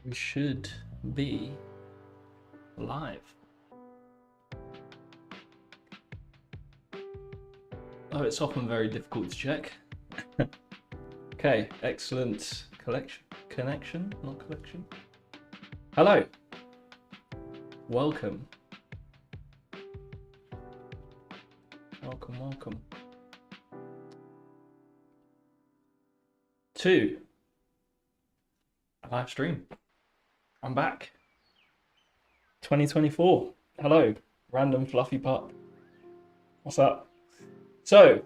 We should be live. Oh, it's often very difficult to check. Okay, excellent connection, not collection. Hello. Welcome. Welcome to a live stream. I'm back. 2024. Hello, random fluffy pup. What's up? So,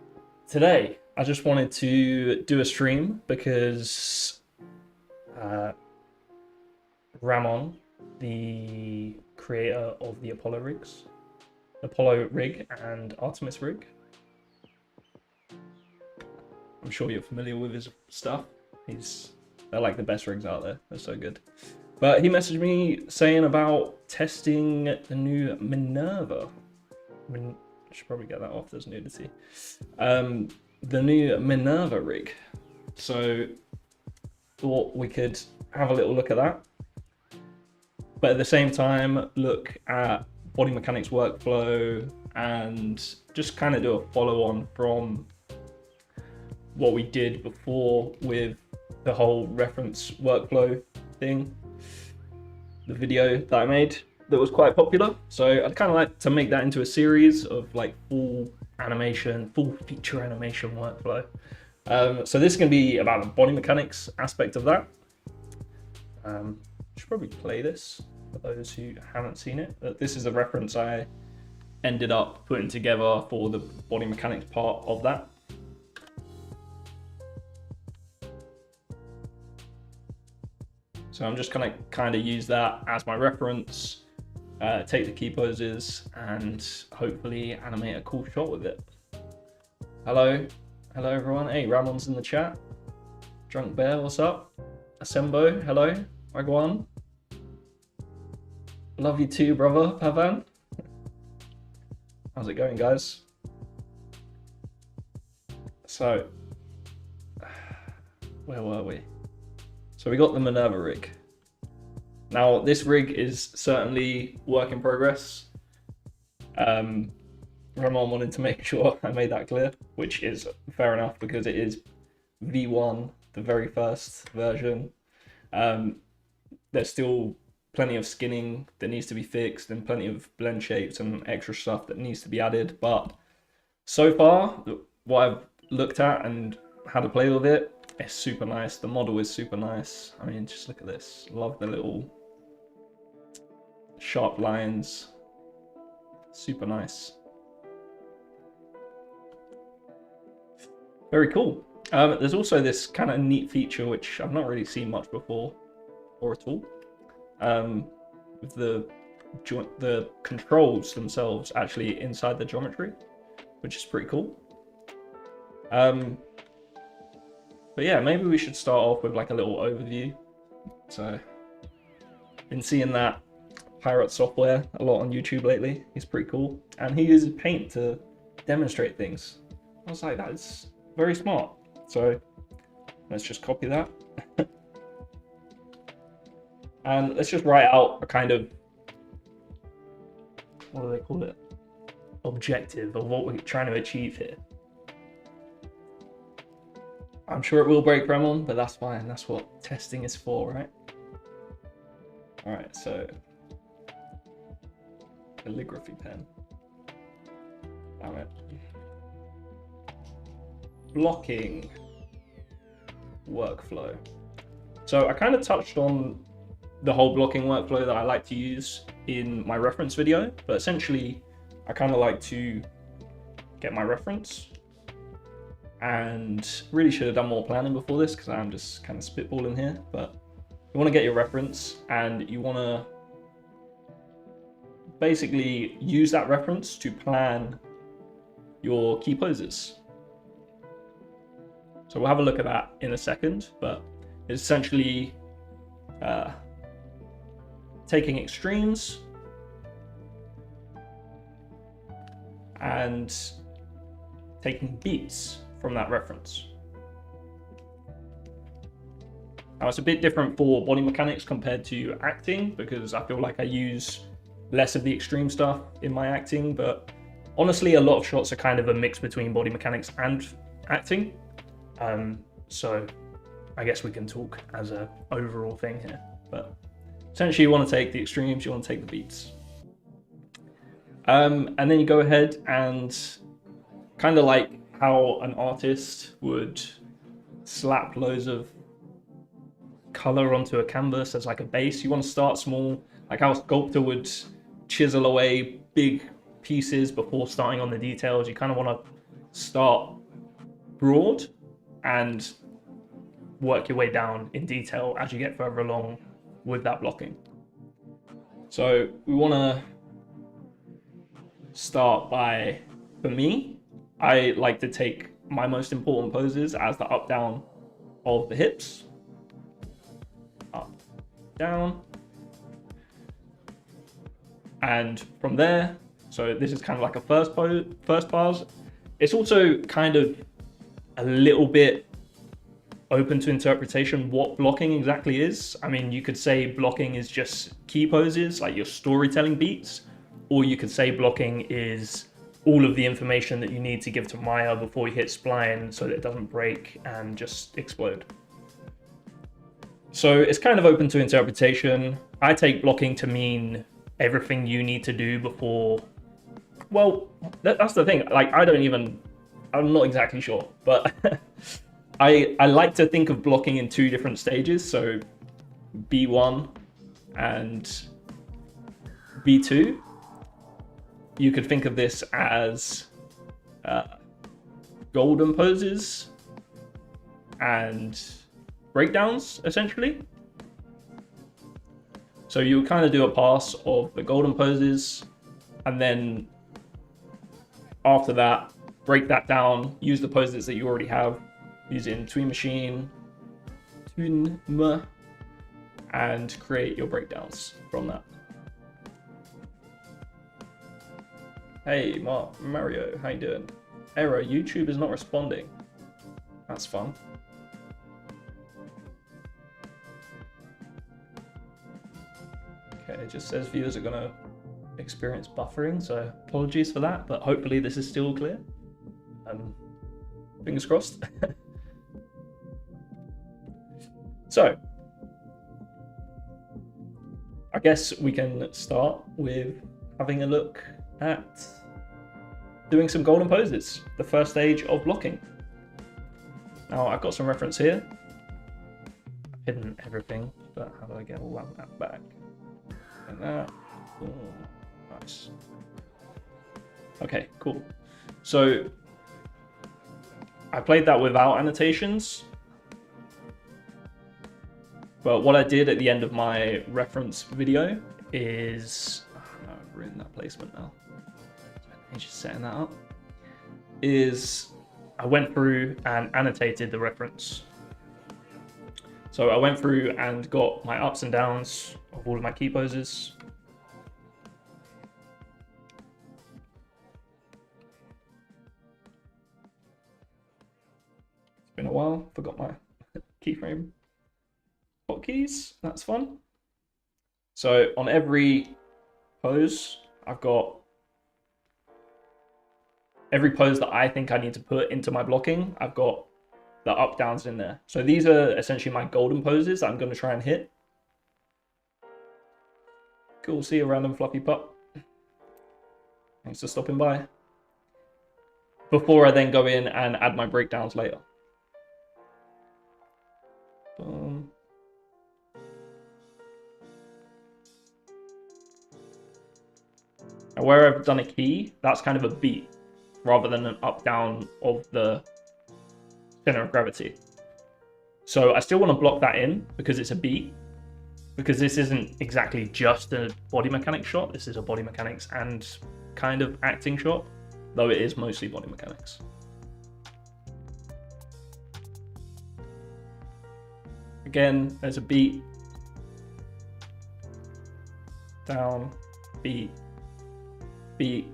today I just wanted to do a stream because Ramon, the creator of the Apollo rig and Artemis rig, I'm sure you're familiar with his stuff. They're like the best rigs out there. They're so good. But he messaged me saying about testing the new Minerva. I should probably get that off, there's nudity. The new Minerva rig. So thought we could have a little look at that. But at the same time, look at body mechanics workflow and just kind of do a follow on from what we did before with the whole reference workflow thing. The video that I made that was quite popular. So I'd kind of like to make that into a series of like full feature animation workflow. So this is going to be about the body mechanics aspect of that. I should probably play this for those who haven't seen it. This is a reference I ended up putting together for the body mechanics part of that. So I'm just gonna kind of use that as my reference, take the key poses and hopefully animate a cool shot with it. Hello everyone. Hey, Ramon's in the chat. Drunk Bear, what's up? Asembo, hello. Wagwan. Love you too, brother. Pavan. How's it going, guys? So, where were we? So we got the Minerva rig. Now this rig is certainly work in progress. Ramon wanted to make sure I made that clear, which is fair enough because it is V1, the very first version. There's still plenty of skinning that needs to be fixed and plenty of blend shapes and extra stuff that needs to be added. But so far, what I've looked at and how to play with it, it's super nice. The model is super nice. I mean, just look at this. Love the little sharp lines. Super nice. Very cool. There's also this kind of neat feature which I've not really seen much before or at all. With the controls themselves actually inside the geometry, which is pretty cool. But yeah, maybe we should start off with like a little overview. So, been seeing that Pirate software a lot on YouTube lately. He's pretty cool. And he uses paint to demonstrate things. I was like, that's very smart. So, let's just copy that. And let's just write out a kind of, what do they call it? Objective of what we're trying to achieve here. I'm sure it will break Ramon, but that's fine. That's what testing is for, right? All right, so calligraphy pen. Damn it. Blocking workflow. So I kind of touched on the whole blocking workflow that I like to use in my reference video, but essentially I kind of like to get my reference. And really should have done more planning before this because I'm just kind of spitballing here, but you want to get your reference and you want to basically use that reference to plan your key poses. So we'll have a look at that in a second, but it's essentially taking extremes and taking beats from that reference. Now it's a bit different for body mechanics compared to acting, because I feel like I use less of the extreme stuff in my acting, but honestly a lot of shots are kind of a mix between body mechanics and acting. So I guess we can talk as a overall thing here, but essentially you want to take the extremes, you want to take the beats. And then you go ahead and kind of like how an artist would slap loads of color onto a canvas as like a base. You want to start small, like how a sculptor would chisel away big pieces before starting on the details. You kind of want to start broad and work your way down in detail as you get further along with that blocking. So we want to start by, for me, I like to take my most important poses as the up down of the hips, up down, and from there, so this is kind of like a first pause. It's also kind of a little bit open to interpretation what blocking exactly is. I mean, you could say blocking is just key poses, like your storytelling beats, or you could say blocking is all of the information that you need to give to Maya before you hit spline so that it doesn't break and just explode. So it's kind of open to interpretation. I take blocking to mean everything you need to do before, well, that's the thing. Like, I'm not exactly sure, but I like to think of blocking in two different stages. So B1 and B2. You could think of this as golden poses and breakdowns, essentially. So you kind of do a pass of the golden poses, and then after that, break that down, use the poses that you already have, using Tween Machine, and create your breakdowns from that. Hey, Mario, how you doing? Error, YouTube is not responding. That's fun. Okay, it just says viewers are gonna experience buffering, so apologies for that, but hopefully this is still clear. Fingers crossed. So, I guess we can start with having a look at doing some golden poses, the first stage of blocking. Now I've got some reference here. I've hidden everything, but how do I get all that back? Like that. Ooh, nice. Okay, cool. So I played that without annotations, but what I did at the end of my reference video is, I've ruined that placement now. Just setting that up, is I went through and annotated the reference. So I went through and got my ups and downs of all of my key poses. It's been a while, forgot my keyframe hotkeys, that's fun. So on every pose, I've got every pose that I think I need to put into my blocking, I've got the up downs in there. So these are essentially my golden poses that I'm going to try and hit. Cool, see you, random fluffy pup. Thanks for stopping by. Before I then go in and add my breakdowns later. Boom. And where I've done a key, that's kind of a beat, rather than an up-down of the center of gravity. So I still want to block that in because it's a beat, because this isn't exactly just a body mechanics shot. This is a body mechanics and kind of acting shot, though it is mostly body mechanics. Again, there's a beat, down, beat, beat,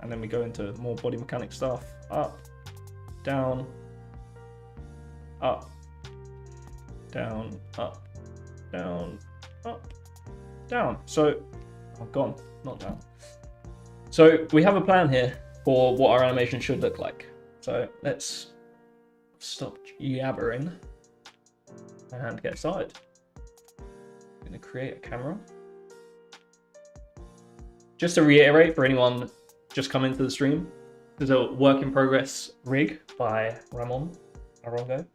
and then we go into more body mechanic stuff. Up, down, down, up, down, up, down. So, oh, gone, not down. So we have a plan here for what our animation should look like. So let's stop yabbering and get started. I'm going to create a camera. Just to reiterate for anyone just coming to the stream, there's a work in progress rig by Ramon Arongo.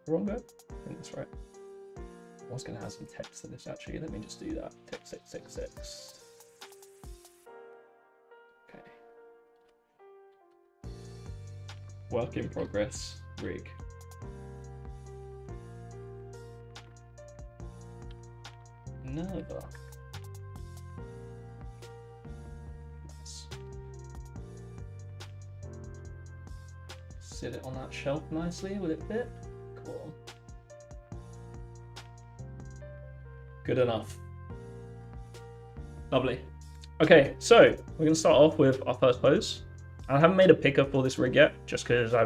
Arongo? I think that's right. I was going to have some text to this actually. Let me just do that. Text. Okay. Work in progress rig. Minerva. Nice. Sit it on that shelf nicely. Will it fit? Cool. Good enough. Lovely. Okay, so we're going to start off with our first pose. I haven't made a picker for this rig yet, just because I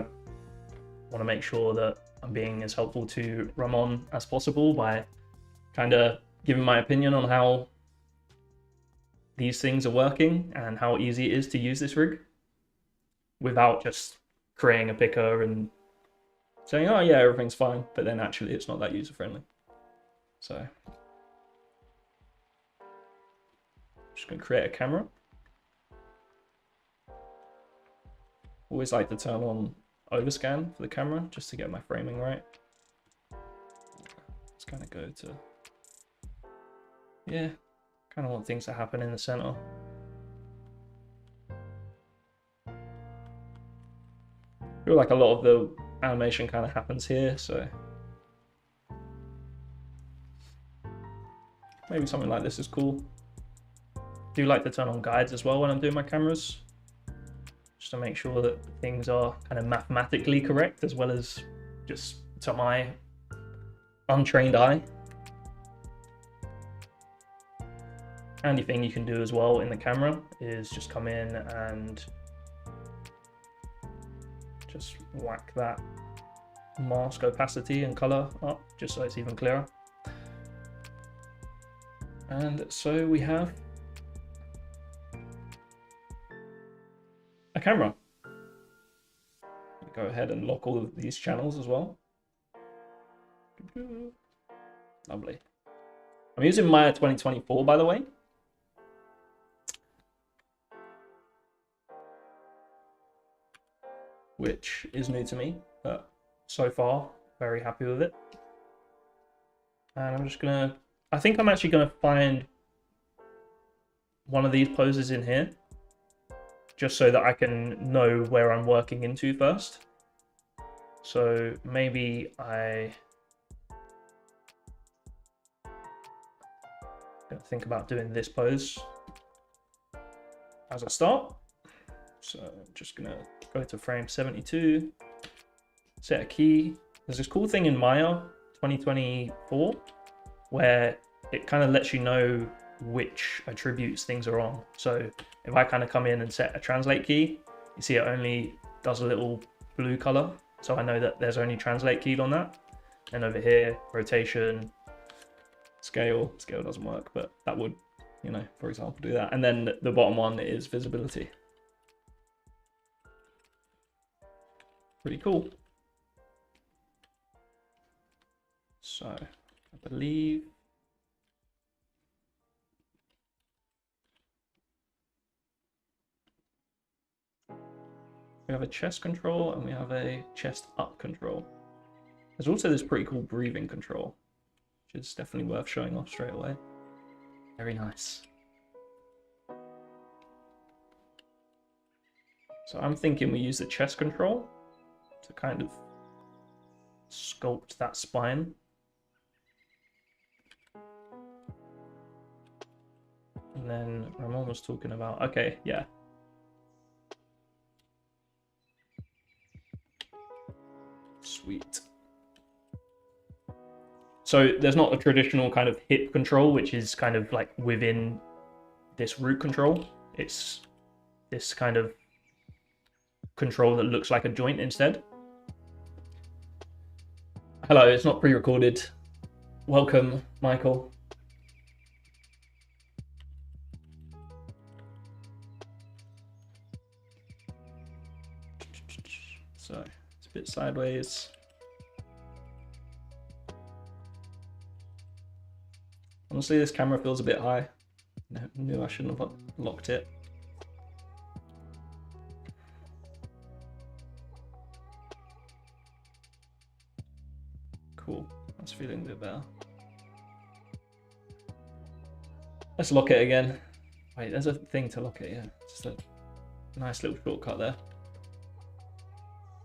want to make sure that I'm being as helpful to Ramon as possible by kind of giving my opinion on how these things are working and how easy it is to use this rig without just creating a picker and saying, oh yeah, everything's fine, but then actually it's not that user friendly. So I'm just going to create a camera. Always like to turn on overscan for the camera just to get my framing right. Let's kind of go to, yeah, kind of want things to happen in the center. I feel like a lot of the animation kind of happens here, so maybe something like this is cool. I do like to turn on guides as well when I'm doing my cameras, just to make sure that things are kind of mathematically correct as well as just to my untrained eye. Handy thing you can do as well in the camera is just come in and just whack that mask opacity and color up just so it's even clearer. And so we have a camera. Go ahead and lock all of these channels as well. Lovely. I'm using Maya 2024, by the way. Which is new to me, but so far, very happy with it. And I'm just gonna, I think I'm actually gonna find one of these poses in here, just so that I can know where I'm working into first. So maybe I'm gonna think about doing this pose as a start. So I'm just gonna go to frame 72, set a key. There's this cool thing in Maya 2024 where it kind of lets you know which attributes things are on. So if I kind of come in and set a translate key, you see it only does a little blue color. So I know that there's only translate keyed on that. And over here, rotation, scale doesn't work, but that would, you know, for example, do that. And then the bottom one is visibility. Pretty cool. So I believe we have a chest control and we have a chest up control. There's also this pretty cool breathing control, which is definitely worth showing off straight away. Very nice. So I'm thinking we use the chest control to kind of sculpt that spine. And then Ramon was talking about, okay, yeah. Sweet. So there's not a traditional kind of hip control, which is kind of like within this root control. It's this kind of control that looks like a joint instead. I Hello, it's not pre-recorded. Welcome, Michael. So it's a bit sideways. Honestly, this camera feels a bit high. I knew I shouldn't have locked it. Cool, that's feeling a bit better. Let's lock it again. Wait, there's a thing to lock it, yeah. Just a nice little shortcut there.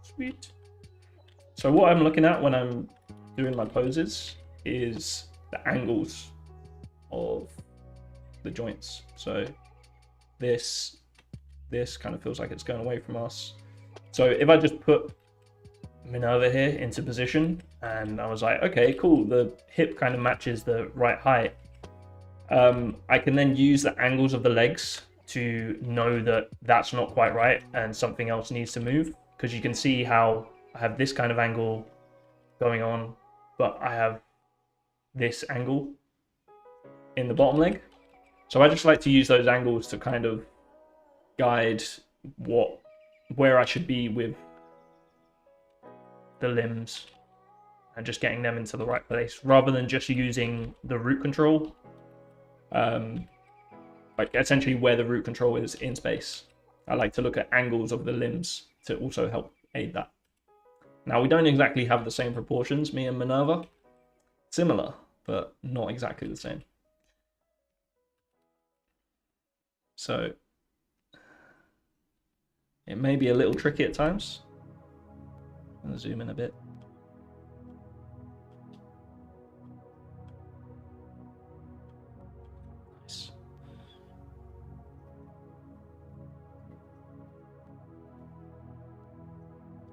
Sweet. So what I'm looking at when I'm doing my poses is the angles of the joints. So this kind of feels like it's going away from us. So if I just put Minerva here into position and I was like, okay, cool, the hip kind of matches the right height. I can then use the angles of the legs to know that that's not quite right and something else needs to move, because you can see how I have this kind of angle going on, but I have this angle in the bottom leg. So I just like to use those angles to kind of guide where I should be with the limbs and just getting them into the right place rather than just using the root control. Like essentially where the root control is in space. I like to look at angles of the limbs to also help aid that. Now we don't exactly have the same proportions, me and Minerva. Similar, but not exactly the same. So it may be a little tricky at times. I'm gonna zoom in a bit. Nice.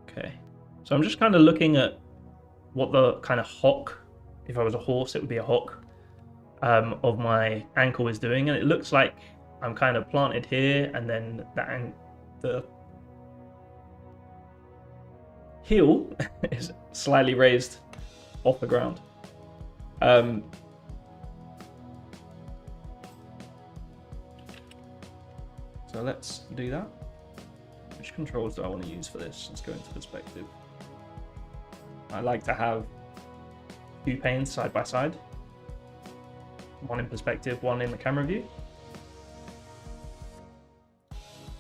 Okay, so I'm just kind of looking at what the kind of hock, if I was a horse, it would be a hock, of my ankle is doing, and it looks like I'm kind of planted here, and then the heel is slightly raised off the ground. So let's do that. Which controls do I want to use for this? Let's go into perspective. I like to have two panes side by side. One in perspective, one in the camera view.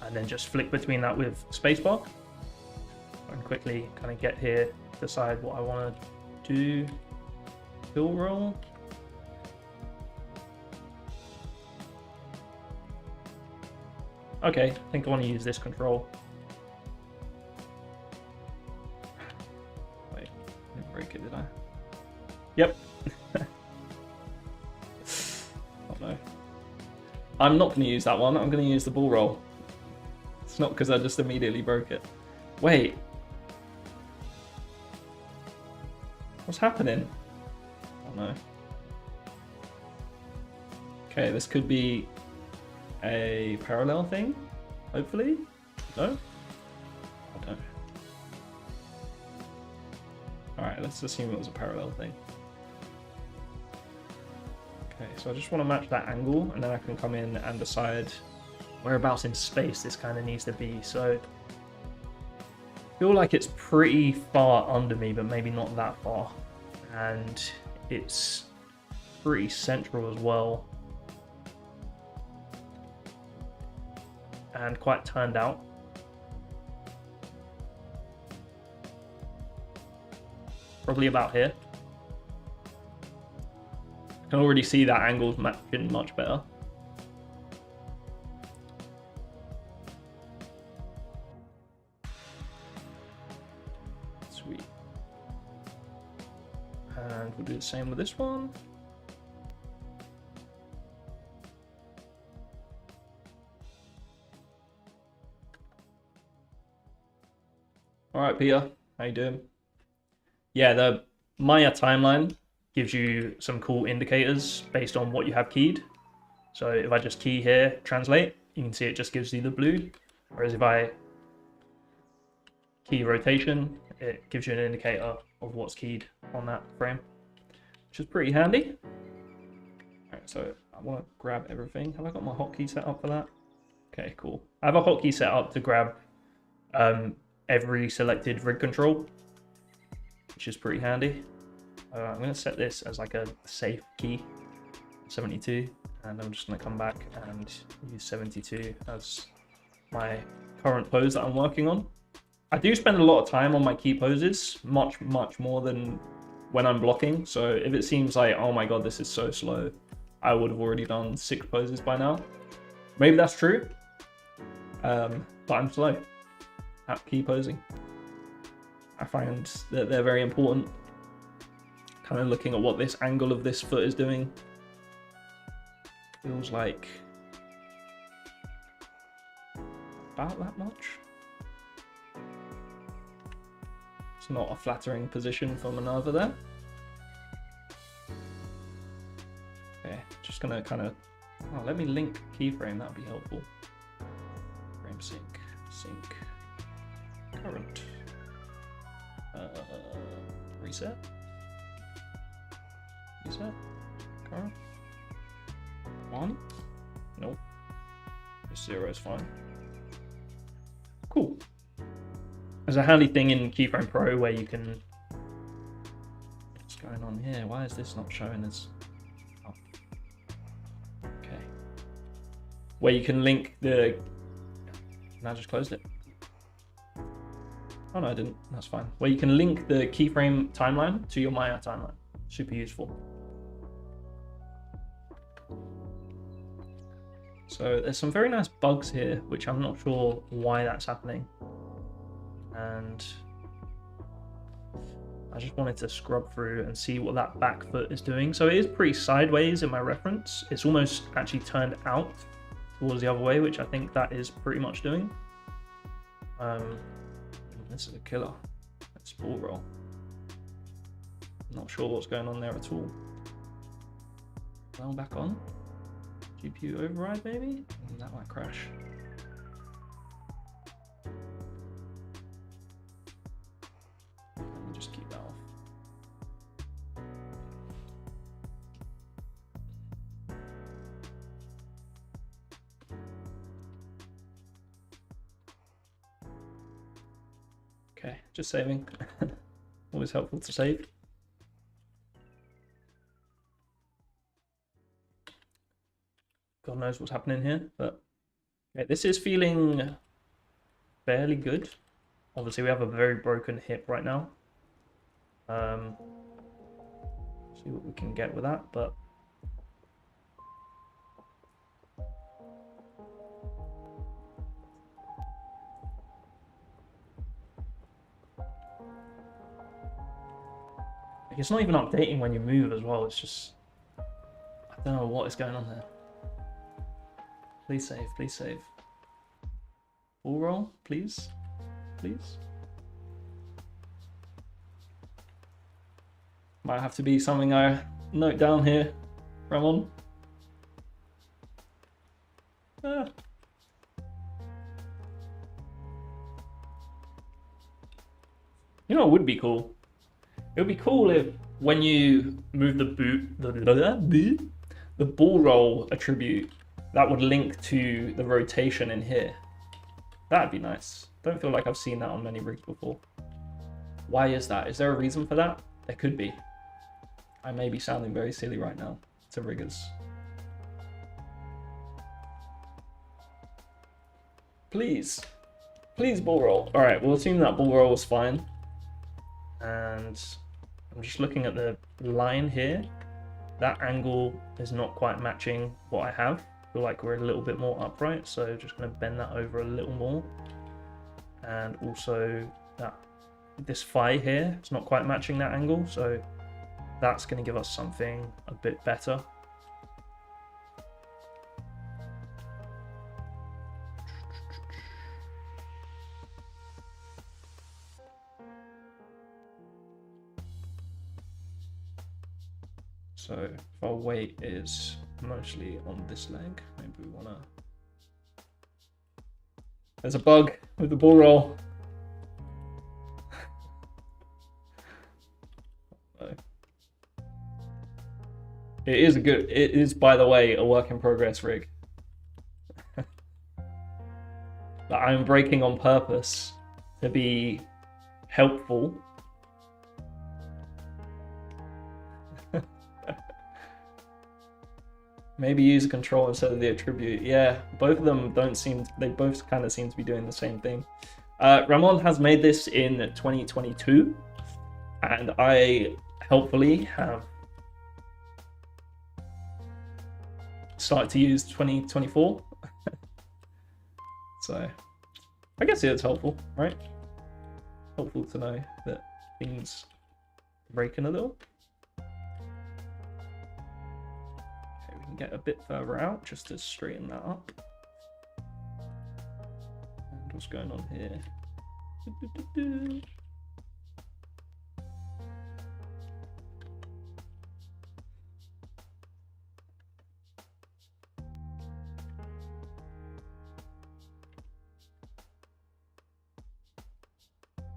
And then just flick between that with spacebar. And quickly kind of get here, decide what I want to do. Fill roll. Okay, I think I want to use this control. Wait, I didn't break it, did I? Yep. Oh no. I'm not going to use that one, I'm going to use the ball roll. It's not because I just immediately broke it. Wait. What's happening? Oh no. Okay, this could be a parallel thing, hopefully. No? I don't. Alright, let's assume it was a parallel thing. Okay, so I just want to match that angle, and then I can come in and decide whereabouts in space this kind of needs to be. So I feel like it's pretty far under me, but maybe not that far. And it's pretty central as well. And quite turned out. Probably about here. I can already see that angle's matching much better. Sweet. And we'll do the same with this one. All right, Peter, how you doing? Yeah, the Maya timeline gives you some cool indicators based on what you have keyed. So if I just key here, translate, you can see it just gives you the blue. Whereas if I key rotation, it gives you an indicator of what's keyed on that frame, which is pretty handy. Alright, so I want to grab everything. Have I got my hotkey set up for that? Okay, cool. I have a hotkey set up to grab every selected rig control, which is pretty handy. I'm going to set this as like a safe key, 72, and I'm just going to come back and use 72 as my current pose that I'm working on. I do spend a lot of time on my key poses, much more than when I'm blocking. So if it seems like, oh my god, this is so slow, I would have already done 6 poses by now. Maybe that's true, but I'm slow at key posing. I find that they're very important. Kind of looking at what this angle of this foot is doing. Feels like about that much. It's not a flattering position for Minerva there. Okay, just gonna kind of, oh, let me link keyframe, that'd be helpful. Frame sync, current, reset, current, 1, nope, just 0 is fine. Cool. There's a handy thing in Keyframe Pro where you can, what's going on here? Why is this not showing as up? Okay. Where you can link the, and I just closed it. Oh no, I didn't, that's fine. Where you can link the keyframe timeline to your Maya timeline. Super useful. So there's some very nice bugs here, which I'm not sure why that's happening. And I just wanted to scrub through and see what that back foot is doing. So it is pretty sideways in my reference. It's almost actually turned out towards the other way, which I think that is pretty much doing. This is a killer. Let's ball roll. Not sure what's going on there at all. Well, back on. GPU override maybe? That might crash. Let me just keep that off. Okay, just saving. Always helpful to save. God knows what's happening here, but yeah, this is feeling fairly good. Obviously, we have a very broken hip right now. See what we can get with that, but it's not even updating when you move as well. It's just, I don't know what is going on there. Please save, please save. Ball roll, please, please. Might have to be something I note down here, Ramon. Ah. You know what would be cool? It would be cool if when you move the ball roll attribute, that would link to the rotation in here. That'd be nice. Don't feel like I've seen that on many rigs before. Why is that? Is there a reason for that? There could be. I may be sounding very silly right now to riggers. Please. Please ball roll. All right, we'll assume that ball roll was fine. And I'm just looking at the line here. That angle is not quite matching what I have. I feel like we're a little bit more upright, so just going to bend that over a little more. And also that this phi here, it's not quite matching that angle, so that's going to give us something a bit better. So if our weight is mostly on this leg, maybe we want to... There's a bug with the ball roll. So it is, by the way, a work in progress rig that I'm breaking on purpose to be helpful. Maybe use a control instead of the attribute. Yeah, both of them they both kind of seem to be doing the same thing. Ramon has made this in 2022, and I helpfully have started to use 2024. So I guess it's helpful, right? Helpful to know that things are breaking a little. Okay, we can get a bit further out just to straighten that up. And what's going on here?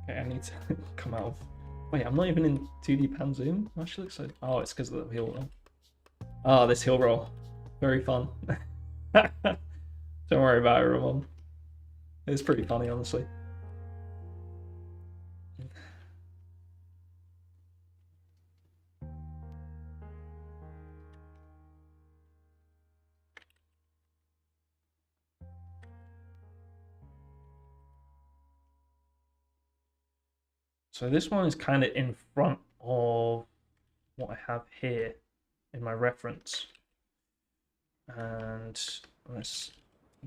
Okay, I need to come out of... Wait, I'm not even in 2D pan zoom? Why should it look so... Oh, it's because of the heel roll. Oh, this heel roll. Very fun. Don't worry about it, Ramon. It's pretty funny, honestly. So this one is kind of in front of what I have here in my reference. And let's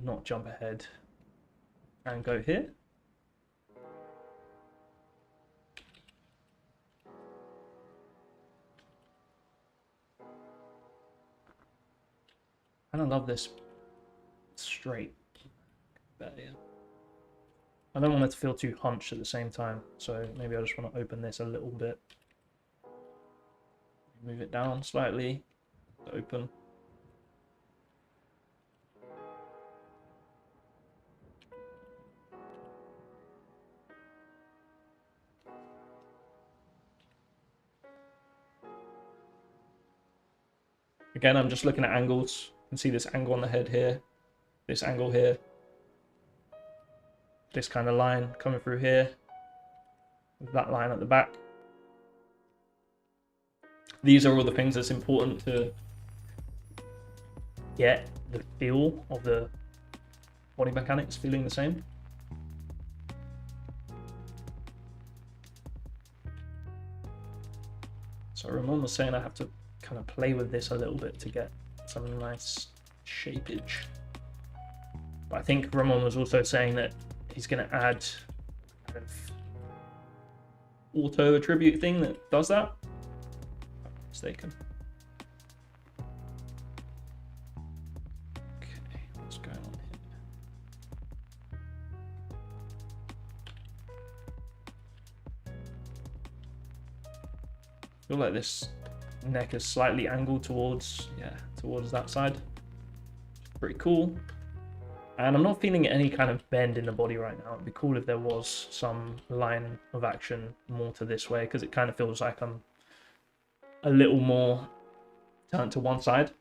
not jump ahead and go here. I don't love this straight. But yeah. I don't want it to feel too hunched at the same time, so maybe I just want to open this a little bit. Move it down slightly, open. Again, I'm just looking at angles. You can see this angle on the head here, this angle here, this kind of line coming through here, with that line at the back. These are all the things that's important to get the feel of the body mechanics feeling the same. So Ramon was saying I have to kind of play with this a little bit to get some nice shapeage. But I think Ramon was also saying that he's going to add kind of auto attribute thing that does that. If I'm not mistaken. Okay, what's going on here? I feel like this neck is slightly angled towards that side. Pretty cool. And I'm not feeling any kind of bend in the body right now. It'd be cool if there was some line of action more to this way, because it kind of feels like I'm a little more turned to one side.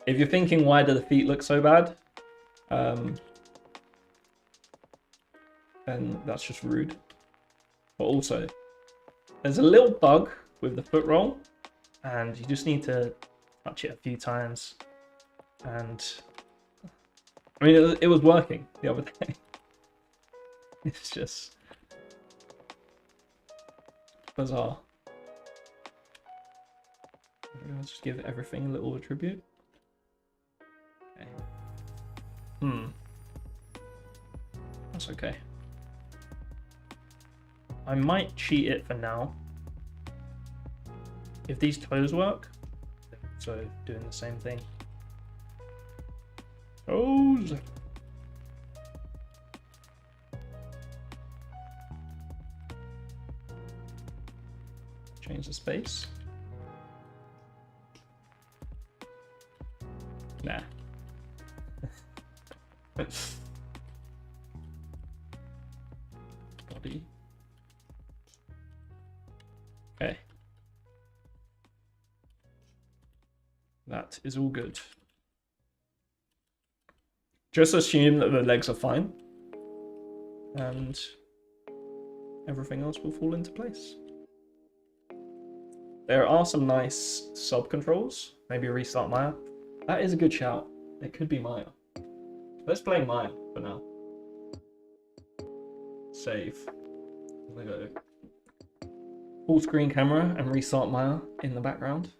If you're thinking, why do the feet look so bad? Then that's just rude. But also, there's a little bug with the foot roll, and you just need to touch it a few times. And I mean, it was working the other day. It's just bizarre. I'll just give everything a little attribute. Okay. That's okay. I might cheat it for now. If these toes work, so doing the same thing. Toes. Change the space. Nah. copy. Okay. That is all good. Just assume that the legs are fine. And everything else will fall into place. There are some nice sub controls. Maybe restart Maya. That is a good shout. It could be Maya. Let's play Maya for now. Save. There we go. Full screen camera and restart Maya in the background.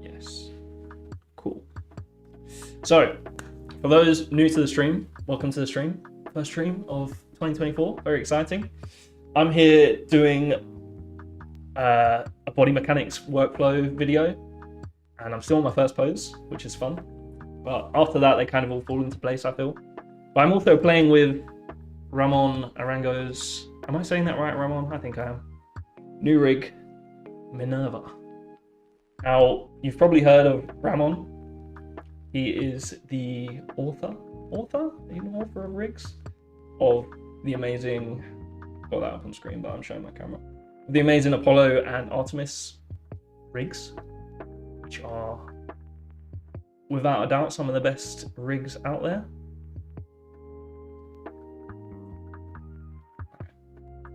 Yes. Cool. So, for those new to the stream, welcome to the stream. First stream of 2024. Very exciting. I'm here doing a body mechanics workflow video, and I'm still on my first pose, which is fun. But after that, they kind of all fall into place, I feel. But I'm also playing with Ramon Arango's, am I saying that right, Ramon? I think I am. New rig, Minerva. Now, you've probably heard of Ramon. He is the author of rigs, of the amazing, got that up on screen, but I'm showing my camera. The amazing Apollo and Artemis rigs, which are, without a doubt, some of the best rigs out there.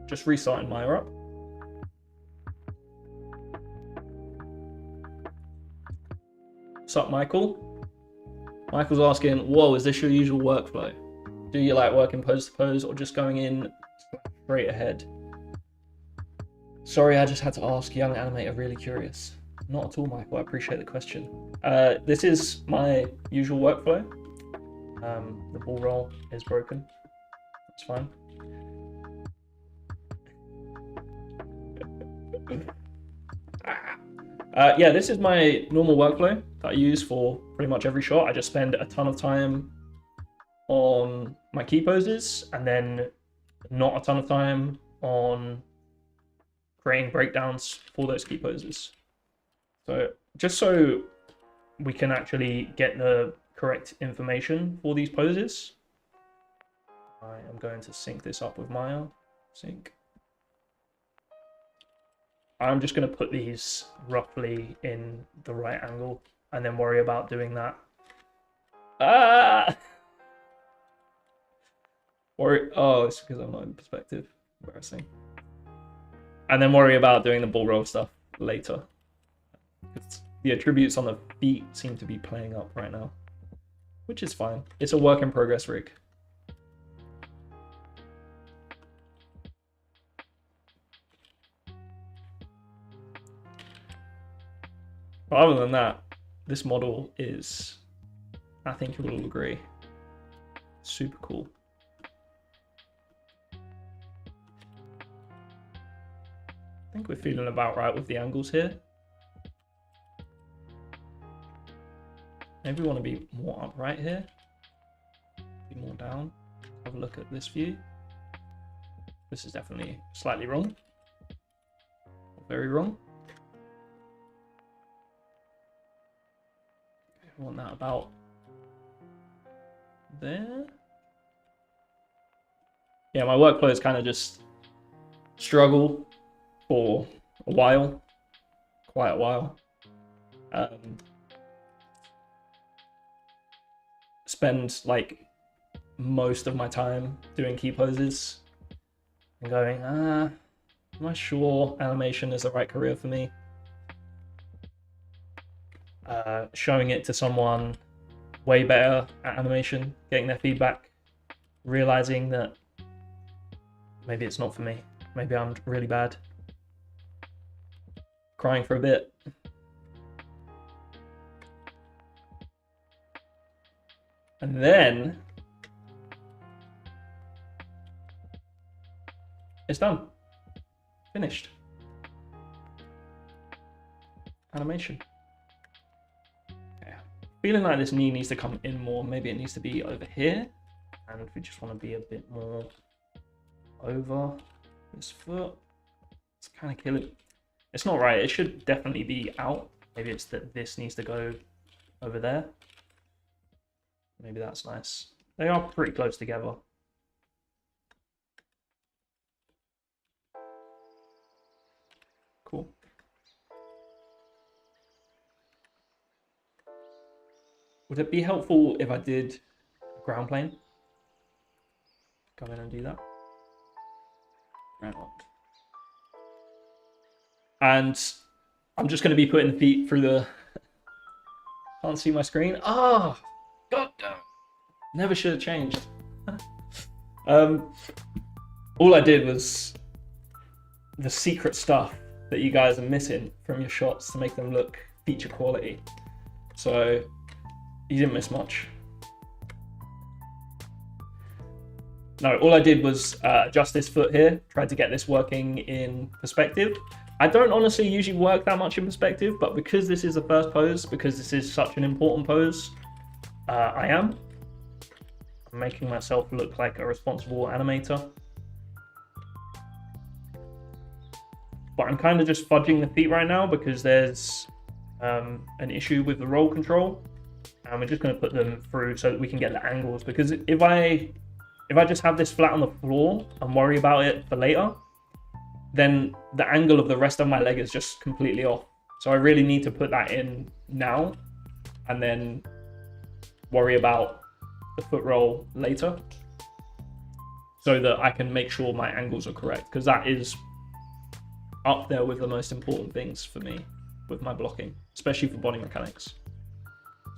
Just restarting Maya up. What's up, Michael? Michael's asking, whoa, is this your usual workflow? Do you like working pose to pose or just going in straight ahead? Sorry, I just had to ask, young animator, really curious. Not at all, Michael, I appreciate the question. This is my usual workflow. The ball roll is broken. That's fine. Yeah, this is my normal workflow that I use for pretty much every shot. I just spend a ton of time on my key poses and then not a ton of time on creating breakdowns for those key poses. So just so we can actually get the correct information for these poses, I am going to sync this up with Maya. Sync. I'm just going to put these roughly in the right angle and then worry about doing that. Oh, it's because I'm not in perspective. Embarrassing. And then worry about doing the ball roll stuff later. The attributes on the feet seem to be playing up right now, which is fine. It's a work in progress rig. But other than that, this model is, I think you will all agree, super cool. I think we're feeling about right with the angles here. Maybe we want to be more upright here. Be more down. Have a look at this view. This is definitely slightly wrong. Very wrong. I want that about there. Yeah, my workflow is kind of just struggle for a while, quite a while. Spend like most of my time doing key poses and going, am I sure animation is the right career for me? Showing it to someone way better at animation, getting their feedback, realizing that maybe it's not for me. Maybe I'm really bad. Crying for a bit. And then it's done. Finished. Animation. Feeling like this knee needs to come in more. Maybe it needs to be over here. And we just want to be a bit more over this foot. It's kind of killing. It's not right. It should definitely be out. Maybe it's that this needs to go over there. Maybe that's nice. They are pretty close together. Cool. Would it be helpful if I did a ground plane? Go in and do that. Right on. And I'm just going to be putting the feet through the... Can't see my screen. Ah, oh, god damn. Never should have changed. All I did was the secret stuff that you guys are missing from your shots to make them look feature quality. So you didn't miss much. No, all I did was adjust this foot here, tried to get this working in perspective. I don't honestly usually work that much in perspective, but because this is the first pose, because this is such an important pose, I'm making myself look like a responsible animator. But I'm kind of just fudging the feet right now because there's an issue with the roll control. And we're just going to put them through so that we can get the angles. Because if I just have this flat on the floor and worry about it for later, then the angle of the rest of my leg is just completely off. So I really need to put that in now and then worry about the foot roll later so that I can make sure my angles are correct, because that is up there with the most important things for me with my blocking, especially for body mechanics.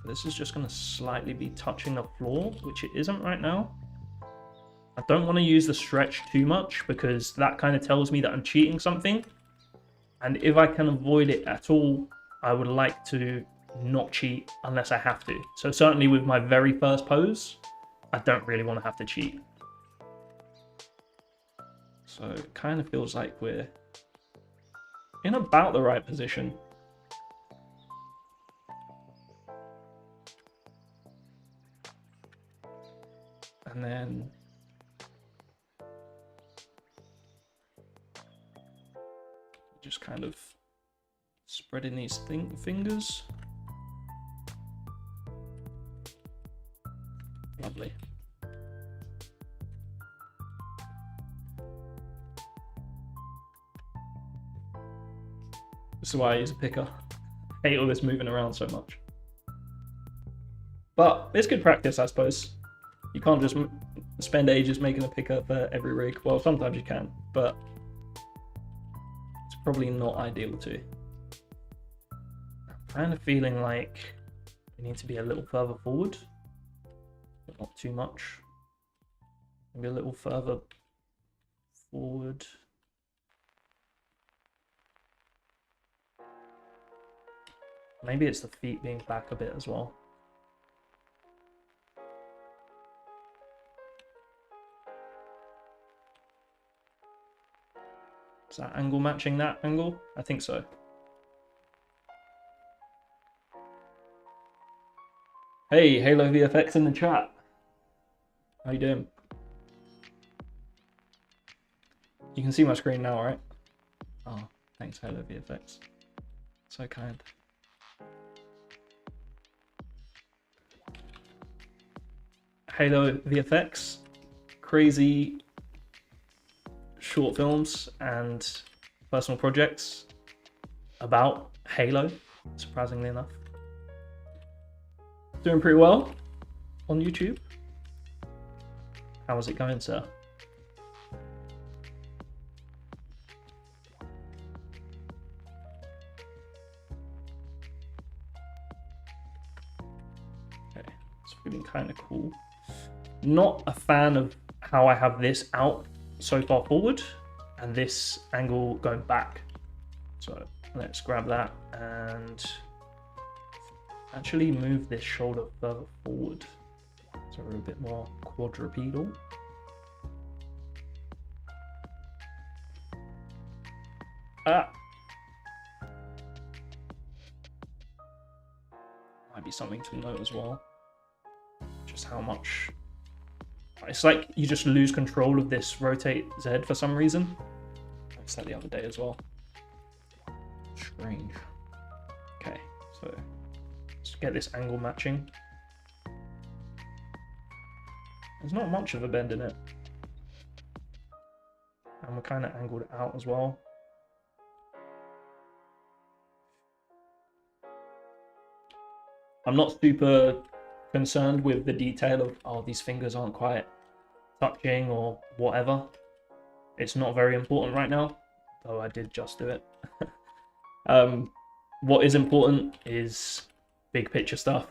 So this is just going to slightly be touching the floor, which it isn't right now. I don't want to use the stretch too much because that kind of tells me that I'm cheating something. And if I can avoid it at all, I would like to not cheat unless I have to. So certainly with my very first pose, I don't really want to have to cheat. So it kind of feels like we're in about the right position. And then just kind of spreading these fingers. Lovely. This is why I use a picker. I hate all this moving around so much. But it's good practice, I suppose. You can't just spend ages making a picker for every rig. Well, sometimes you can, but it's probably not ideal too. I'm kind of feeling like we need to be a little further forward, but not too much. Maybe a little further forward. Maybe it's the feet being back a bit as well. Is that angle matching that angle? I think so. Hey, Halo VFX in the chat. How you doing? You can see my screen now, right? Oh, thanks, Halo VFX. So kind. Halo VFX, crazy short films and personal projects about Halo, surprisingly enough. Doing pretty well on YouTube. How is it going, sir? Okay, it's feeling kind of cool. Not a fan of how I have this out so far forward and this angle going back. So let's grab that and actually move this shoulder further forward so we're a bit more quadrupedal. Might be something to note as well, just how much it's like you just lose control of this rotate Z for some reason. I noticed that the other day as well. Strange. Okay, so let's get this angle matching. There's not much of a bend in it. And we're kind of angled out as well. I'm not super concerned with the detail of, oh, these fingers aren't quite touching or whatever. It's not very important right now, though I did just do it. What is important is big picture stuff,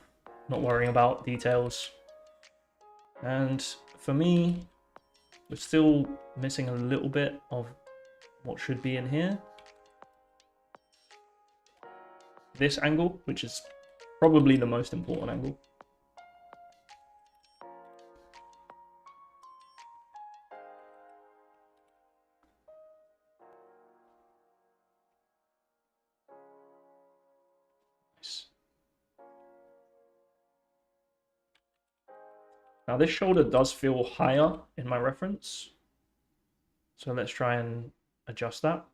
not worrying about details. And for me, we're still missing a little bit of what should be in here. This angle, which is probably the most important angle. Nice. Now this shoulder does feel higher in my reference. So let's try and adjust that.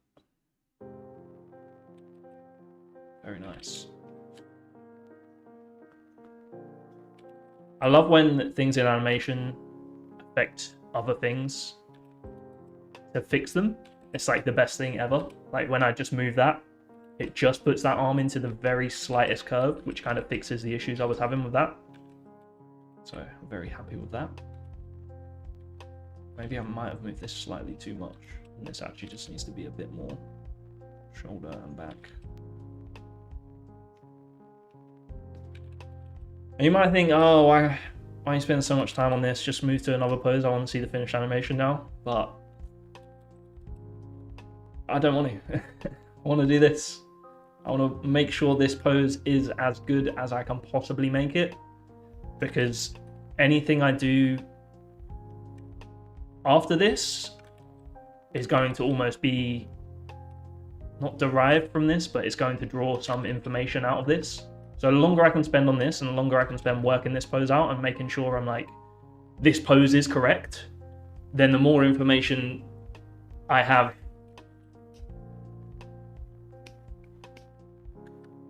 Very nice. I love when things in animation affect other things to fix them. It's like the best thing ever. Like when I just move that, it just puts that arm into the very slightest curve, which kind of fixes the issues I was having with that. So I'm very happy with that. Maybe I might have moved this slightly too much, and this actually just needs to be a bit more shoulder and back. And you might think, oh, why you spend so much time on this? Just move to another pose. I want to see the finished animation now. But I don't want to. I want to do this. I want to make sure this pose is as good as I can possibly make it. Because anything I do after this is going to almost be not derived from this, but it's going to draw some information out of this. So the longer I can spend on this and the longer I can spend working this pose out and making sure I'm like, this pose is correct, then the more information I have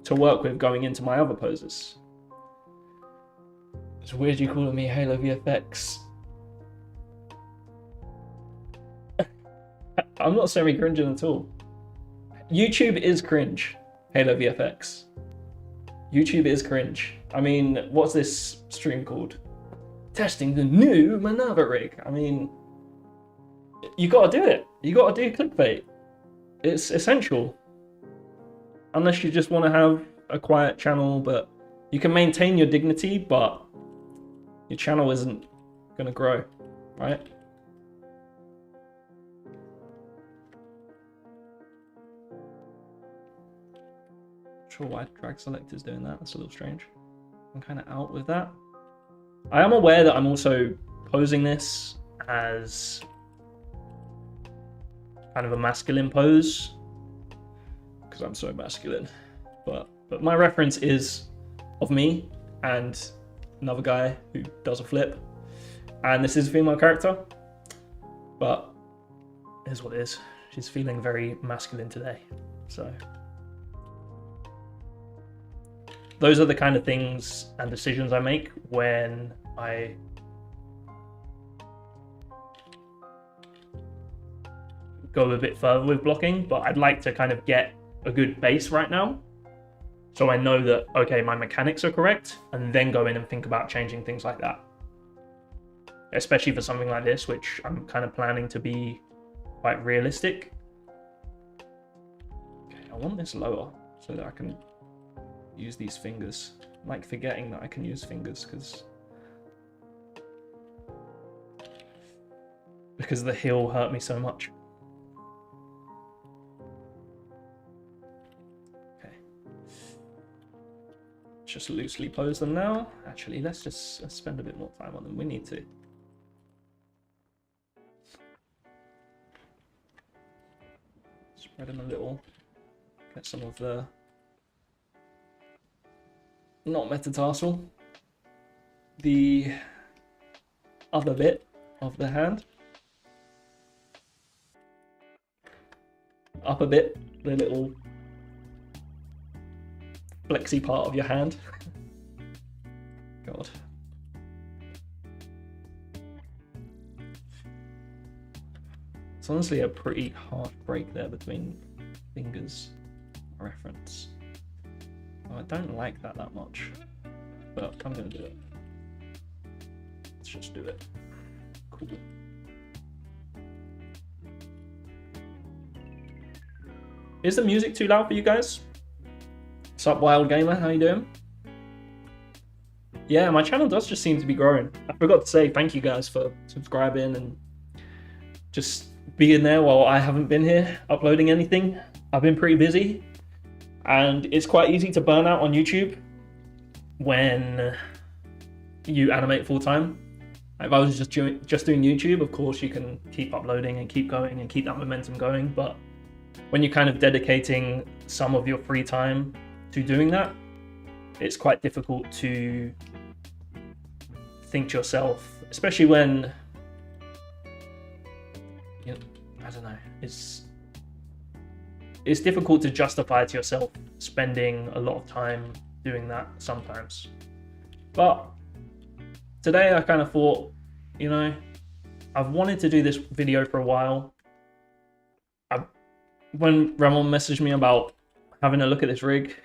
to work with going into my other poses. It's weird you calling me Halo VFX. I'm not semi-cringing at all. YouTube is cringe, Halo VFX. YouTube is cringe. I mean, what's this stream called? Testing the new Minerva rig. I mean, you gotta do it. You gotta do clickbait. It's essential. Unless you just want to have a quiet channel, but you can maintain your dignity, but your channel isn't gonna grow, right? Not sure why drag select is doing that. That's a little strange. I'm kind of out with that. I am aware that I'm also posing this as kind of a masculine pose because I'm so masculine, but my reference is of me and another guy who does a flip, and this is a female character, but here's what it is. She's feeling very masculine today, so those are the kind of things and decisions I make when I go a bit further with blocking, but I'd like to kind of get a good base right now. So I know that, okay, my mechanics are correct, and then go in and think about changing things like that. Especially for something like this, which I'm kind of planning to be quite realistic. Okay, I want this lower so that I can use these fingers. I'm like forgetting that I can use fingers because the heel hurt me so much. Okay. Just loosely pose them now. Actually, let's spend a bit more time on them. We need to. Spread them a little. Get some of the not metatarsal, the other bit of the hand, up a bit, the little flexy part of your hand. God. It's honestly a pretty hard break there between fingers reference. Oh, I don't like that much, but I'm gonna do it. Let's just do it. Cool. Is the music too loud for you guys? What's up, Wild Gamer? How you doing? Yeah, my channel does just seem to be growing. I forgot to say thank you guys for subscribing and just being there while I haven't been here uploading anything. I've been pretty busy, and it's quite easy to burn out on YouTube when you animate full time. If I was just doing YouTube, of course you can keep uploading and keep going and keep that momentum going, but when you're kind of dedicating some of your free time to doing that, it's quite difficult to think to yourself, especially when, you know, I don't know, it's difficult to justify to yourself spending a lot of time doing that sometimes. But today I kind of thought, you know, I've wanted to do this video for a while. When Ramon messaged me about having a look at this rig,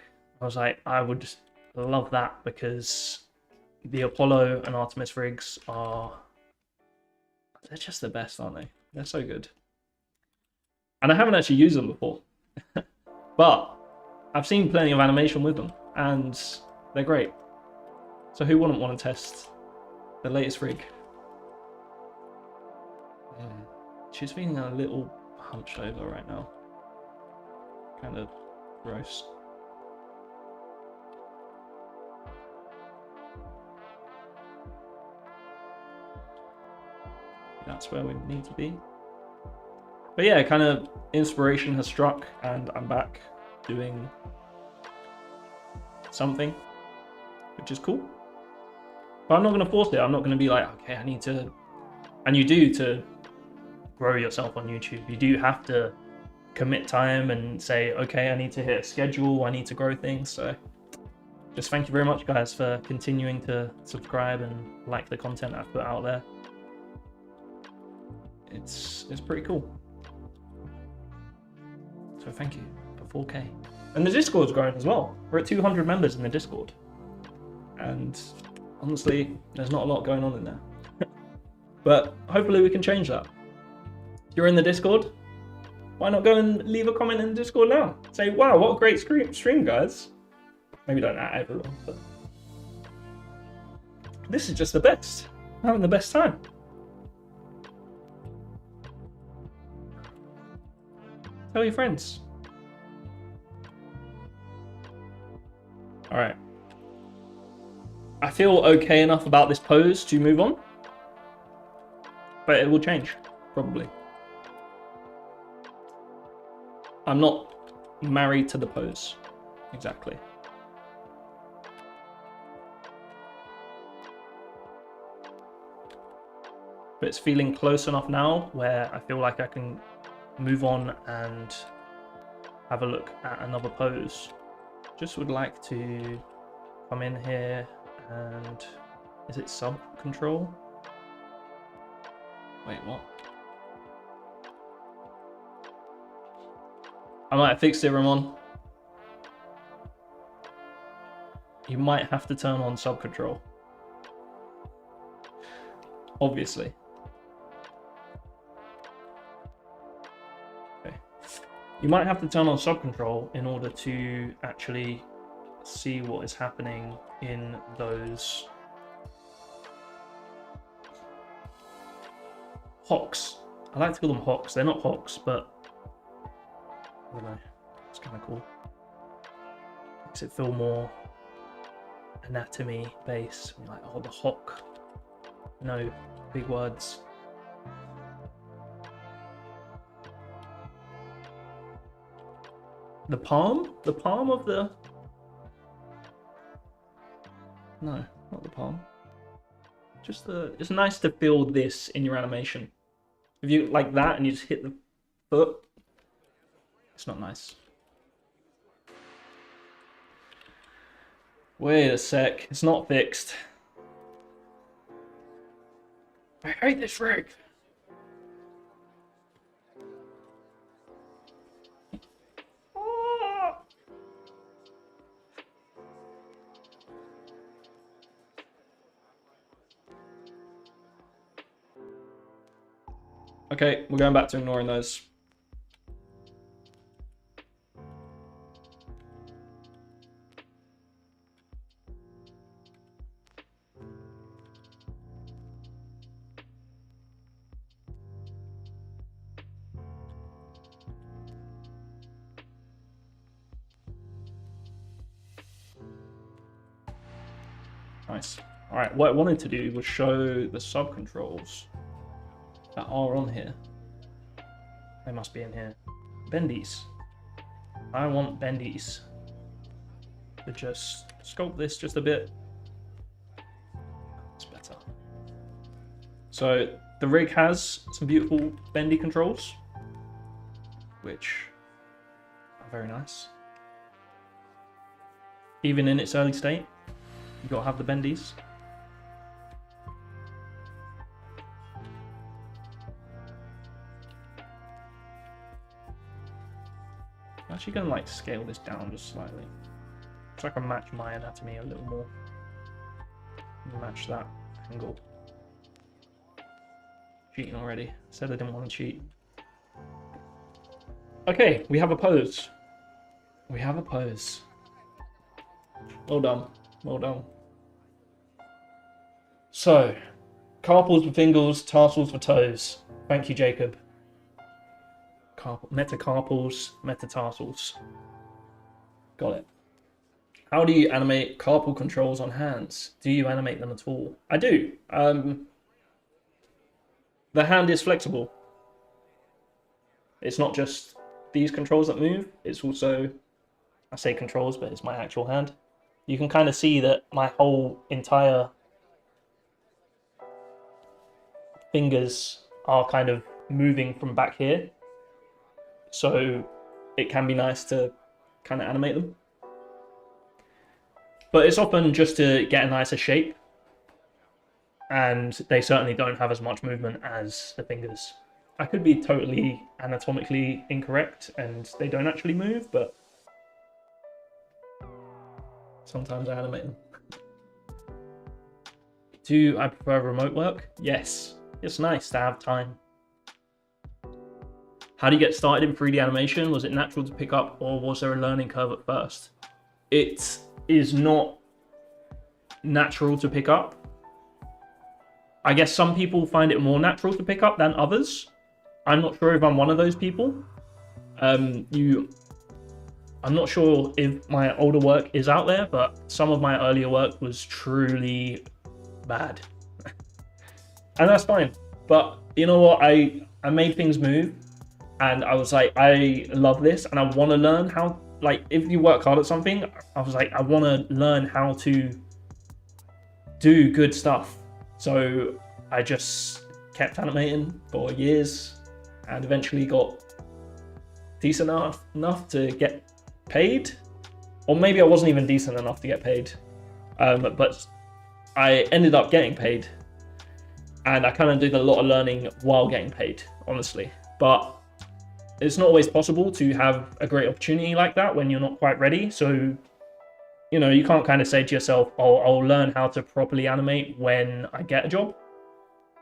I was like, I would just love that, because the Apollo and Artemis rigs they're just the best, aren't they? They're so good. And I haven't actually used them before, but I've seen plenty of animation with them and they're great. So who wouldn't want to test the latest rig? She's feeling a little hunched over right now. Kind of gross. That's where we need to be. But yeah, kind of inspiration has struck and I'm back doing something, which is cool. But I'm not going to force it. I'm not going to be like, okay, I need to... And you do, to grow yourself on YouTube, you do have to commit time and say, okay, I need to hit a schedule, I need to grow things. So just thank you very much, guys, for continuing to subscribe and like the content I put out there. It's pretty cool. So thank you for 4K. And the Discord's growing as well. We're at 200 members in the Discord. And honestly, there's not a lot going on in there. But hopefully we can change that. If you're in the Discord, why not go and leave a comment in the Discord now? Say, wow, what a great stream, guys. Maybe don't at everyone, but this is just the best. I'm having the best time. Tell your friends. All right. I feel okay enough about this pose to move on, but it will change, probably. I'm not married to the pose, exactly. But it's feeling close enough now where I feel like I can move on and have a look at another pose. Just would like to come in here and... Is it sub control? Wait, what? I might have fixed it, Ramon. You might have to turn on sub control. Obviously. Okay. You might have to turn on sub control in order to actually see what is happening in those hocks. I like to call them hocks. They're not hocks, but I don't know. It's kind of cool. Makes it feel more anatomy based. You're like, oh, the hock. No big words. The palm? The palm of the... No, not the palm. Just the... It's nice to feel this in your animation. If you like that and you just hit the foot, it's not nice. Wait a sec, it's not fixed. I hate this rig. Okay, we're going back to ignoring those. Nice. All right, what I wanted to do was show the sub-controls that are on here. They must be in here. Bendies. I want bendies. To just sculpt this just a bit. It's better. So the rig has some beautiful bendy controls, which are very nice. Even in its early state, you gotta have the bendies. I'm actually gonna like scale this down just slightly, so I can match my anatomy a little more. Match that angle. Cheating already. Said I didn't want to cheat. Okay, we have a pose. We have a pose. Well done. Well done. So, carpals for fingers, tarsals for toes. Thank you, Jacob. Metacarpals, metatarsals. Got it. How do you animate carpal controls on hands? Do you animate them at all? I do. The hand is flexible. It's not just these controls that move. It's also, I say controls, but it's my actual hand. You can kind of see that my whole entire fingers are kind of moving from back here. So it can be nice to kind of animate them. But it's often just to get a nicer shape. And they certainly don't have as much movement as the fingers. I could be totally anatomically incorrect and they don't actually move, but sometimes I animate them. Do I prefer remote work? Yes. It's nice to have time. How do you get started in 3D animation? Was it natural to pick up or was there a learning curve at first? It is not natural to pick up. I guess some people find it more natural to pick up than others. I'm not sure if I'm one of those people. I'm not sure if my older work is out there, but some of my earlier work was truly bad. And that's fine. But you know what? I made things move and I was like, I love this and I want to learn how, like, if you work hard at something, I was like, I want to learn how to do good stuff. So I just kept animating for years and eventually got decent enough to get paid. Or maybe I wasn't even decent enough to get paid. But I ended up getting paid. And I kind of did a lot of learning while getting paid, honestly. But it's not always possible to have a great opportunity like that when you're not quite ready. So, you know, you can't kind of say to yourself, oh, I'll learn how to properly animate when I get a job.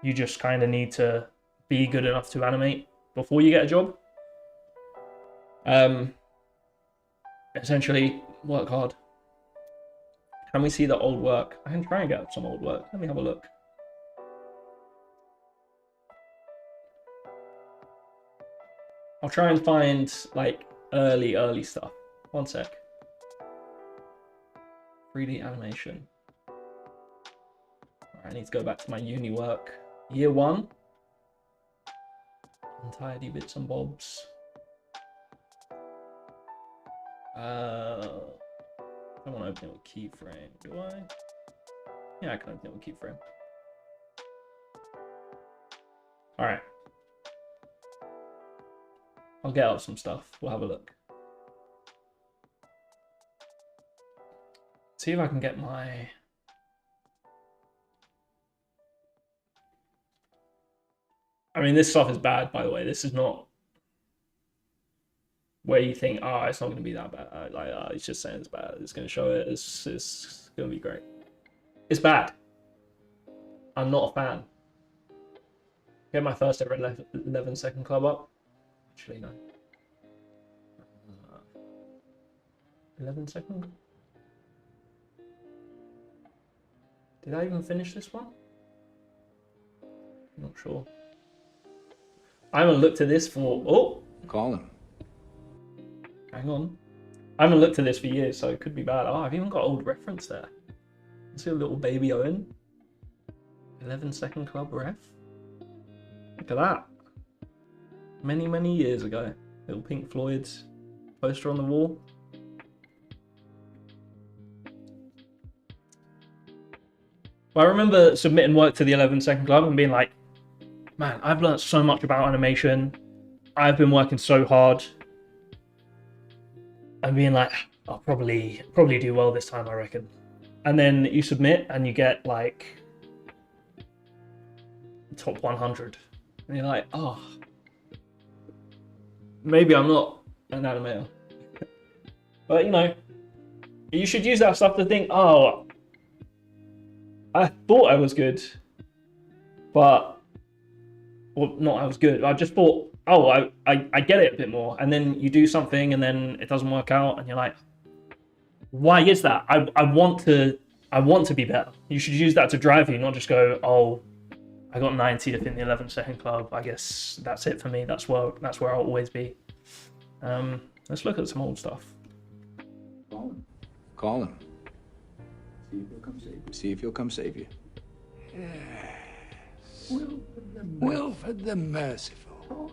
You just kind of need to be good enough to animate before you get a job. Essentially, work hard. Can we see the old work? I can try and get up some old work. Let me have a look. I'll try and find like early stuff. One sec. 3D animation. I need to go back to my uni work. Year 1. Untidy bits and bobs. I don't want to open it with keyframe, do I? Yeah, I can open it with keyframe. Alright. I'll get out some stuff. We'll have a look. See if I can get my... I mean, this stuff is bad, by the way. This is not where you think, oh, it's not going to be that bad. It's just saying it's bad. It's going to show it. It's going to be great. It's bad. I'm not a fan. Get my first ever 11-second club up. Actually, no. 11-second? Did I even finish this one? Not sure. I haven't looked at this for... Oh! Call him. Hang on. I haven't looked at this for years, so it could be bad. Oh, I've even got old reference there. See a little baby Owen. 11-second club ref. Look at that. Many, many years ago. Little Pink Floyd's poster on the wall. Well, I remember submitting work to the 11-second club and being like, man, I've learned so much about animation. I've been working so hard. And being like, I'll probably do well this time, I reckon. And then you submit and you get like top 100. And you're like, oh, maybe I'm not an animator. But you know, you should use that stuff to think, oh, I thought I was good, but, well, not I was good. I just thought, oh, I get it a bit more. And then you do something and then it doesn't work out and you're like, why is that? I want to be better. You should use that to drive you, not just go, oh, I got 90th in the 11-second club. I guess that's it for me. That's where I'll always be. Let's look at some old stuff. Call him. See if he'll come save you. Yes. Wilford the Merciful.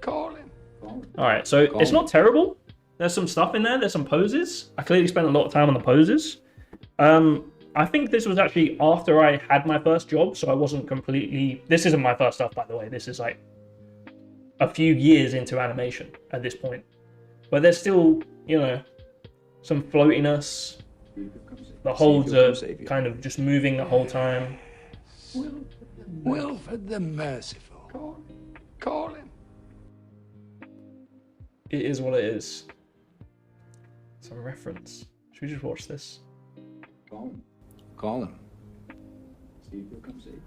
Call him. All right, so it's not terrible. There's some stuff in there. There's some poses. I clearly spent a lot of time on the poses. I think this was actually after I had my first job, so I wasn't completely... This isn't my first stuff, by the way. This is like a few years into animation at this point. But there's still, you know, some floatiness. The holds are kind of just moving the whole time. Wilford the Merciful. Call him. It is what it is. Some reference. Should we just watch this? Call him.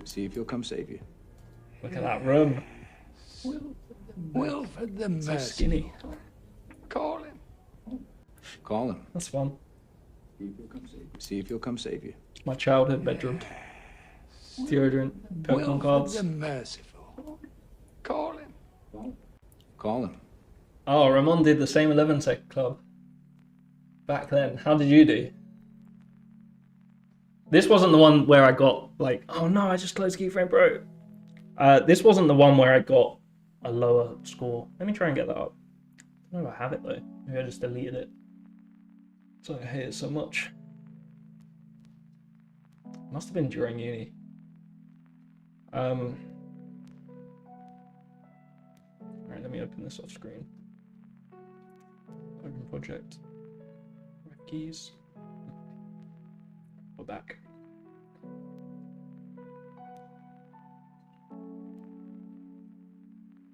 See if he'll come save you. Look at that room. Wilford the Merciful. So skinny. Call him. Call him. That's fun. See if he'll come save you. My childhood bedroom. Deodorant, Pokemon Wilford cards. the Merciful. Call him. Call him. Oh, Ramon did the same 11-second club back then. How did you do? This wasn't the one where I got like, oh no, I just closed Keyframe Pro. This wasn't the one where I got a lower score. Let me try and get that up. I don't know if I have it though. Maybe I just deleted it. So I hate it so much. Must have been during uni. Alright, let me open this off screen. Open project. Ref keys. We're back.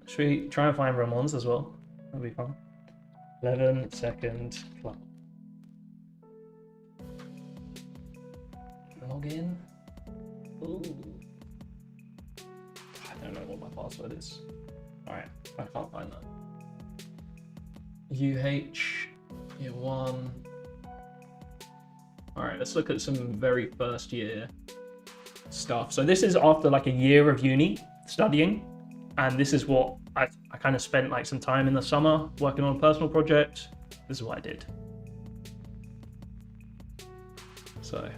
Should we try and find Ramon's as well? That'll be fun. 11-second club. Log in. Ooh. I don't know what my password is. Alright, I can't find that. year 1. Alright, let's look at some very first year stuff. So this is after like a year of uni studying, and this is what I kind of spent like some time in the summer working on a personal project. This is what I did. So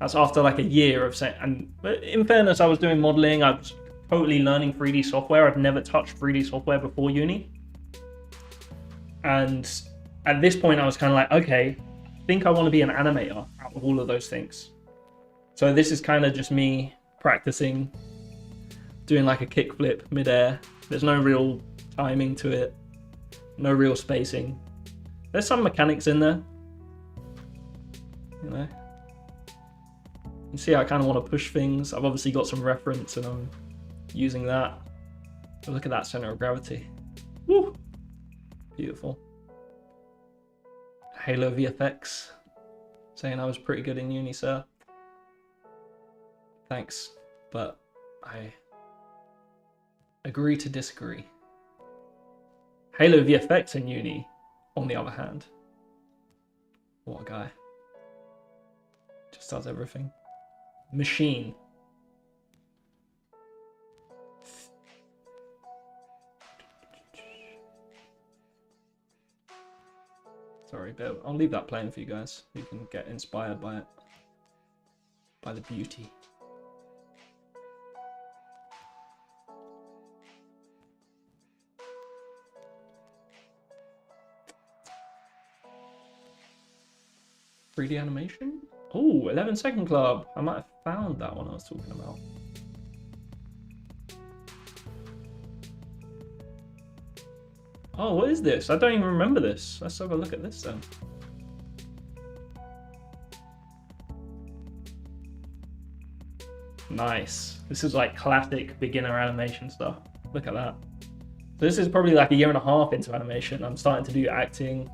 that's after like a year of saying, but in fairness, I was doing modeling. I was totally learning 3D software. I've never touched 3D software before uni. And at this point I was kind of like, okay, I think I want to be an animator out of all of those things. So this is kind of just me practicing doing like a kickflip midair. There's no real timing to it, no real spacing. There's some mechanics in there, you know. You see, I kind of want to push things. I've obviously got some reference and I'm using that. But look at that center of gravity. Woo! Beautiful. Halo VFX saying I was pretty good in uni, sir. Thanks. but I agree to disagree. Halo VFX in uni, on the other hand, what a guy. Just does everything. Machine. Sorry, but I'll leave that playing for you guys. You can get inspired by it. By the beauty. .3D animation? Oh, 11-second club. I might have found that one I was talking about. Oh, what is this? I don't even remember this. Let's have a look at this then. Nice. This is like classic beginner animation stuff. Look at that. So this is probably like a year and a half into animation. I'm starting to do acting.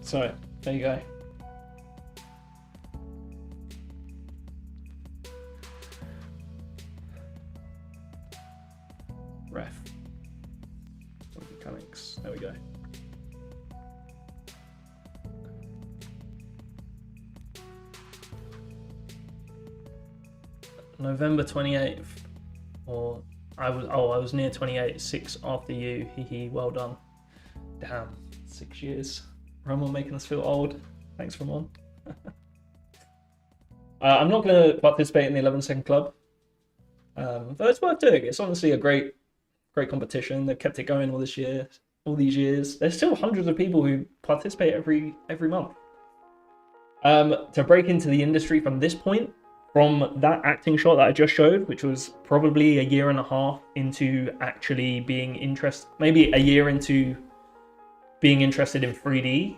So, there you go. Ref. Mechanics. There we go. November 28th. Or I was near 28, 6 after you. Hee, well done. Damn, 6 years. Ramon making us feel old. Thanks, Ramon. I'm not going to participate in the 11-second club. But it's worth doing. It's honestly a great competition. They've kept it going all these years. There's still hundreds of people who participate every month. To break into the industry from this point, from that acting shot that I just showed, which was probably a year and a half into actually being interested, maybe a year into being interested in 3D,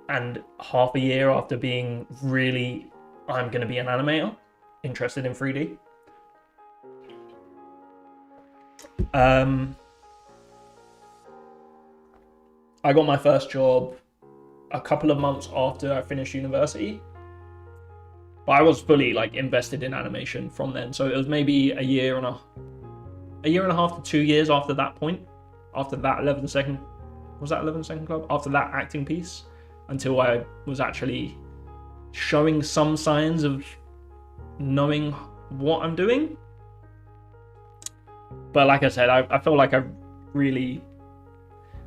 and half a year after being really, I'm going to be an animator, interested in 3D. I got my first job a couple of months after I finished university, but I was fully like invested in animation from then. So it was maybe a year and a half to 2 years after that point, after that 11-second, was that 11-second club? After that acting piece, until I was actually showing some signs of knowing what I'm doing. But like I said, I felt like I really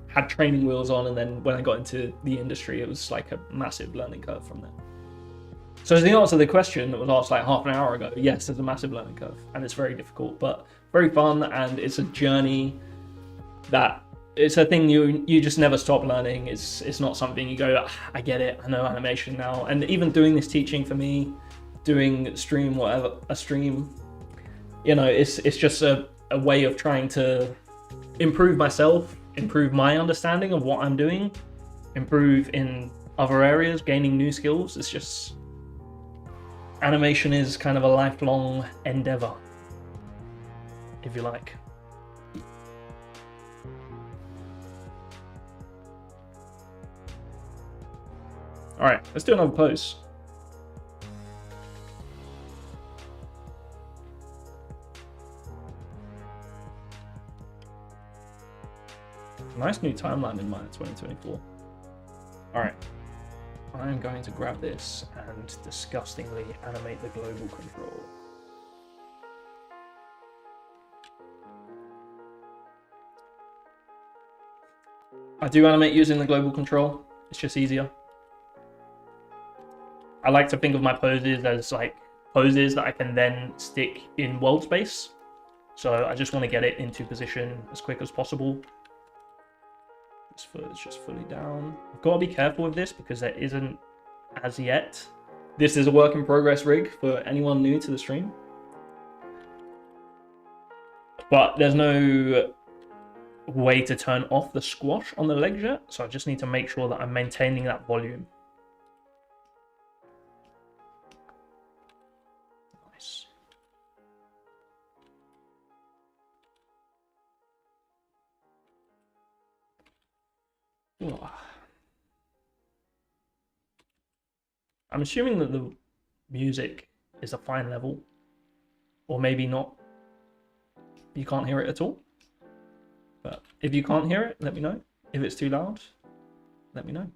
had training wheels on, and then when I got into the industry, it was like a massive learning curve from there. So as the answer to the question that was asked like half an hour ago, yes, there's a massive learning curve, and it's very difficult, but very fun, and it's a journey that it's a thing you just never stop learning. It's not something you go, I get it, I know animation now. And even doing this teaching for me, doing a stream, you know, it's just a way of trying to improve myself, improve my understanding of what I'm doing, improve in other areas, gaining new skills. It's just, animation is kind of a lifelong endeavor, if you like. All right, let's do another pose. Nice new timeline in mind, 2024. All right, I'm going to grab this and disgustingly animate the global control. I do animate using the global control. It's just easier. I like to think of my poses as like poses that I can then stick in world space. So I just want to get it into position as quick as possible. This foot is just fully down. I've got to be careful with this because there isn't as yet. This is a work in progress rig for anyone new to the stream. But there's no way to turn off the squash on the legs yet. So I just need to make sure that I'm maintaining that volume. Nice. Oh. I'm assuming that the music is a fine level, or maybe not. You can't hear it at all. But if you can't hear it, let me know. If it's too loud, let me know.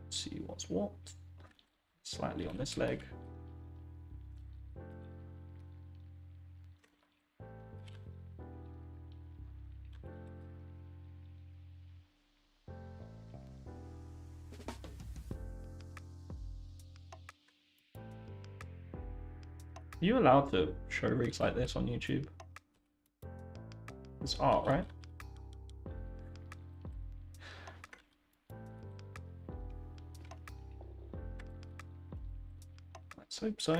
Let's see what's what. Slightly on this leg. Are you allowed to show rigs like this on YouTube? It's art, right? Let's hope so.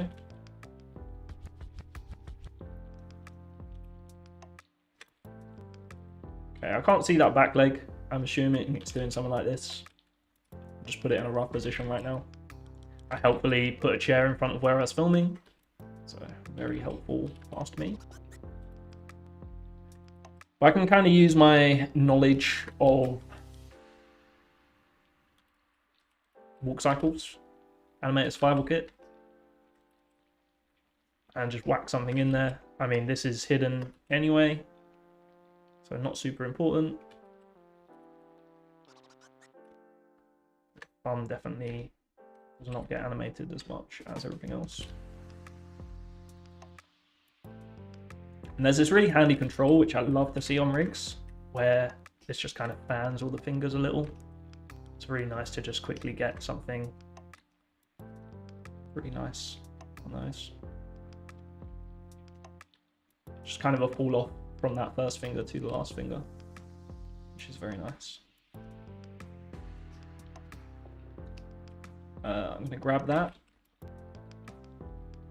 Okay, I can't see that back leg. I'm assuming it's doing something like this. Just put it in a rough position right now. I helpfully put a chair in front of where I was filming. So very helpful past me. But I can kind of use my knowledge of walk cycles, animated survival kit, and just whack something in there. I mean, this is hidden anyway, so not super important. Definitely does not get animated as much as everything else. And there's this really handy control, which I love to see on rigs, where this just kind of fans all the fingers a little. It's really nice to just quickly get something really nice on those. Just kind of a pull off from that first finger to the last finger, which is very nice. I'm going to grab that.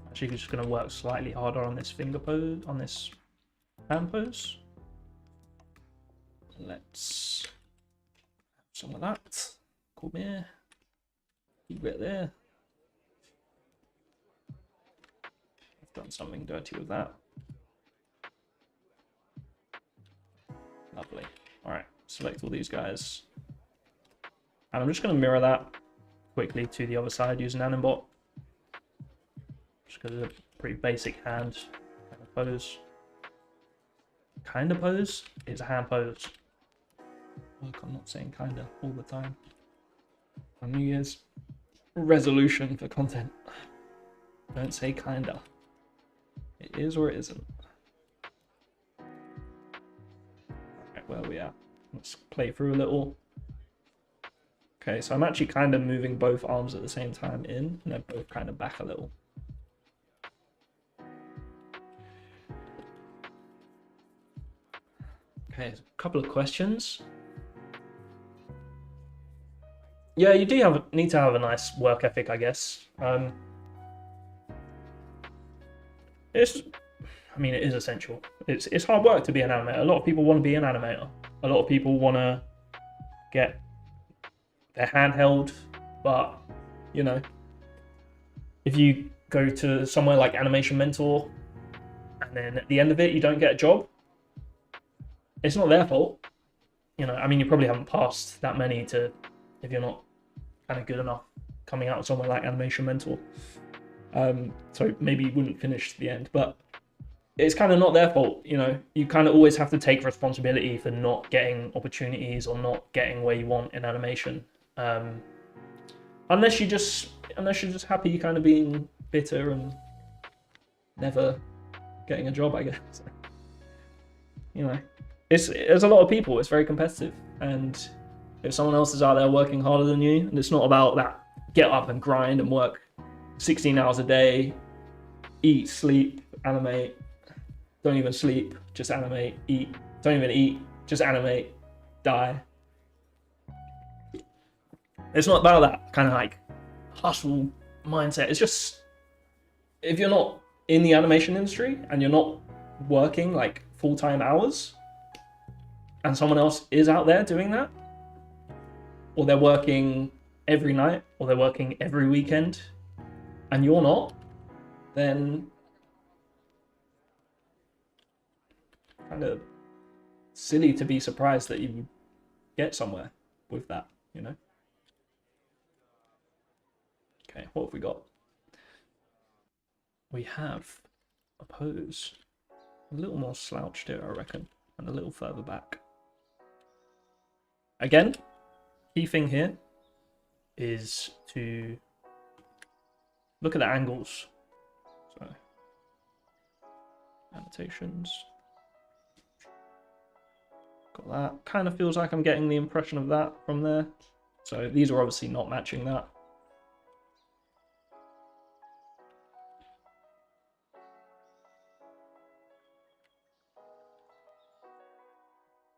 Actually, just going to work slightly harder on this finger pose, on this hand pose. Let's have some of that. Come here. Keep it there. I've done something dirty with that. Lovely. All right, select all these guys. And I'm just going to mirror that quickly to the other side using Animbot. Just because it's a pretty basic hand kind of pose. Kind of pose? It's a hand pose. Look, I'm not saying kinda all the time. My New Year's resolution for content. Don't say kinda. It is or it isn't. Okay, where are we at? Let's play through a little. Okay, so I'm actually kind of moving both arms at the same time in, and they're both kind of back a little. Okay, a couple of questions. Yeah, you do need to have a nice work ethic, I guess. I mean, it is essential. It's hard work to be an animator. A lot of people want to be an animator. A lot of people want to get their hand held, but you know, if you go to somewhere like Animation Mentor and then at the end of it you don't get a job, it's not their fault. You know, I mean, you probably haven't passed that many to, if you're not kind of good enough coming out of somewhere like Animation Mentor. So maybe you wouldn't finish to the end, but it's kind of not their fault. You know, you kind of always have to take responsibility for not getting opportunities or not getting where you want in animation. Unless you're just happy kind of being bitter and never getting a job, I guess. You know, there's a lot of people. It's very competitive, and if someone else is out there working harder than you, and it's not about that get up and grind and work 16 hours a day, eat, sleep, animate, don't even sleep, just animate, eat, don't even eat, just animate, die. It's not about that kind of like hustle mindset. It's just, if you're not in the animation industry and you're not working like full-time hours and someone else is out there doing that, or they're working every night, or they're working every weekend, and you're not, then kind of silly to be surprised that you get somewhere with that, you know? Okay, what have we got? We have a pose. A little more slouched here, I reckon, and a little further back. Again, key thing here is to look at the angles. So, annotations. Got that. Kind of feels like I'm getting the impression of that from there. So these are obviously not matching that.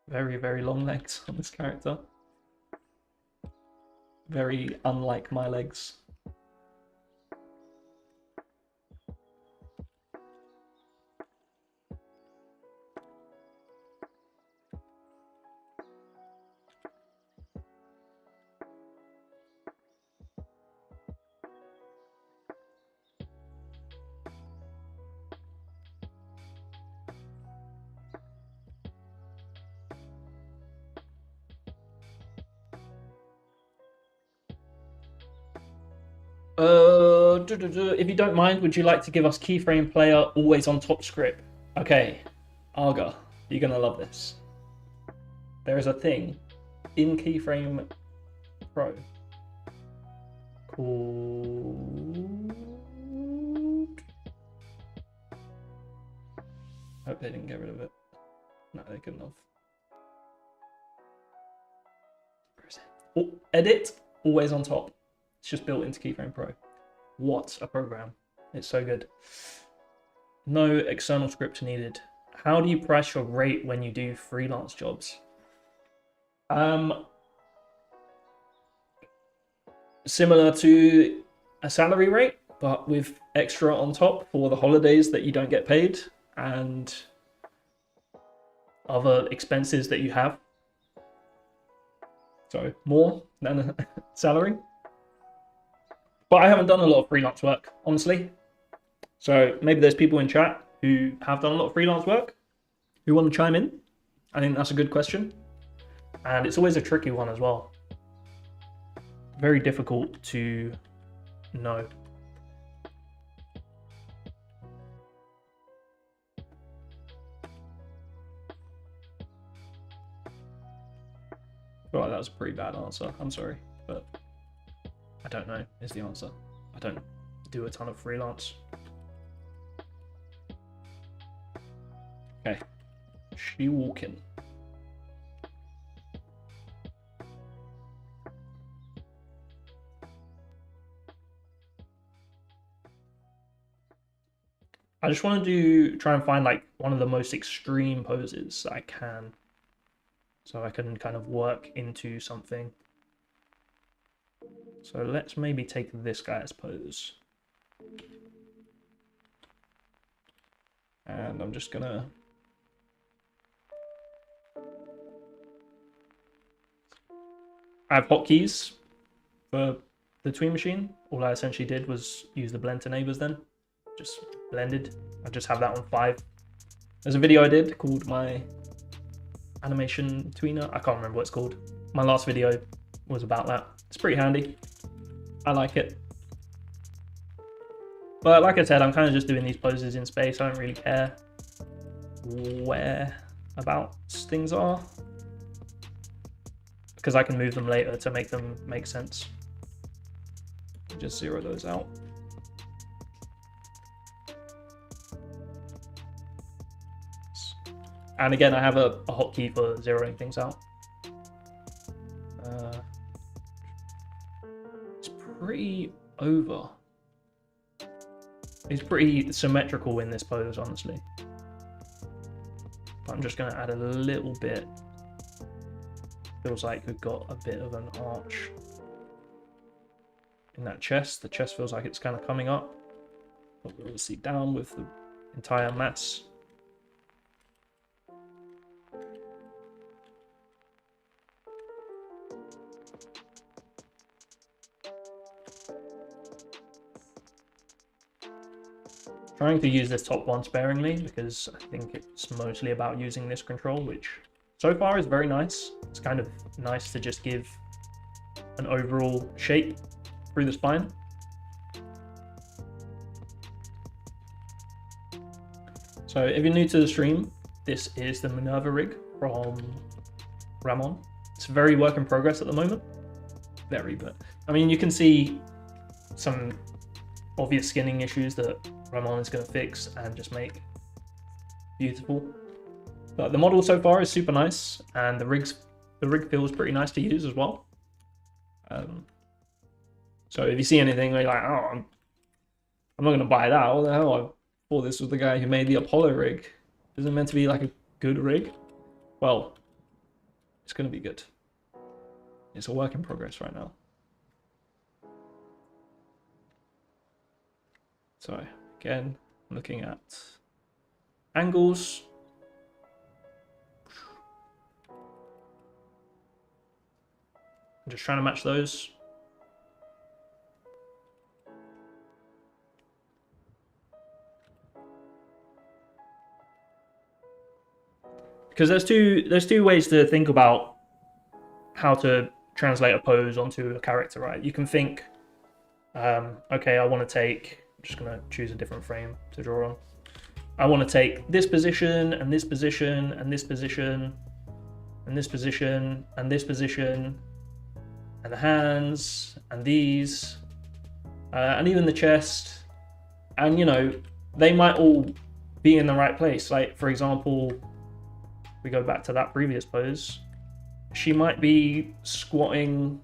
Very, very long legs on this character. Very unlike my legs. If you don't mind, would you like to give us keyframe player always on top script? Okay, Arga, you're gonna love this. There is a thing in Keyframe Pro called... I hope they didn't get rid of it. No, they couldn't have. Where is it? Oh, edit, always on top. It's just built into Keyframe Pro. What a program. It's so good. No external script needed. How do you price your rate when you do freelance jobs? Similar to a salary rate, but with extra on top for the holidays that you don't get paid and other expenses that you have. So more than a salary. But I haven't done a lot of freelance work, honestly. So maybe there's people in chat who have done a lot of freelance work who want to chime in. I think that's a good question. And it's always a tricky one as well. Very difficult to know. Well, that was a pretty bad answer. I'm sorry, but I don't know is the answer. I don't do a ton of freelance. Okay. She walking. I just want to try and find like one of the most extreme poses I can. So I can kind of work into something. So let's maybe take this guy's pose. And I'm just gonna... I have hotkeys for the Tween Machine. All I essentially did was use the blend to neighbors then. Just blended. I just have that on 5. There's a video I did called my animation tweener. I can't remember what it's called. My last video was about that. It's pretty handy. I like it. But like I said, I'm kind of just doing these poses in space. I don't really care where about things are, because I can move them later to make them make sense. Just zero those out. And again, I have a hotkey for zeroing things out. It's pretty over. It's pretty symmetrical in this pose, honestly. But I'm just going to add a little bit. Feels like we've got a bit of an arch in that chest. The chest feels like it's kind of coming up, but we're obviously down with the entire mass. Trying to use this top one sparingly because I think it's mostly about using this control, which so far is very nice. It's kind of nice to just give an overall shape through the spine. So if you're new to the stream, this is the Minerva rig from Ramon. It's very work in progress at the moment. Very, but I mean, you can see some obvious skinning issues that Ramon is going to fix and just make beautiful. But the model so far is super nice, and the rig feels pretty nice to use as well. So if you see anything where you're like, oh, I'm not going to buy that, what the hell? I thought this was the guy who made the Apollo rig. Isn't it meant to be like a good rig? Well, it's going to be good. It's a work in progress right now. So again, looking at angles. I'm just trying to match those. Because there's two ways to think about how to translate a pose onto a character, right? You can think, okay, I want to take, I'm just going to choose a different frame to draw on. I want to take this position, and this position, and this position, and this position, and this position, and the hands, and these, and even the chest. And, you know, they might all be in the right place. Like, for example, we go back to that previous pose. She might be squatting,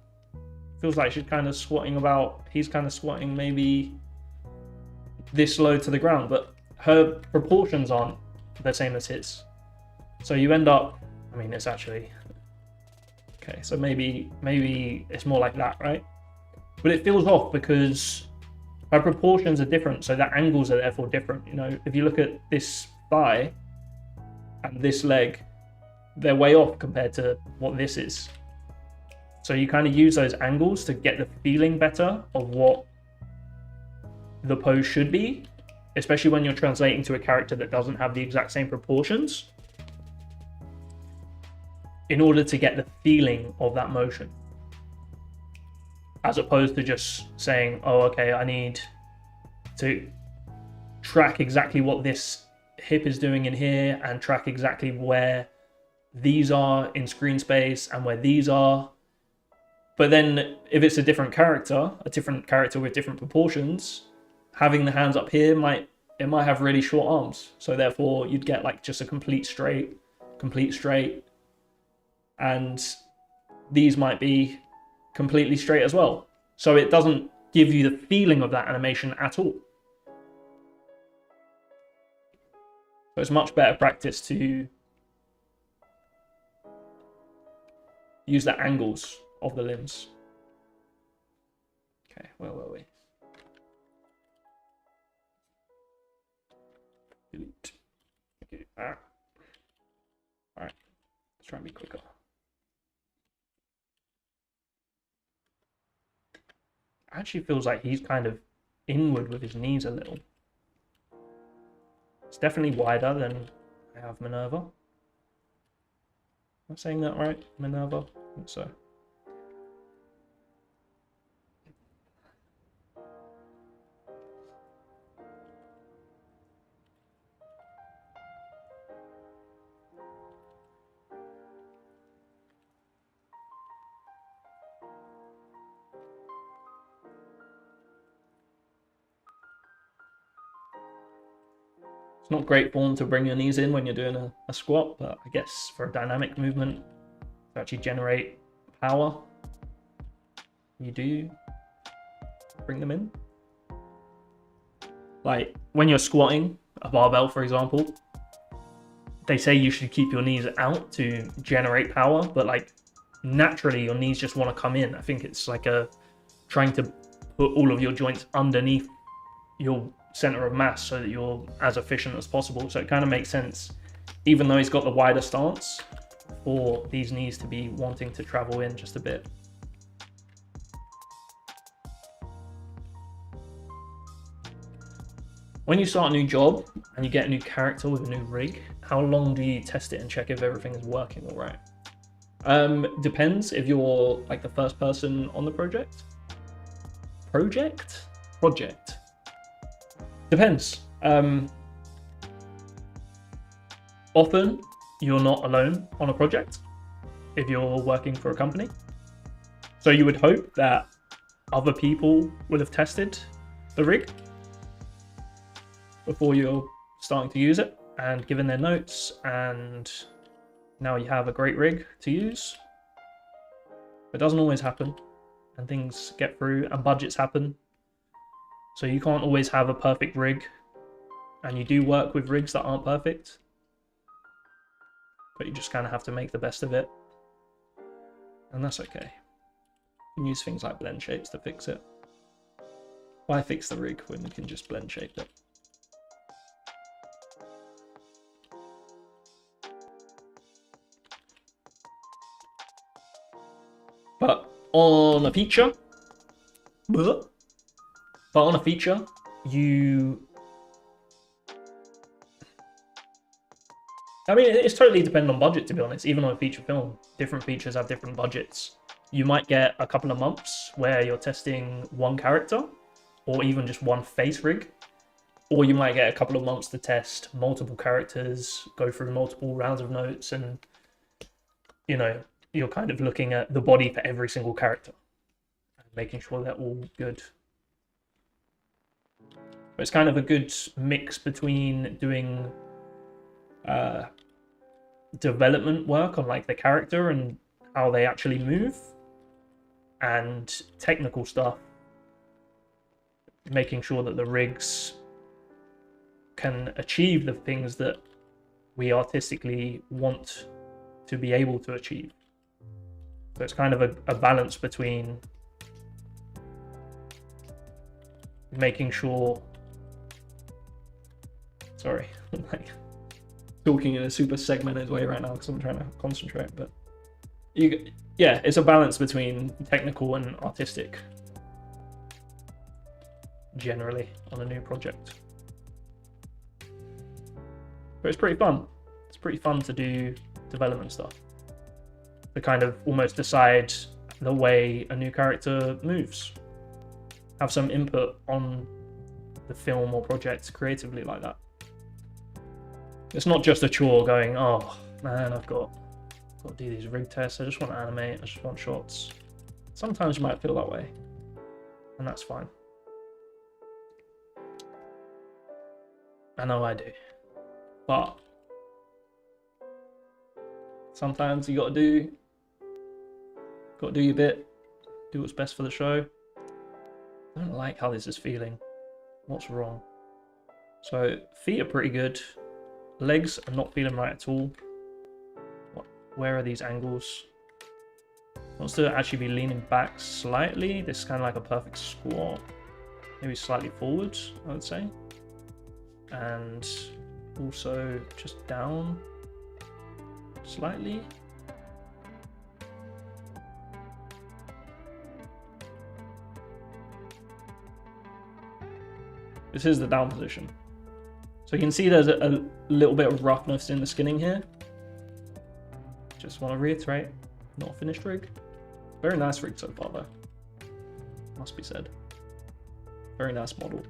feels like she's kind of squatting about, he's kind of squatting maybe this low to the ground, but her proportions aren't the same as his. So you end up, I mean, it's actually, okay, so maybe it's more like that, right? But it feels off because her proportions are different, so the angles are therefore different. You know, if you look at this thigh and this leg, they're way off compared to what this is. So you kind of use those angles to get the feeling better of what the pose should be, especially when you're translating to a character that doesn't have the exact same proportions, in order to get the feeling of that motion. As opposed to just saying, oh, okay, I need to track exactly what this hip is doing in here and track exactly where these are in screen space and where these are. But then if it's a different character with different proportions, having the hands up here might have really short arms. So therefore you'd get like just a complete straight, and these might be completely straight as well. So it doesn't give you the feeling of that animation at all. So it's much better practice to use the angles of the limbs. Okay, where were we? Delete. Okay. All right. Let's try and be quicker. Actually feels like he's kind of inward with his knees a little. It's definitely wider than I have Minerva. Am I saying that right? Minerva? I think so. It's not great form to bring your knees in when you're doing a squat, but I guess for a dynamic movement, to actually generate power, you do bring them in. Like when you're squatting a barbell, for example, they say you should keep your knees out to generate power, but like naturally your knees just want to come in. I think it's like trying to put all of your joints underneath your center of mass so that you're as efficient as possible. So it kind of makes sense, even though he's got the wider stance, for these knees to be wanting to travel in just a bit. when you start a new job and you get a new character with a new rig, how long do you test it and check if everything is working all right? Depends if you're like the first person on the project. Project. Depends. Often you're not alone on a project if you're working for a company. So you would hope that other people would have tested the rig before you're starting to use it and given their notes, and now you have a great rig to use. It doesn't always happen, and things get through and budgets happen. So you can't always have a perfect rig, and you do work with rigs that aren't perfect, but you just kind of have to make the best of it, and that's okay. You can use things like blend shapes to fix it. Why fix the rig when we can just blend shape it? But on a feature, you... I mean, it's totally dependent on budget, to be honest. Even on a feature film, different features have different budgets. You might get a couple of months where you're testing one character, or even just one face rig. Or you might get a couple of months to test multiple characters, go through multiple rounds of notes, and, you know, you're kind of looking at the body for every single character and making sure they're all good. But it's kind of a good mix between doing development work on like the character and how they actually move, and technical stuff, making sure that the rigs can achieve the things that we artistically want to be able to achieve. So it's kind of a balance between making sure... Sorry, I'm like talking in a super segmented way right now because I'm trying to concentrate. But yeah, it's a balance between technical and artistic generally on a new project. But it's pretty fun. It's pretty fun to do development stuff, to kind of almost decide the way a new character moves, have some input on the film or project creatively like that. It's not just a chore going, oh man, I've got to do these rig tests, I just want to animate, I just want shots. Sometimes you might feel that way, and that's fine. I know I do. But sometimes you gotta do your bit, do what's best for the show. I don't like how this is feeling. What's wrong? So feet are pretty good. Legs are not feeling right at all. Where are these angles? Wants to actually be leaning back slightly. This is kind of like a perfect squat. Maybe slightly forward, I would say. And also just down slightly. This is the down position. So you can see there's a little bit of roughness in the skinning here. Just want to reiterate, not a finished rig. Very nice rig so far though, must be said. Very nice model.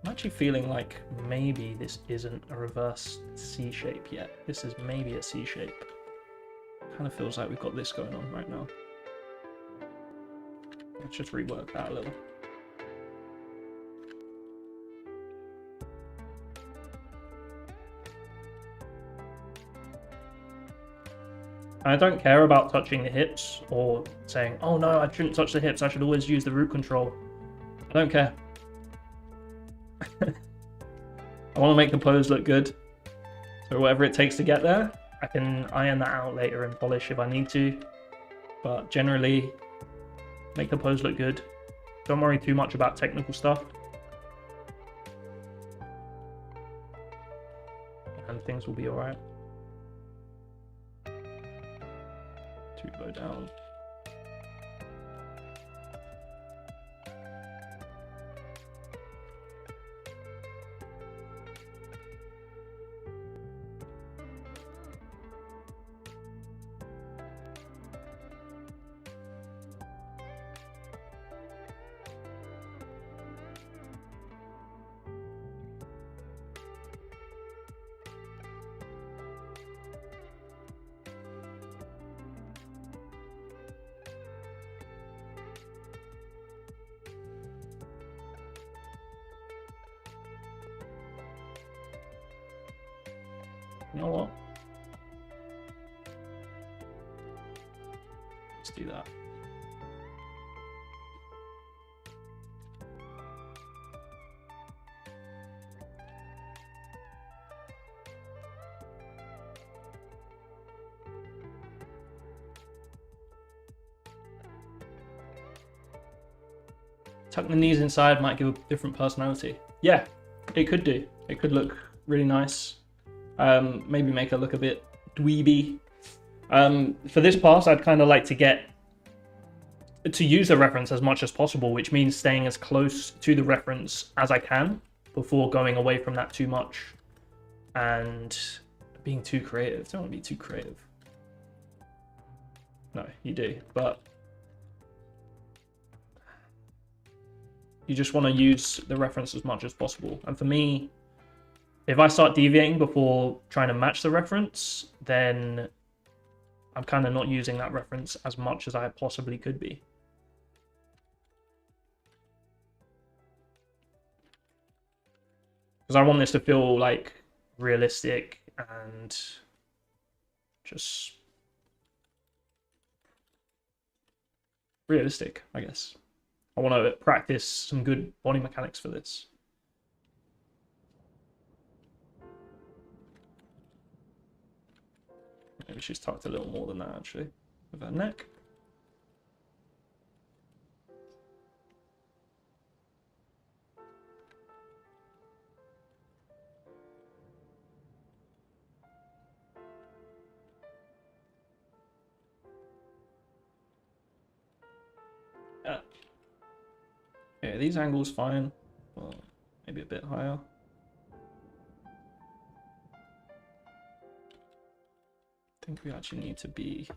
I'm actually feeling like maybe this isn't a reverse C shape yet. This is maybe a C shape. Kind of feels like we've got this going on right now. Let's just rework that a little. I don't care about touching the hips or saying, oh no, I shouldn't touch the hips, I should always use the root control. I don't care. I want to make the pose look good. So whatever it takes to get there, I can iron that out later and polish if I need to. But generally, make the pose look good. Don't worry too much about technical stuff. And things will be alright. Too low down. You know what? Let's do that. Tuck the knees inside might give a different personality. Yeah, it could do. It could look really nice. Maybe make her look a bit dweeby. For this pass, I'd kind of like to use the reference as much as possible, which means staying as close to the reference as I can before going away from that too much and being too creative. Don't want to be too creative. No, you do, but you just want to use the reference as much as possible. And for me, if I start deviating before trying to match the reference, then I'm kind of not using that reference as much as I possibly could be. Because I want this to feel like realistic and just realistic, I guess. I want to practice some good body mechanics for this. Maybe she's tucked a little more than that, actually, with her neck. Yeah, these angles fine. Well, maybe a bit higher. I think we actually need to be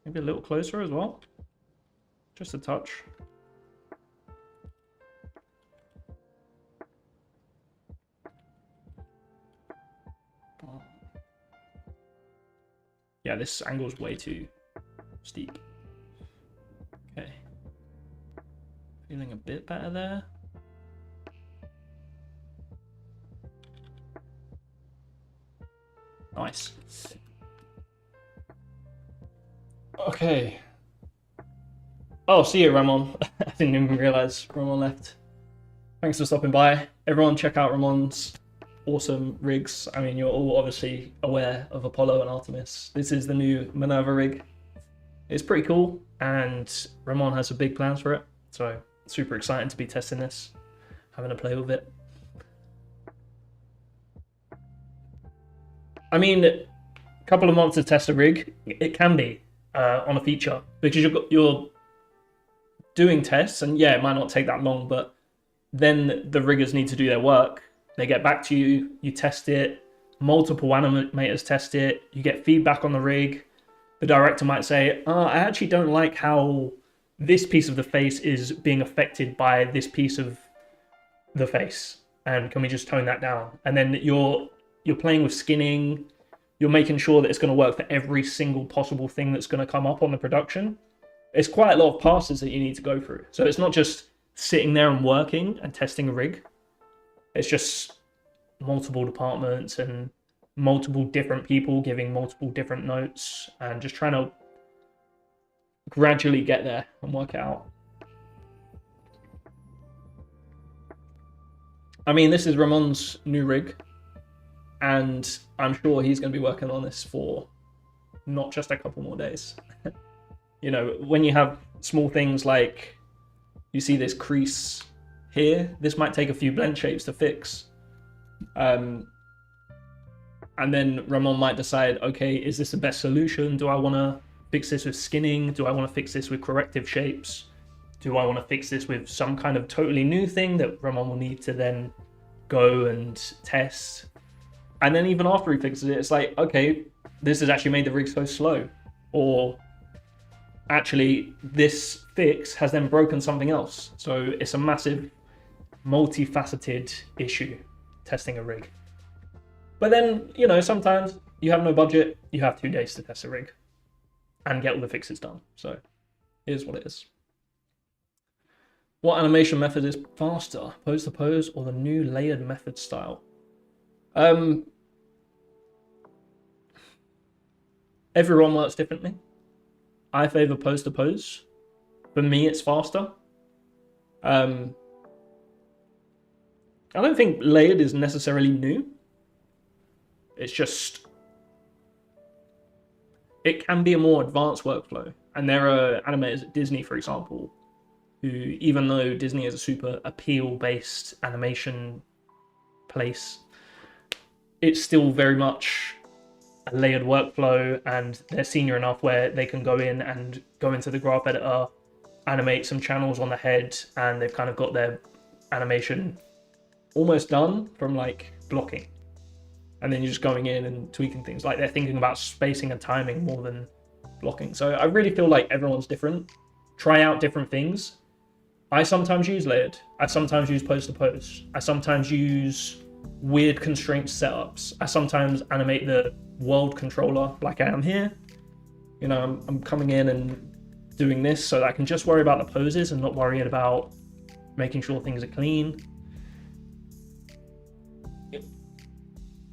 maybe a little closer as well. Just a touch. Yeah, this angle's way too steep. Okay. Feeling a bit better there. Nice. Okay. Oh, see you, Ramon. I didn't even realize Ramon left. Thanks for stopping by. Everyone check out Ramon's awesome rigs. I mean, you're all obviously aware of Apollo and Artemis. This is the new Minerva rig. It's pretty cool, and Ramon has some big plans for it. So super excited to be testing this, having a play with it. I mean, a couple of months to test a rig, it can be on a feature, because you're doing tests, and yeah, it might not take that long, but then the riggers need to do their work. They get back to you, you test it, multiple animators test it, you get feedback on the rig. The director might say, I actually don't like how this piece of the face is being affected by this piece of the face, and can we just tone that down? And then you're playing with skinning, you're making sure that it's going to work for every single possible thing that's going to come up on the production. It's quite a lot of passes that you need to go through. So it's not just sitting there and working and testing a rig. It's just multiple departments and multiple different people giving multiple different notes and just trying to gradually get there and work it out. I mean, this is Ramon's new rig, and I'm sure he's going to be working on this for not just a couple more days. You know, when you have small things like you see this crease here, this might take a few blend shapes to fix. And then Ramon might decide, okay, is this the best solution? Do I want to fix this with skinning? Do I want to fix this with corrective shapes? Do I want to fix this with some kind of totally new thing that Ramon will need to then go and test? And then even after he fixes it, it's like, okay, this has actually made the rig so slow. Or actually, this fix has then broken something else. So it's a massive, multifaceted issue, testing a rig. But then, you know, sometimes you have no budget, you have 2 days to test a rig and get all the fixes done. So here's what it is. What animation method is faster, pose to pose or the new layered method style? Everyone works differently. I favor pose to pose. For me, it's faster. I don't think layered is necessarily new. It's just, it can be a more advanced workflow. And there are animators at Disney, for example, who, even though Disney is a super appeal-based animation place, it's still very much a layered workflow, and they're senior enough where they can go in and go into the graph editor, animate some channels on the head, and they've kind of got their animation almost done from like blocking. And then you're just going in and tweaking things. Like they're thinking about spacing and timing more than blocking. So I really feel like everyone's different. Try out different things. I sometimes use layered. I sometimes use pose to pose. I sometimes use weird constraint setups. I sometimes animate the world controller like I am here. You know, I'm coming in and doing this so that I can just worry about the poses and not worrying about making sure things are clean.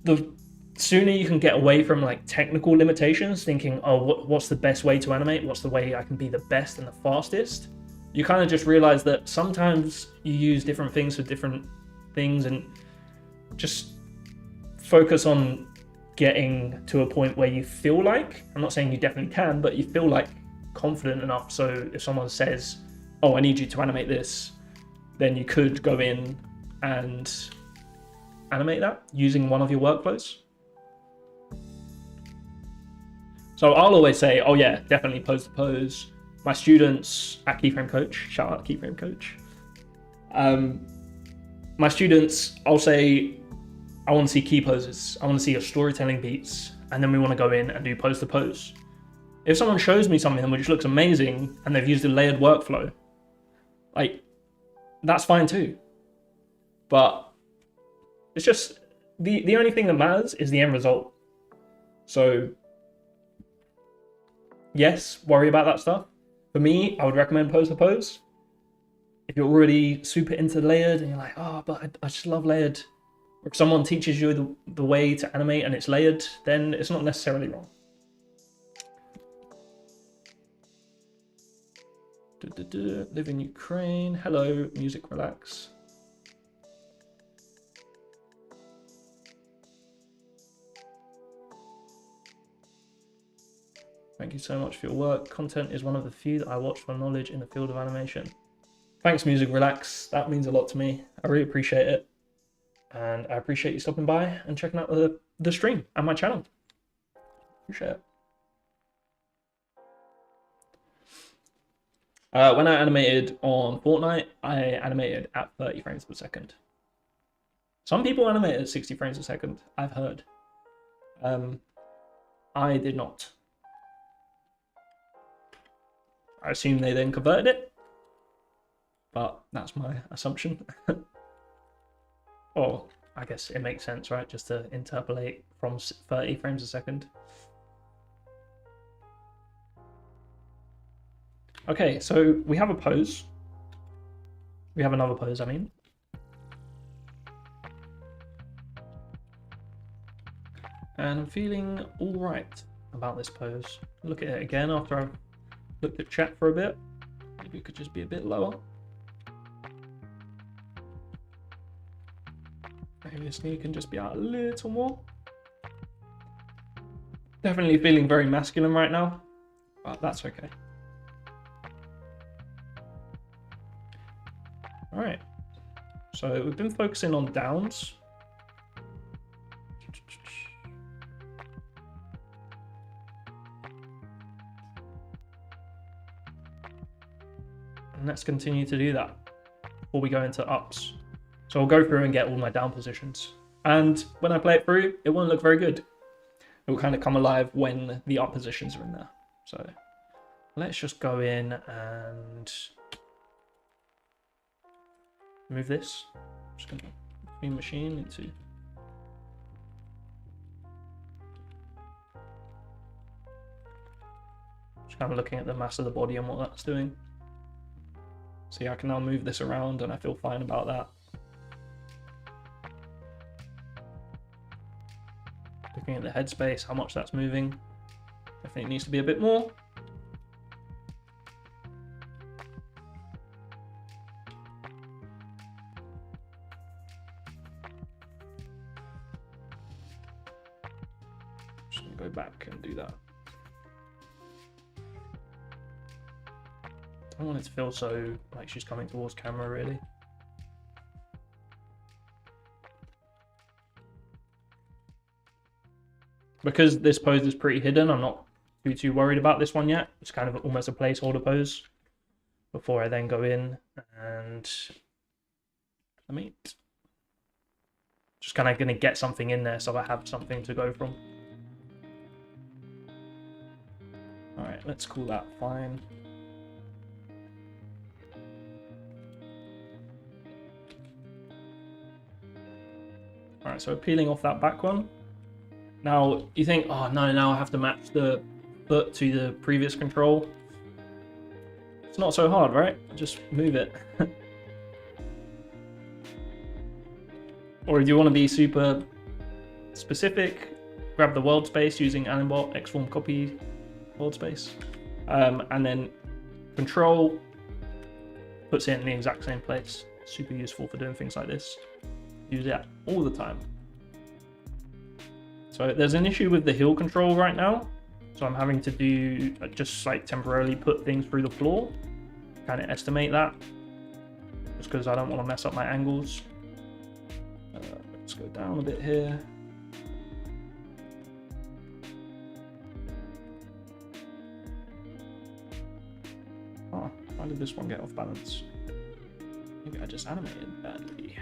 The sooner you can get away from like technical limitations, thinking, oh, what's the best way to animate? What's the way I can be the best and the fastest? You kind of just realize that sometimes you use different things for different things, and just focus on getting to a point where you feel like, I'm not saying you definitely can, but you feel like confident enough. So if someone says, oh, I need you to animate this, then you could go in and animate that using one of your workflows. So I'll always say, oh yeah, definitely pose to pose. My students at Keyframe Coach, shout out Keyframe Coach. My students, I'll say, I want to see key poses. I want to see your storytelling beats. And then we want to go in and do pose to pose. If someone shows me something which looks amazing and they've used a layered workflow, like, that's fine too. But it's just, the only thing that matters is the end result. So yes, worry about that stuff. For me, I would recommend pose to pose. If you're already super into layered and you're like, oh, but I just love layered, or if someone teaches you the way to animate and it's layered, then it's not necessarily wrong. Live in Ukraine. Hello, Music Relax. Thank you so much for your work. Content is one of the few that I watch for knowledge in the field of animation. Thanks, Music Relax. That means a lot to me. I really appreciate it. And I appreciate you stopping by and checking out the stream and my channel. Appreciate it. When I animated on Fortnite, I animated at 30 frames per second. Some people animate at 60 frames a second, I've heard. I did not. I assume they then converted it, but that's my assumption. Or I guess it makes sense, right? Just to interpolate from 30 frames a second. Okay, so we have a pose. We have another pose, I mean. And I'm feeling all right about this pose. Look at it again after I've looked at chat for a bit. Maybe it could just be a bit lower. Maybe this knee can just be out a little more. Definitely feeling very masculine right now, but that's okay. All right, so we've been focusing on downs. And let's continue to do that before we go into ups. So I'll go through and get all my down positions. And when I play it through, it won't look very good. It will kind of come alive when the up positions are in there. So let's just go in and move this. I'm just going to machine into. Just kind of looking at the mass of the body and what that's doing. See, I can now move this around and I feel fine about that. Looking at the headspace, how much that's moving. Definitely needs to be a bit more. Just gonna go back and do that. I don't want it to feel so like she's coming towards camera, really. Because this pose is pretty hidden, I'm not too worried about this one yet. It's kind of almost a placeholder pose before I then go in and just kind of going to get something in there so I have something to go from. All right, let's call that fine. All right, so peeling off that back one. Now, you think, oh no, now I have to match the foot to the previous control. It's not so hard, right? Just move it. Or if you want to be super specific, grab the world space using Animbot, Xform copy world space. And then control puts it in the exact same place. Super useful for doing things like this. Use it all the time. So there's an issue with the heel control right now. So I'm having to do just like temporarily put things through the floor, kind of estimate that, just because I don't want to mess up my angles. Let's go down a bit here. Oh, why did this one get off balance? Maybe I just animated badly.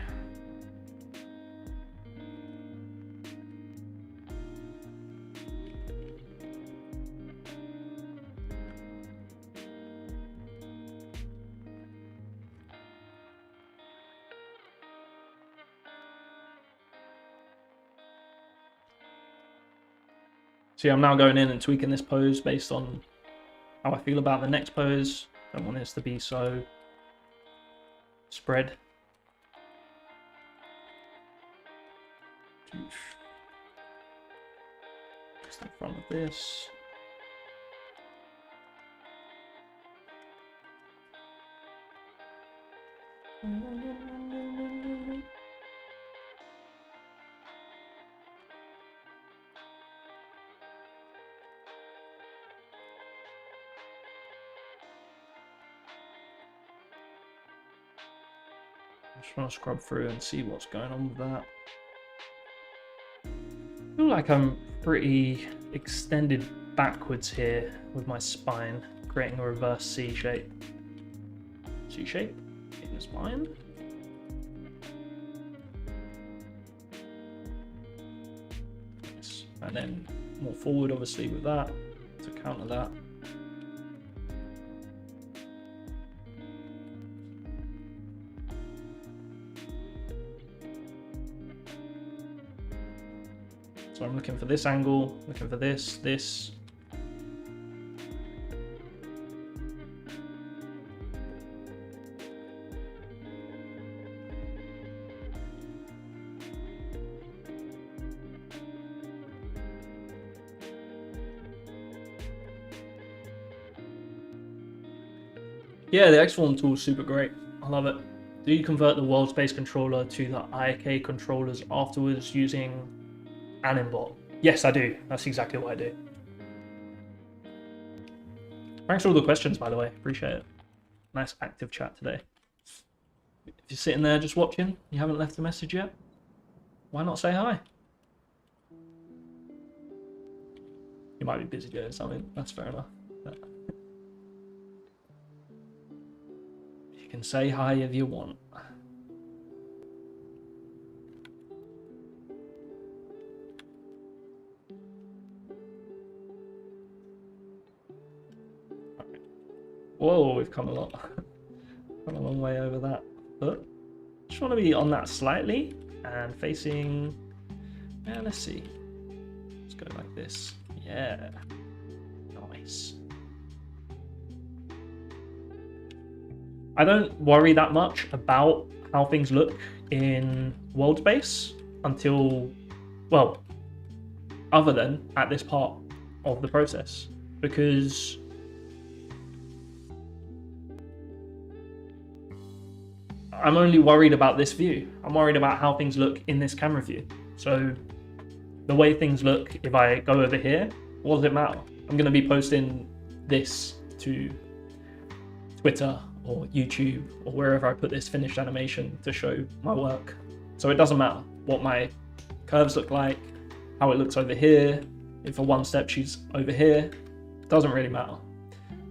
See, I'm now going in and tweaking this pose based on how I feel about the next pose. Don't want this to be so spread. Just in front of this. Just want to scrub through and see what's going on with that. I feel like I'm pretty extended backwards here with my spine, creating a reverse C shape. C shape in the spine. Nice. And then more forward, obviously, with that to counter that. So I'm looking for this angle, looking for this. Yeah, the Xform tool is super great. I love it. Do you convert the world space controller to the IK controllers afterwards using Animbot? Yes, I do. That's exactly what I do. Thanks for all the questions, by the way. Appreciate it. Nice active chat today. If you're sitting there just watching, you haven't left a message yet, why not say hi? You might be busy doing something. That's fair enough. But you can say hi if you want. Whoa, we've come a lot. Come a long way over that. But just want to be on that slightly and facing. Yeah, let's see. Let's go like this. Yeah. Nice. I don't worry that much about how things look in world space until, well, other than at this part of the process, because I'm only worried about this view. I'm worried about how things look in this camera view. So the way things look, if I go over here, what does it matter? I'm going to be posting this to Twitter or YouTube or wherever I put this finished animation to show my work. So it doesn't matter what my curves look like, how it looks over here. If for one step she's over here, it doesn't really matter.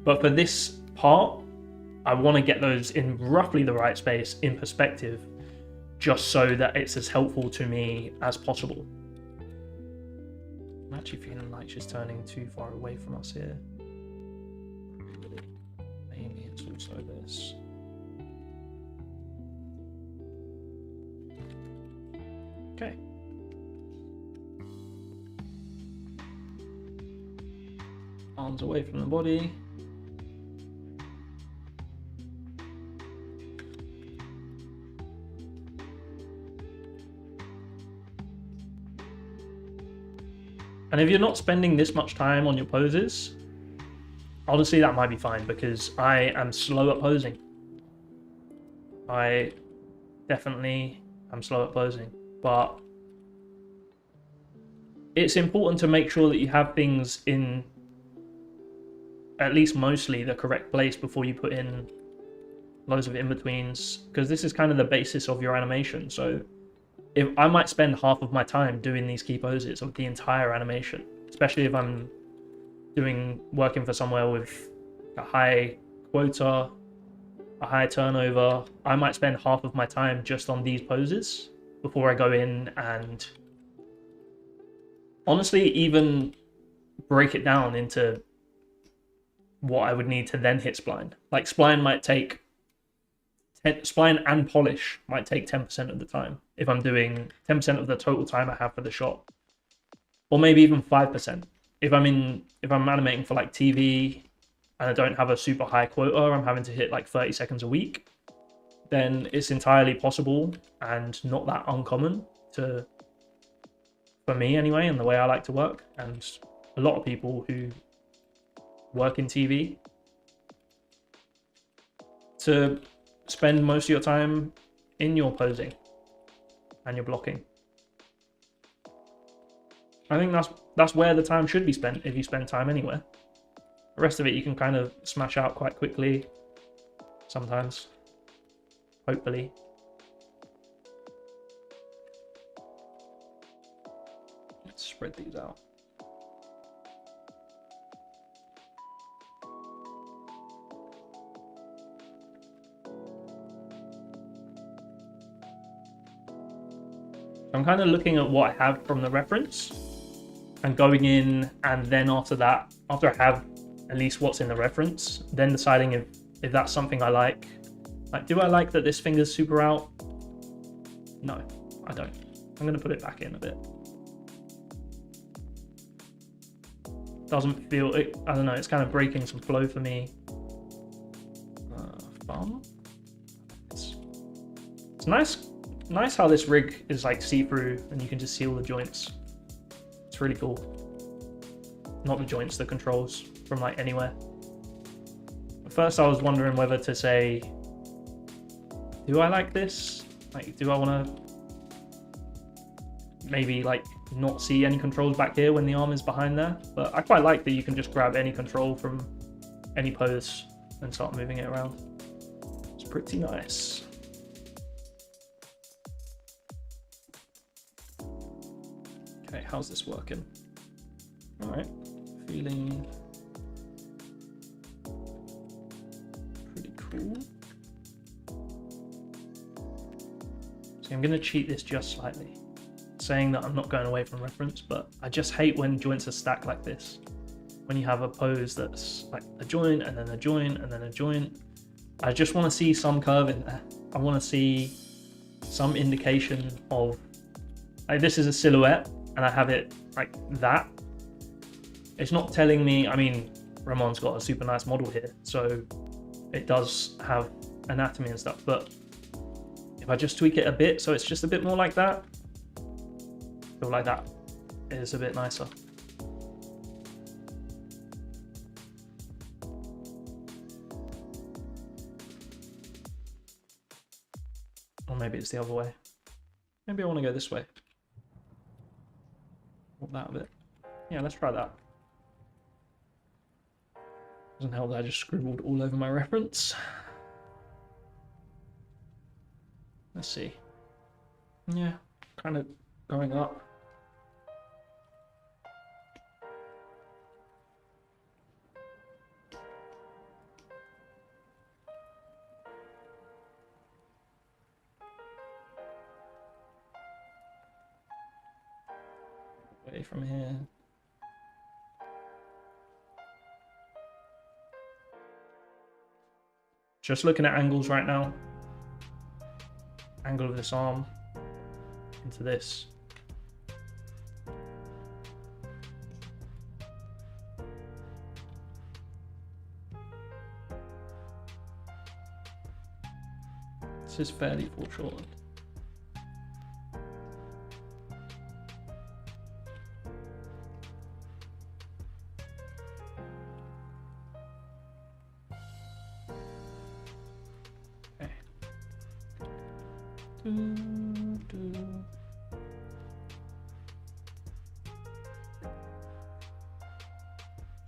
But for this part, I want to get those in roughly the right space in perspective, just so that it's as helpful to me as possible. I'm actually feeling like she's turning too far away from us here. Maybe it's also this. Okay. Arms away from the body. And if you're not spending this much time on your poses, honestly, that might be fine, because I am slow at posing. I definitely am slow at posing, but it's important to make sure that you have things in at least mostly the correct place before you put in loads of in-betweens, because this is kind of the basis of your animation. So if I might spend half of my time doing these key poses of the entire animation, especially if I'm working for somewhere with a high quota, a high turnover, I might spend half of my time just on these poses before I go in and honestly even break it down into what I would need to then hit spline. Like spline and polish might take 10% of the time if I'm doing 10% of the total time I have for the shot, or maybe even 5%. If I'm animating for like TV and I don't have a super high quota, I'm having to hit like 30 seconds a week, then it's entirely possible and not that uncommon for me anyway, and the way I like to work, and a lot of people who work in TV, to spend most of your time in your posing and your blocking. I think that's where the time should be spent if you spend time anywhere. The rest of it you can kind of smash out quite quickly sometimes, hopefully. Let's spread these out. I'm kind of looking at what I have from the reference and going in, and then after that, after I have at least what's in the reference, then deciding if that's something I like. Like, do I like that this finger's super out? No, I don't. I'm going to put it back in a bit. Doesn't feel, I don't know, it's kind of breaking some flow for me. Fun. It's nice how this rig is like see-through and you can just see all the joints. It's really cool. Not the joints, the controls from like anywhere. At first I was wondering whether to say, do I like this? Like, do I want to maybe like not see any controls back here when the arm is behind there? But I quite like that you can just grab any control from any pose and start moving it around. It's pretty nice. Okay, how's this working? All right, feeling pretty cool. So I'm gonna cheat this just slightly, saying that I'm not going away from reference, but I just hate when joints are stacked like this. When you have a pose that's like a joint and then a joint and then a joint, I just want to see some curve in there. I want to see some indication of, like, this is a silhouette and I have it like that. It's not telling me, I mean, Ramon's got a super nice model here, so it does have anatomy and stuff, but if I just tweak it a bit so it's just a bit more like that, I feel like that is a bit nicer. Or maybe it's the other way. Maybe I want to go this way. Want that a bit. Yeah, let's try that. Doesn't help that I just scribbled all over my reference. Let's see. Yeah, kind of going up. Away from here. Just looking at angles right now. Angle of this arm into this. This is fairly foreshortened.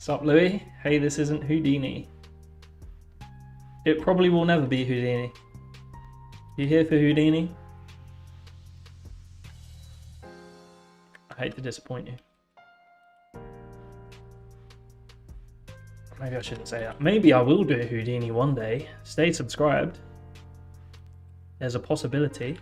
What's up, Louis? Hey, this isn't Houdini. It probably will never be Houdini. You here for Houdini? I hate to disappoint you. Maybe I shouldn't say that. Maybe I will do Houdini one day. Stay subscribed. There's a possibility.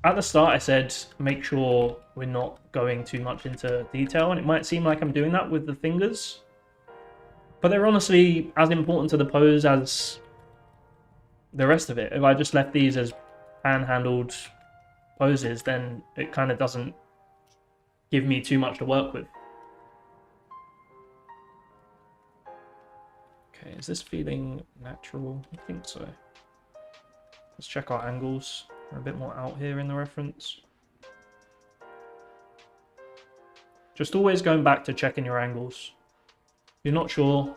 At the start I said make sure we're not going too much into detail, and it might seem like I'm doing that with the fingers, but they're honestly as important to the pose as the rest of it. If I just left these as hand-handled poses, then it kind of doesn't give me too much to work with. Okay, is this feeling natural? I think so. Let's check our angles. We're a bit more out here in the reference. Just always going back to checking your angles. If you're not sure,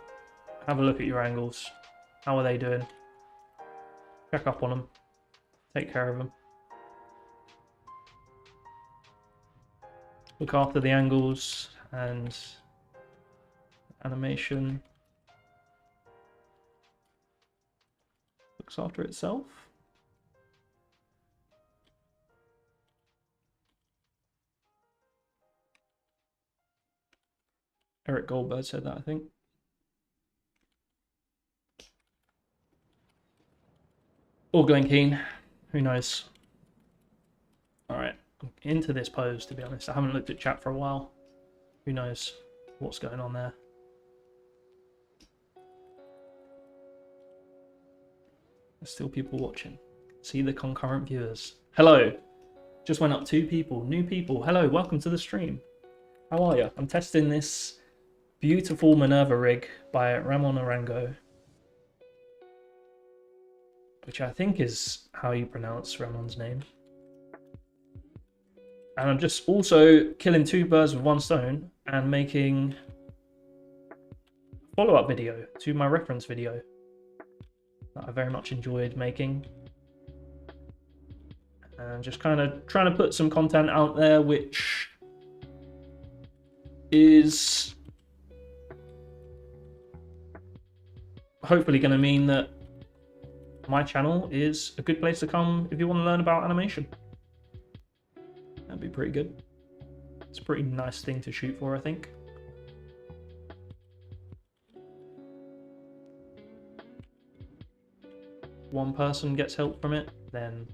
have a look at your angles. How are they doing? Check up on them. Take care of them. Look after the angles and animation. Looks after itself. Eric Goldberg said that, I think. Or Glenn Keane. Who knows? Alright, I'm into this pose, to be honest. I haven't looked at chat for a while. Who knows what's going on there? There's still people watching. See the concurrent viewers. Hello. Just went up 2 people. New people. Hello, welcome to the stream. How are you? I'm testing this beautiful Minerva rig by Ramon Arango, which I think is how you pronounce Ramon's name. And I'm just also killing 2 birds with 1 stone and making a follow-up video to my reference video that I very much enjoyed making. And just kind of trying to put some content out there which is hopefully going to mean that my channel is a good place to come if you want to learn about animation. That'd be pretty good. It's a pretty nice thing to shoot for, I think. One person gets help from it, then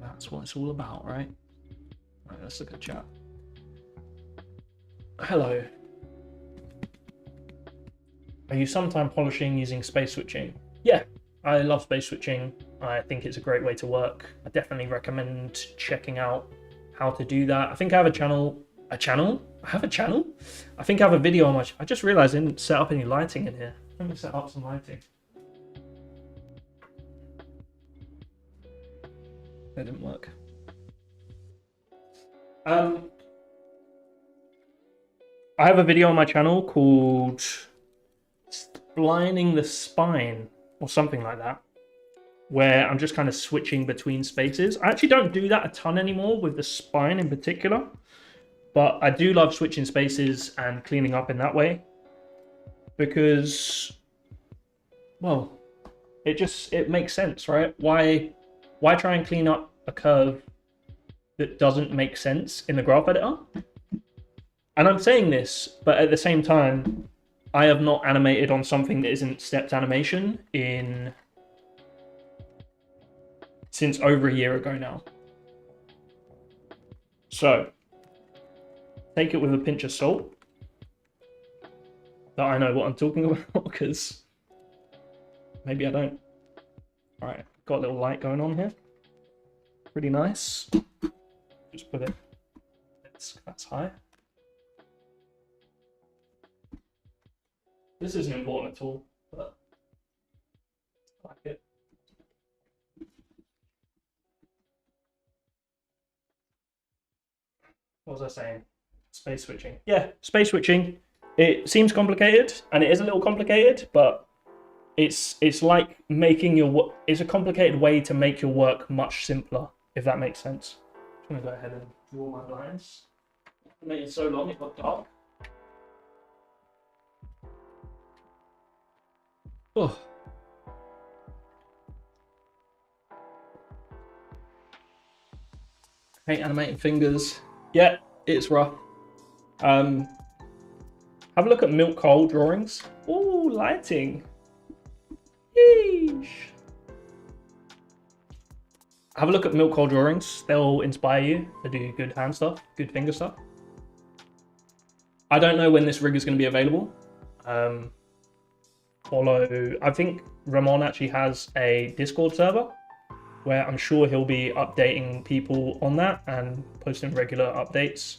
that's what it's all about, right? Right, let's look at chat. Hello. Are you sometime polishing using space switching? Yeah, I love space switching I think it's a great way to work. I definitely recommend checking out how to do that. I think I have a channel. I have a channel? I think I have a video on my... I just realized I didn't set up any lighting in here. Let me set up some lighting. That didn't work. I have a video on my channel called Splining the Spine or something like that, where I'm just kind of switching between spaces. I actually don't do that a ton anymore with the spine in particular, but I do love switching spaces and cleaning up in that way because, well, it makes sense, right? Why try and clean up a curve that doesn't make sense in the graph editor? And I'm saying this, but at the same time, I have not animated on something that isn't stepped animation since over a year ago now. So take it with a pinch of salt that I know what I'm talking about, because maybe I don't. All right, got a little light going on here. Pretty nice. Just put it, that's high. This isn't important at all, but I like it. What was I saying? Space switching. Yeah, space switching. It seems complicated, and it is a little complicated, but it's like making your it's a complicated way to make your work much simpler, if that makes sense. I'm gonna go ahead and draw my lines. I made it so long it got dark. Oh. Hate animating fingers. Yeah, it's rough. Have a look at milk coal drawings. Ooh, lighting. Yeesh. Have a look at milk coal drawings. They'll inspire you to do good hand stuff, good finger stuff. I don't know when this rig is going to be available. I think Ramon actually has a Discord server where I'm sure he'll be updating people on that and posting regular updates.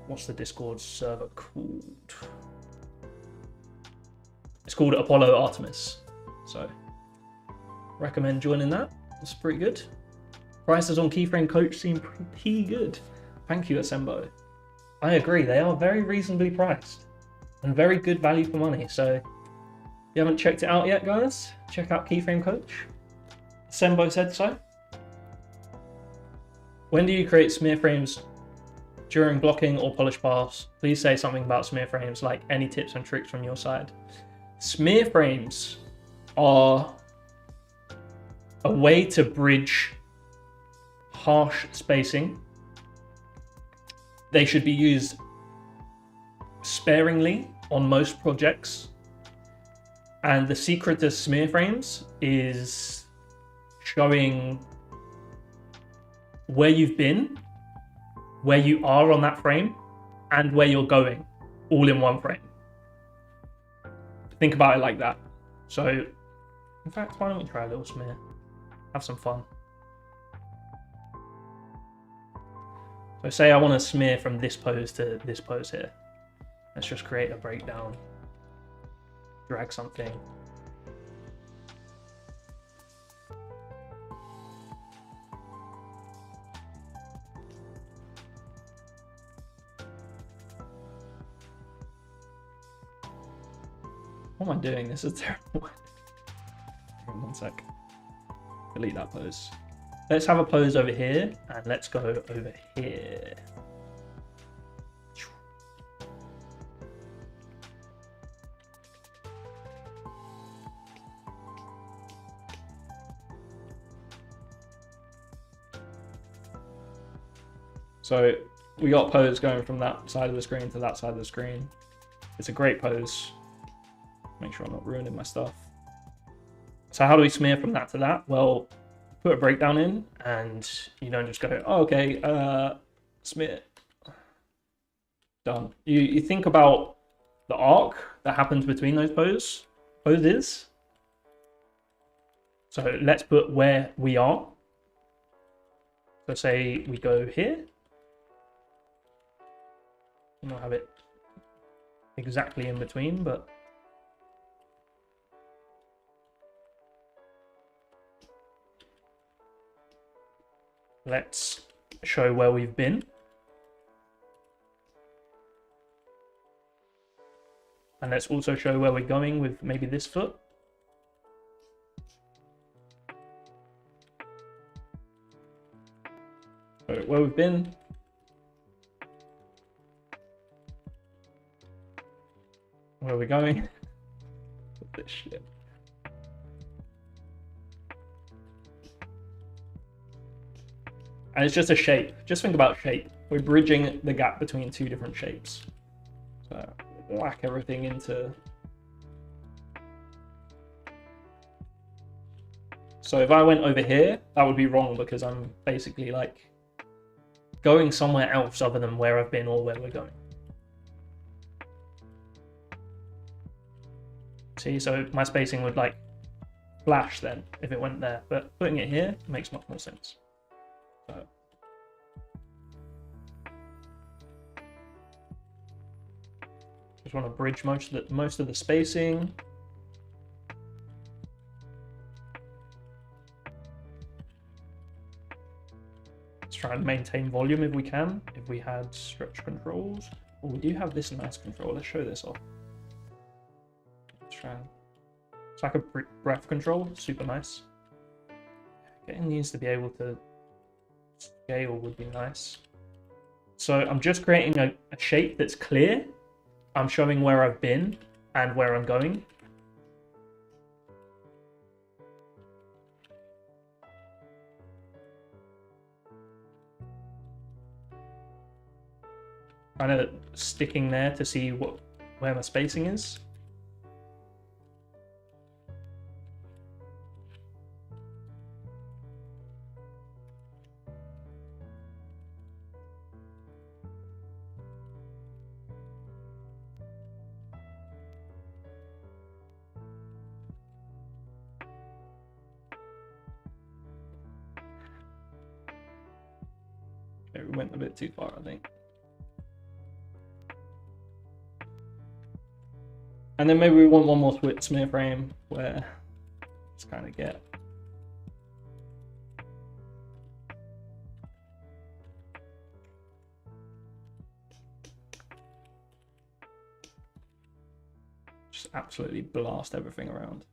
What's the Discord server called? It's called Apollo Artemis. So recommend joining that. It's pretty good. Prices on Keyframe Coach seem pretty good. Thank you, Asembo. I agree, they are very reasonably priced and very good value for money. So if you haven't checked it out yet, guys, check out Keyframe Coach. Sembo said so. When do you create smear frames? During blocking or polish pass? Please say something about smear frames, like any tips and tricks from your side. Smear frames are a way to bridge harsh spacing. They should be used sparingly on most projects. And the secret to smear frames is showing where you've been, where you are on that frame, and where you're going, all in one frame. Think about it like that. So, in fact, why don't we try a little smear? Have some fun. So say I want to smear from this pose to this pose here. Let's just create a breakdown. Drag something. What am I doing? This is terrible. One sec. Delete that pose. Let's have a pose over here, and let's go over here. So we got pose going from that side of the screen to that side of the screen. It's a great pose. Make sure I'm not ruining my stuff. So how do we smear from that to that? Well, put a breakdown in, and you don't just go, oh, okay, smear. Done. You think about the arc that happens between those poses. So let's put where we are. So say we go here. And we'll have it exactly in between, but let's show where we've been. And let's also show where we're going with maybe this foot. So where we've been. Where we're going. This shit. And it's just a shape. Just think about shape. We're bridging the gap between two different shapes. So whack everything into. So if I went over here, that would be wrong because I'm basically like going somewhere else other than where I've been or where we're going. See, so my spacing would like flash then if it went there, but putting it here makes much more sense. So just want to bridge most of the spacing. Let's try and maintain volume if we can. If we had stretch controls, oh, we do have this nice control. Let's show this off. Let's try and... It's like a breath control, super nice. Getting these to be able to scale would be nice. So I'm just creating a shape that's clear. I'm showing where I've been and where I'm going. Kind of sticking there to see where my spacing is. Okay, we went a bit too far, I think. And then maybe we want one more smear frame where just kind of get just absolutely blast everything around.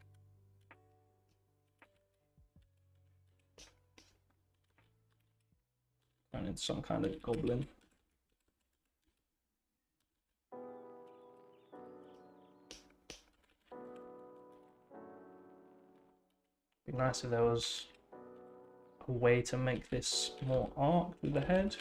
Turn into some kind of goblin. Be nice if there was a way to make this more arced with the head.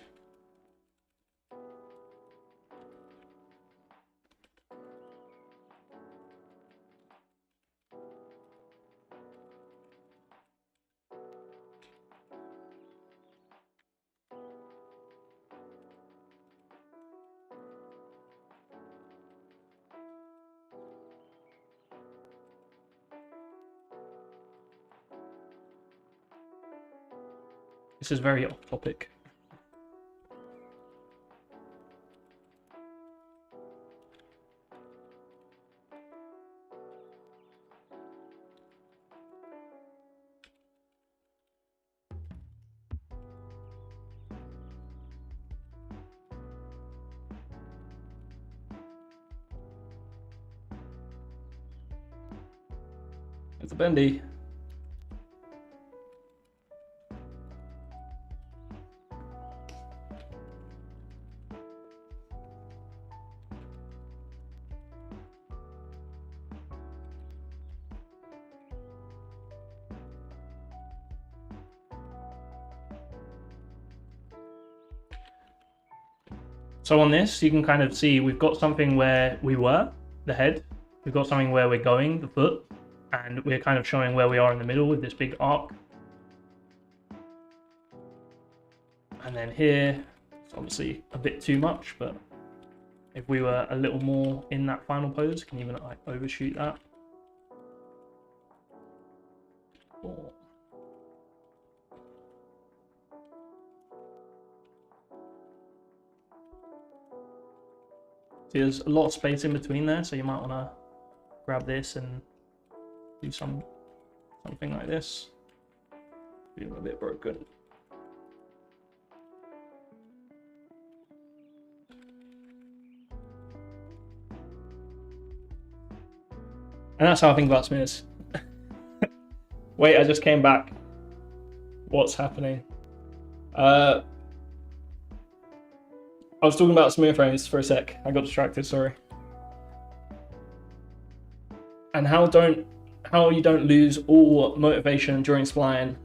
This is very off topic. It's a bendy. So on this, you can kind of see we've got something where we were, the head. We've got something where we're going, the foot. And we're kind of showing where we are in the middle with this big arc. And then here, it's obviously a bit too much, but if we were a little more in that final pose, can even like overshoot that. Cool. See, there's a lot of space in between there, so you might want to grab this and do something like this. Feeling a bit broken. And that's how I think about smears. Wait, I just came back. What's happening? I was talking about smear frames for a sec. I got distracted, sorry. And how you don't lose all motivation during spline.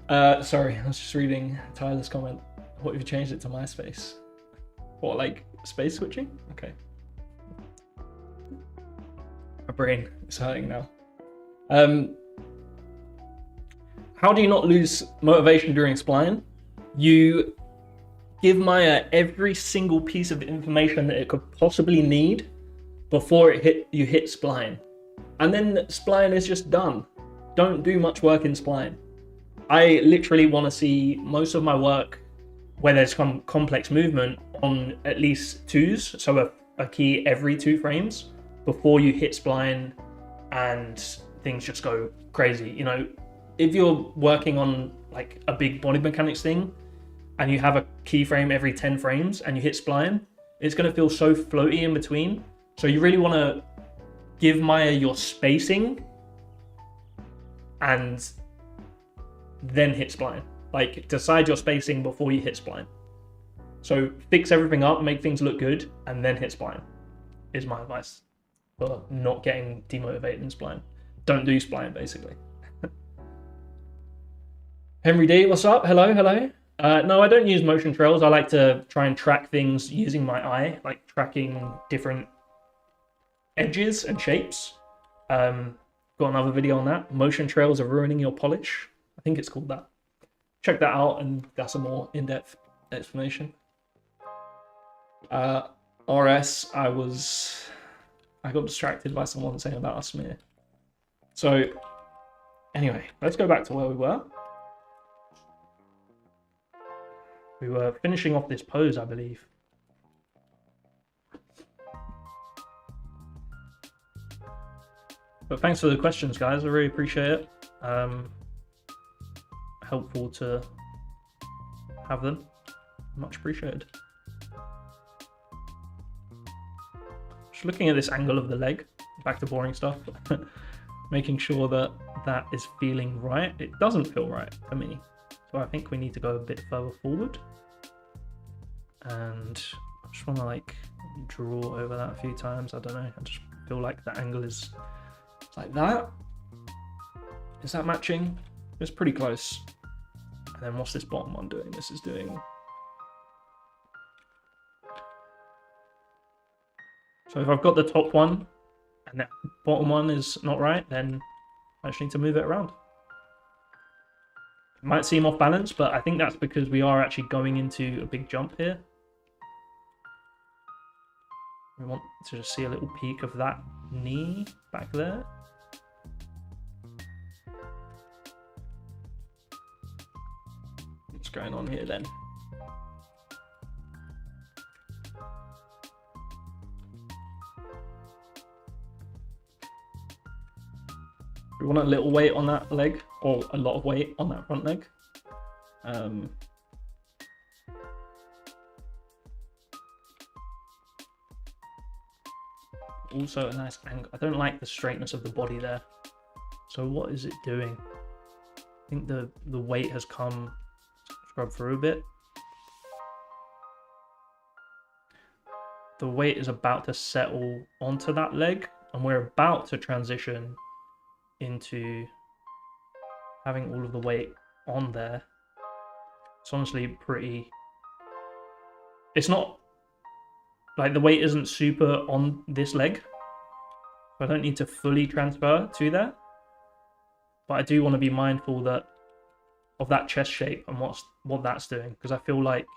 Sorry, I was just reading Tyler's comment. What if you changed it to MySpace? What, like space switching? Okay. My brain is hurting now. How do you not lose motivation during spline? You give Maya every single piece of information that it could possibly need before you hit spline. And then spline is just done. Don't do much work in spline. I literally want to see most of my work where there's complex movement on at least 2s, so a key every 2 frames before you hit spline and things just go crazy. You know, if you're working on like a big body mechanics thing and you have a keyframe every 10 frames and you hit spline, it's going to feel so floaty in between. So you really want to give Maya your spacing and then hit spline. Like, decide your spacing before you hit spline. So fix everything up, make things look good, and then hit spline is my advice for not getting demotivated in spline. Don't do spline, basically. Henry D, what's up? Hello, hello. No, I don't use motion trails. I like to try and track things using my eye, like tracking different edges and shapes. Got another video on that. Motion trails are ruining your polish. I think it's called that. Check that out, and that's a more in-depth explanation. RS, I got distracted by someone saying about a smear. So, anyway, let's go back to where we were. We were finishing off this pose, I believe. But thanks for the questions, guys. I really appreciate it. Helpful to have them. Much appreciated. Just looking at this angle of the leg, back to boring stuff, making sure that that is feeling right. It doesn't feel right to me. So I think we need to go a bit further forward. And I just want to like draw over that a few times. I don't know. I just feel like the angle is like that. Is that matching? It's pretty close. And then what's this bottom one doing? This is doing... So if I've got the top one and that bottom one is not right, then I just need to move it around. It might seem off balance, but I think that's because we are actually going into a big jump here. We want to just see a little peek of that knee back there. What's going on here then? We want a little weight on that leg, or a lot of weight on that front leg. Also a nice angle. I don't like the straightness of the body there. So what is it doing? I think the weight has come, scrub through a bit. The weight is about to settle onto that leg, and we're about to transition into having all of the weight on there. It's honestly pretty... It's not... Like, the weight isn't super on this leg. So I don't need to fully transfer to there. But I do want to be mindful that of that chest shape and what that's doing. Because I feel like...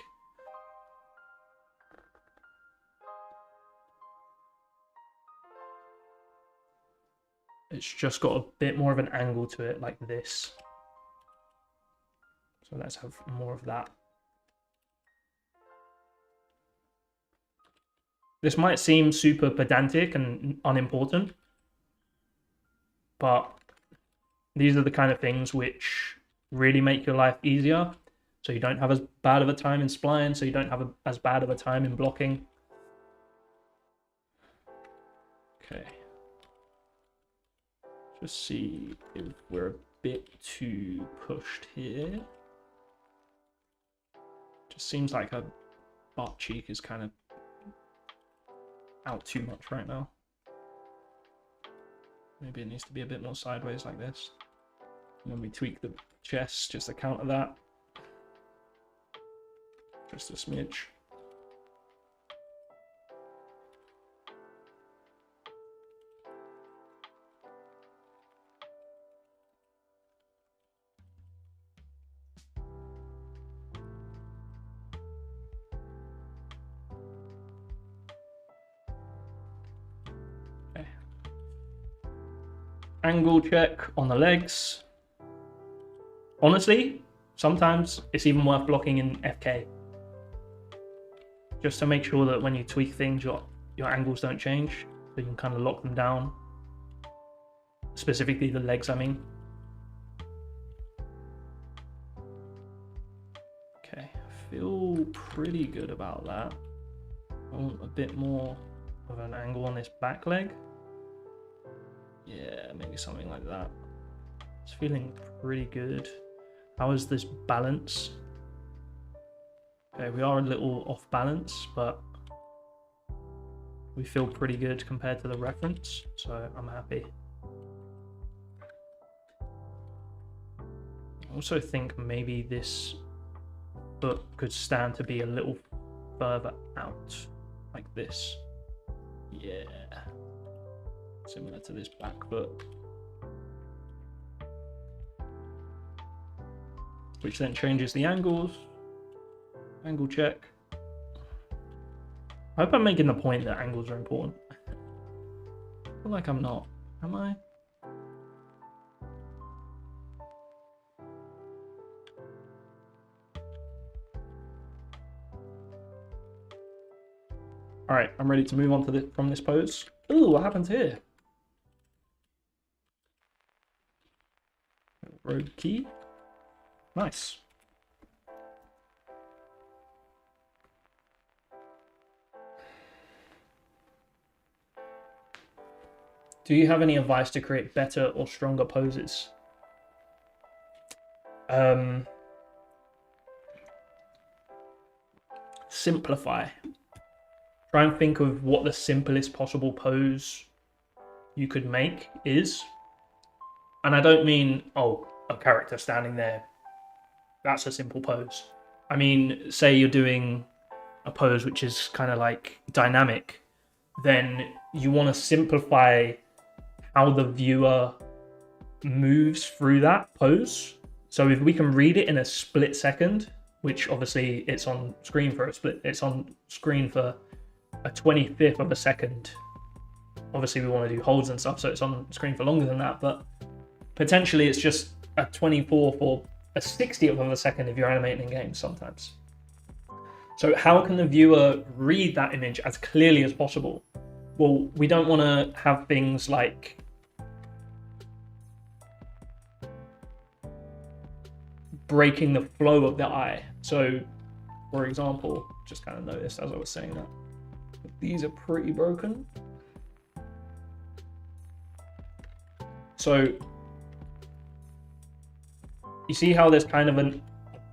It's just got a bit more of an angle to it, like this. So let's have more of that. This might seem super pedantic and unimportant, but these are the kind of things which really make your life easier. So you don't have as bad of a time in spline, so you don't have as bad of a time in blocking. Okay. Just see if we're a bit too pushed here. Just seems like her butt cheek is kind of out too much right now. Maybe it needs to be a bit more sideways like this. And then we tweak the chest just to counter that. Just a smidge. Okay. Angle check on the legs. Honestly, sometimes it's even worth blocking in FK. Just to make sure that when you tweak things, your angles don't change. So you can kind of lock them down. Specifically the legs, I mean. Okay, I feel pretty good about that. I want a bit more of an angle on this back leg. Yeah, maybe something like that. It's feeling pretty good. How is this balance? Okay, we are a little off balance, but we feel pretty good compared to the reference, so I'm happy. I also think maybe this foot could stand to be a little further out, like this. Yeah. Similar to this back foot. Which then changes the angles. Angle check. I hope I'm making the point that angles are important. I feel like I'm not. Am I? Alright, I'm ready to move on to from this pose. Ooh, what happened here? Road key. Nice. Do you have any advice to create better or stronger poses? Simplify. Try and think of what the simplest possible pose you could make is. And I don't mean, oh, a character standing there. That's a simple pose. I mean, say you're doing a pose which is kind of like dynamic, then you want to simplify how the viewer moves through that pose. So if we can read it in a split second, which obviously it's on screen for it's on screen for a 25th of a second. Obviously we want to do holds and stuff, so it's on screen for longer than that, but potentially it's just a 24th or a 60th of a second if you're animating in games sometimes. So how can the viewer read that image as clearly as possible? Well, we don't want to have things like breaking the flow of the eye. So, for example, just kind of noticed as I was saying that these are pretty broken. So, you see how there's kind of a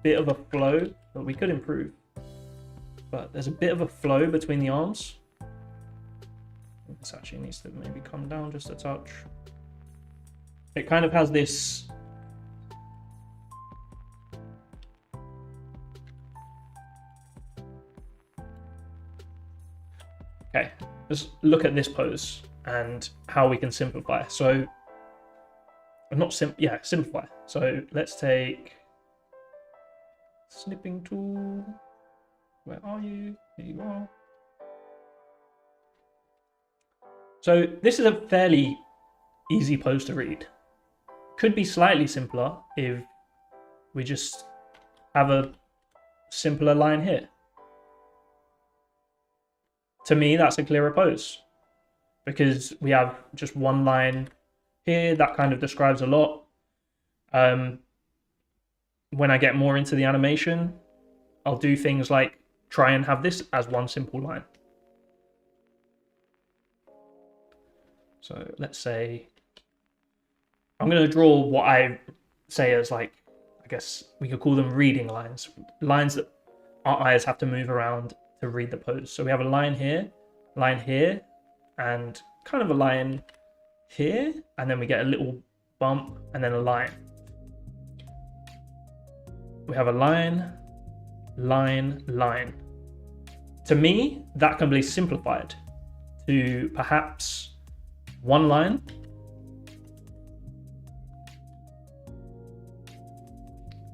bit of a flow that we could improve, but there's a bit of a flow between the arms. This actually needs to maybe come down just a touch. It kind of has this okay, just look at this pose and how we can simplify. So, simplify. So let's take snipping tool. Where are you? Here you are. So this is a fairly easy pose to read. Could be slightly simpler if we just have a simpler line here. To me, that's a clearer pose because we have just one line here that kind of describes a lot. When I get more into the animation, I'll do things like try and have this as one simple line. So let's say I'm going to draw what I say as, like, I guess we could call them reading lines. Lines that our eyes have to move around to read the pose. So we have a line here, and kind of a line here, and then we get a little bump and then a line. We have a line, line, line. To me, that can be simplified to perhaps one line,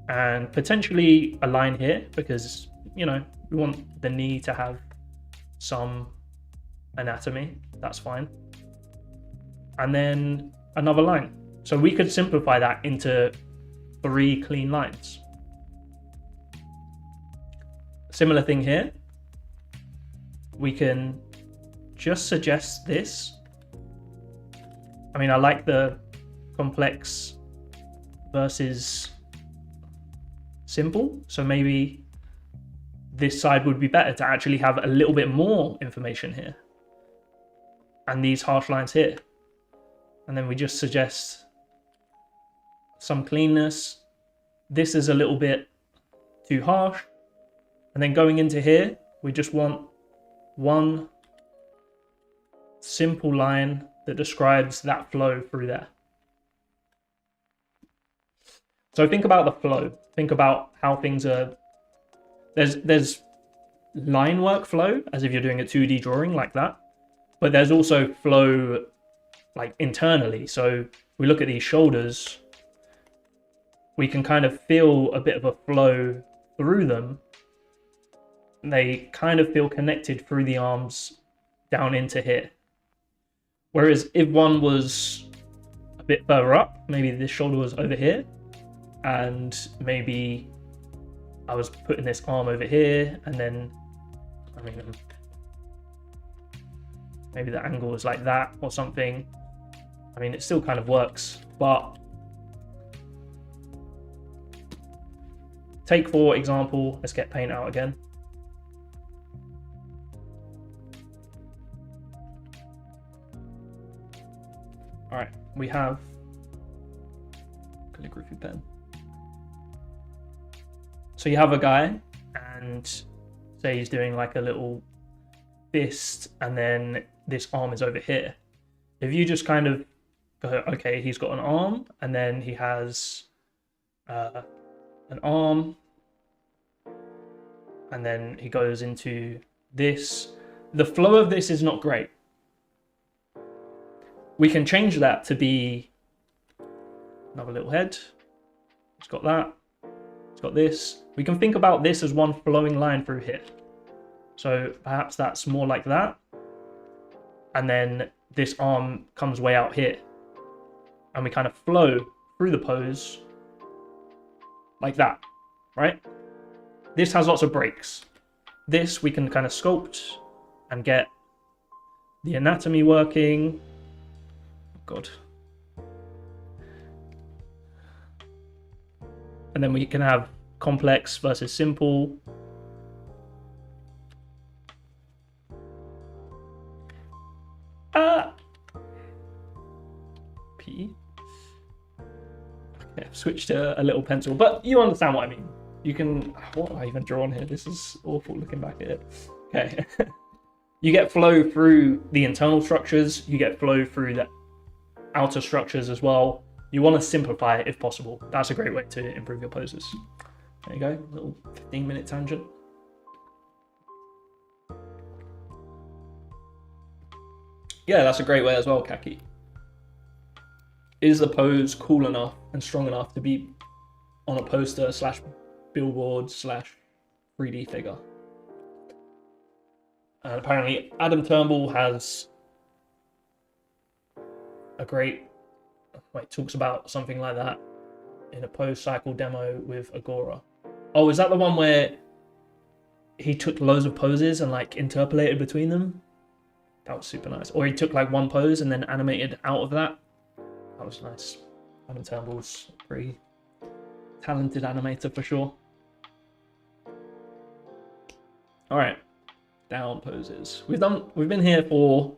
and potentially a line here because, you know, we want the knee to have some anatomy. That's fine. And then another line. So we could simplify that into 3 clean lines. Similar thing here. We can just suggest this. I mean, I like the complex versus simple. So maybe this side would be better to actually have a little bit more information here. And these harsh lines here. And then we just suggest some cleanness. This is a little bit too harsh. And then going into here, we just want one simple line that describes that flow through there. So think about the flow. Think about how things are. There's line work flow, as if you're doing a 2D drawing like that. But there's also flow like internally. So we look at these shoulders, we can kind of feel a bit of a flow through them. They kind of feel connected through the arms down into here. Whereas if one was a bit further up, maybe this shoulder was over here, and maybe I was putting this arm over here, and then, I mean, maybe the angle is like that or something. I mean, it still kind of works, but take, for example, let's get paint out again. All right, we have calligraphy pen. So you have a guy, and say he's doing like a little fist, and then this arm is over here. If you just kind of go, okay, he's got an arm, and then he has an arm, and then he goes into this. The flow of this is not great. We can change that to be another little head. It's got that. It's got this. We can think about this as one flowing line through here. So perhaps that's more like that. And then this arm comes way out here. And we kind of flow through the pose like that, right? This has lots of breaks. This we can kind of sculpt and get the anatomy working. God. And then we can have complex versus simple. P. Okay, I've switched to a little pencil, but you understand what I mean. You can, what have I even drawn here? This is awful looking back at it. Okay. You get flow through the internal structures, you get flow through the outer structures as well. You want to simplify it if possible. That's a great way to improve your poses. There you go, little 15-minute tangent. Yeah, that's a great way as well, Kaki. Is the pose cool enough and strong enough to be on a poster slash billboard slash 3D figure? And apparently Adam Turnbull has a great Well, it talks about something like that in a post-cycle demo with Agora. Oh, is that the one where he took loads of poses and like interpolated between them? That was super nice. Or he took like one pose and then animated out of that. That was nice. Adam Turnbull's a pretty talented animator for sure. All right, down poses. We've been here for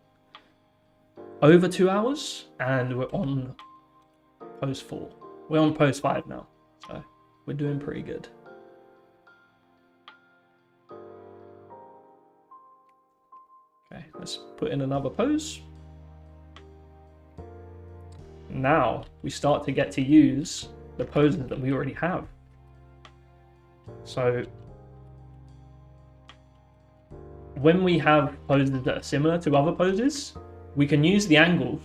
over 2 hours and we're on pose 4. We're on pose 5 now, so we're doing pretty good. Okay, let's put in another pose. Now we start to get to use the poses that we already have. So when we have poses that are similar to other poses, we can use the angle.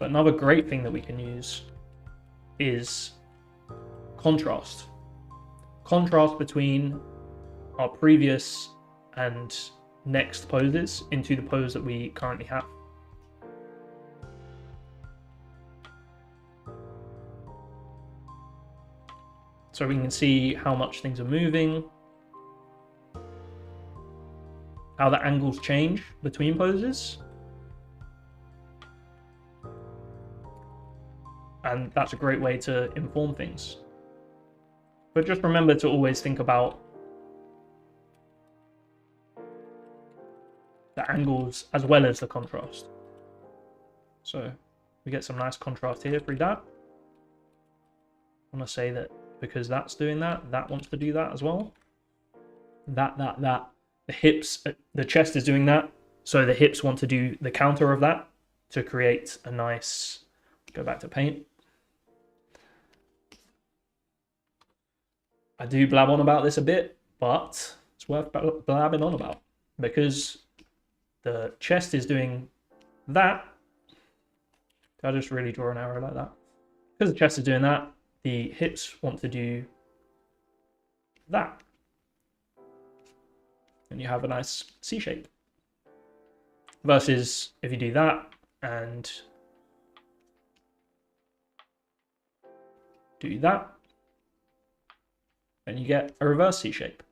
But another great thing that we can use is contrast. Contrast between our previous and next poses into the pose that we currently have. So we can see how much things are moving, how the angles change between poses. And that's a great way to inform things. But just remember to always think about the angles as well as the contrast. So we get some nice contrast here through that. I want to say that because that's doing that, that wants to do that as well. That. The hips, the chest is doing that. So the hips want to do the counter of that to create a nice, go back to paint. I do blab on about this a bit, but it's worth blabbing on about because the chest is doing that. I'll just really draw an arrow like that. Because the chest is doing that, the hips want to do that. And you have a nice C shape. Versus if you do that and do that, then you get a reverse C shape.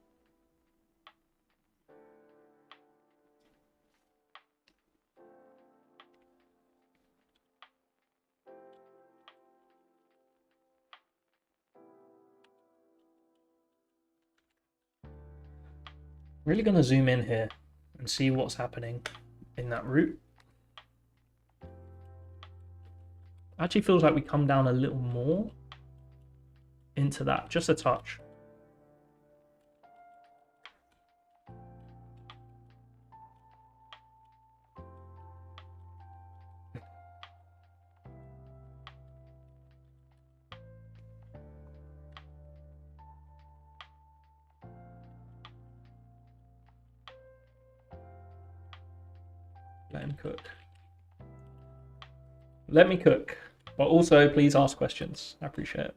Really going to zoom in here and see what's happening in that root. Actually feels like we come down a little more into that, just a touch. Let him cook. Let me cook, but also please ask questions. I appreciate it.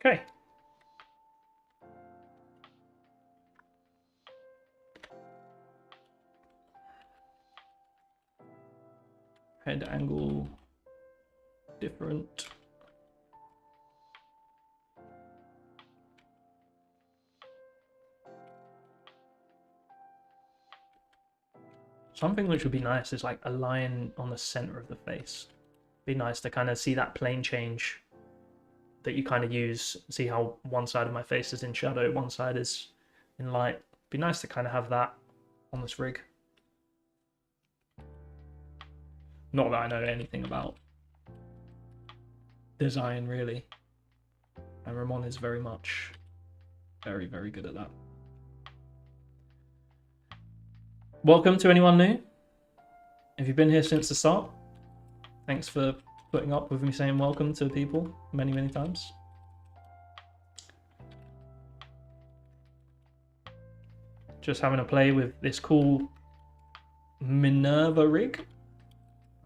Okay. Head angle different. Something which would be nice is like a line on the center of the face. Be nice to kind of see that plane change that you kind of use. See how one side of my face is in shadow, one side is in light. Be nice to kind of have that on this rig. Not that I know anything about design really, and Ramon is very much very good at that. Welcome to anyone new. If you've been here since the start, thanks for putting up with me saying welcome to people many times. Just having a play with this cool Minerva rig.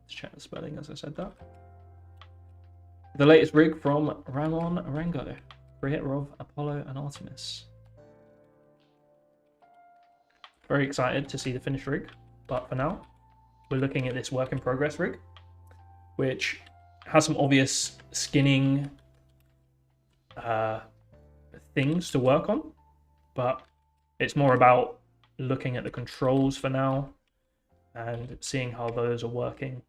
Let's check the spelling as I said that. The latest rig from Ramon Arango, creator of Apollo and Artemis. Very excited to see the finished rig, but for now, we're looking at this work in progress rig, which has some obvious skinning things to work on, but it's more about looking at the controls for now and seeing how those are working.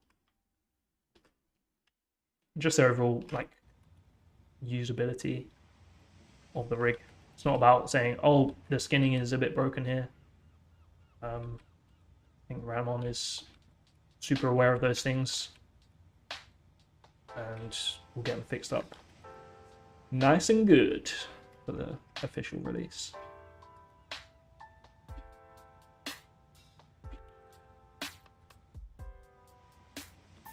Just the overall like usability of the rig. It's not about saying, oh, the skinning is a bit broken here. I think Ramon is super aware of those things, and we'll get them fixed up nice and good for the official release.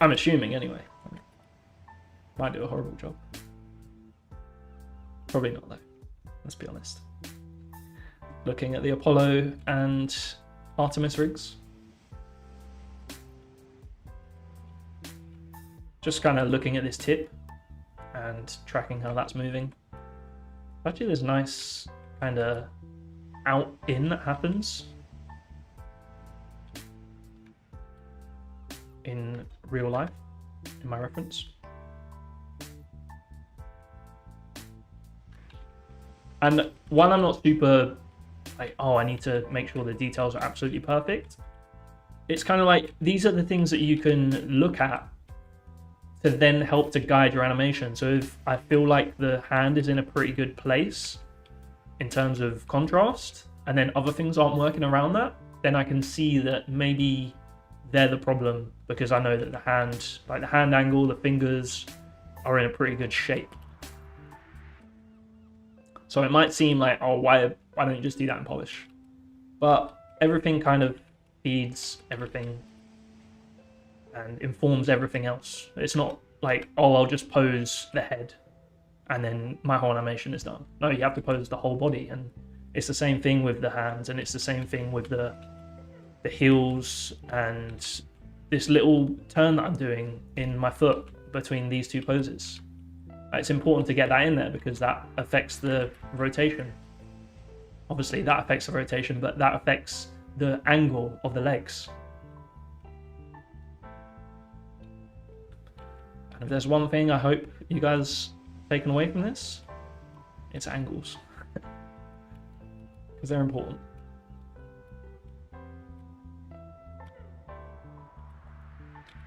I'm assuming anyway. Might do a horrible job. Probably not though, let's be honest. Looking at the Apollo and Artemis rigs. Just kind of looking at this tip and tracking how that's moving. Actually, there's nice kind of out-in that happens in real life, in my reference. And while I'm not super like, oh, I need to make sure the details are absolutely perfect, it's kind of like these are the things that you can look at to then help to guide your animation. So if I feel like the hand is in a pretty good place in terms of contrast, and then other things aren't working around that, then I can see that maybe they're the problem, because I know that the hand, like the hand angle, the fingers are in a pretty good shape. So it might seem like, oh, why don't you just do that in polish? But everything kind of feeds everything and informs everything else. It's not like, oh, I'll just pose the head and then my whole animation is done. No, you have to pose the whole body, and it's the same thing with the hands, and it's the same thing with the heels and this little turn that I'm doing in my foot between these two poses. It's important to get that in there because that affects the rotation. Obviously that affects the rotation, but that affects the angle of the legs. And if there's one thing I hope you guys taken away from this, it's angles. Because they're important.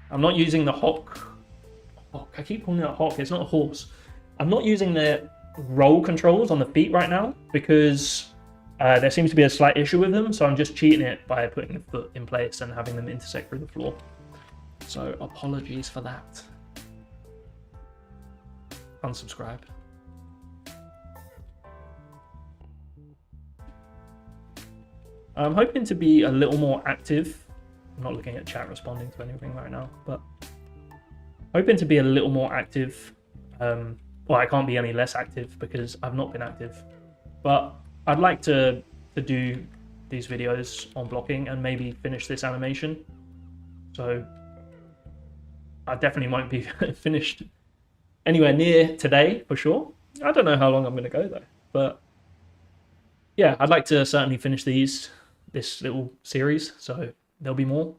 I'm not using the hock. I keep calling it a hock, it's not a horse. I'm not using the roll controls on the feet right now because there seems to be a slight issue with them, so I'm just cheating it by putting the foot in place and having them intersect through the floor. So apologies for that. Unsubscribe. I'm hoping to be a little more active. I'm not looking at chat responding to anything right now, but hoping to be a little more active. Well, I can't be any less active because I've not been active, but I'd like to do these videos on blocking and maybe finish this animation. So I definitely won't be finished anywhere near today for sure. I don't know how long I'm going to go though, but yeah, I'd like to certainly finish this little series, so there'll be more.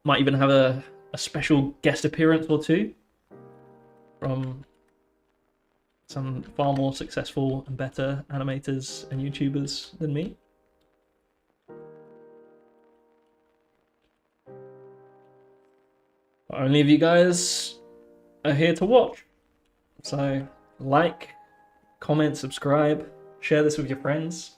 Might even have a special guest appearance or two from some far more successful and better animators and YouTubers than me. But only of you guys are here to watch. So like, comment, subscribe, share this with your friends.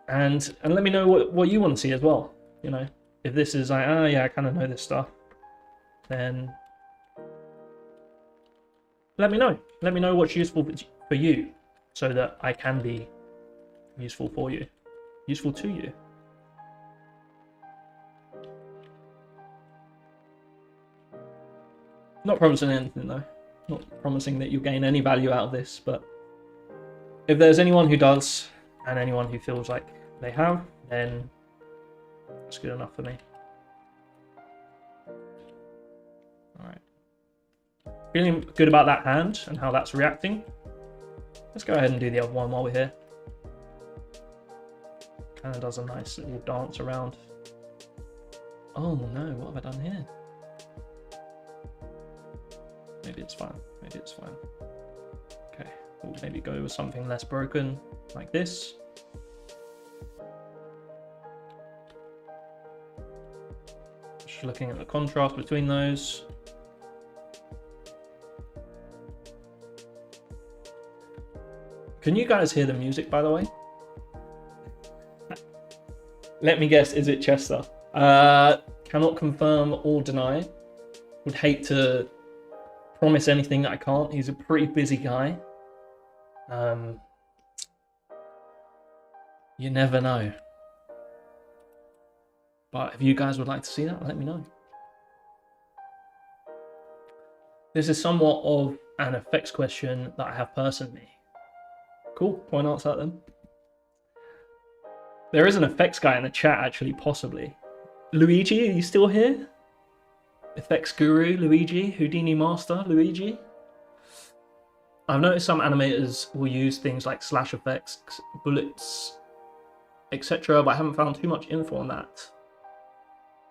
And let me know what you want to see as well. You know, if this is like, oh yeah, I kind of know this stuff, then let me know. Let me know what's useful for you so that I can be useful for you, useful to you. Not promising anything though. Not promising that you'll gain any value out of this, but if there's anyone who does and anyone who feels like they have, then that's good enough for me. All right. Feeling good about that hand and how that's reacting. Let's go ahead and do the other one while we're here. Kind of does a nice little dance around. Oh no, what have I done here? Maybe it's fine. Maybe it's fine. Okay, we'll maybe go with something less broken, like this. Just looking at the contrast between those. Can you guys hear the music, by the way? Let me guess, is it Chester? Cannot confirm or deny. Would hate to promise anything that I can't. He's a pretty busy guy. You never know. But if you guys would like to see that, let me know. This is somewhat of an effects question that I have personally. Cool, point answer that then. There is an effects guy in the chat, actually, possibly. Luigi, are you still here? Effects guru, Luigi. Houdini master, Luigi. I've noticed some animators will use things like slash effects, bullets, etc., but I haven't found too much info on that.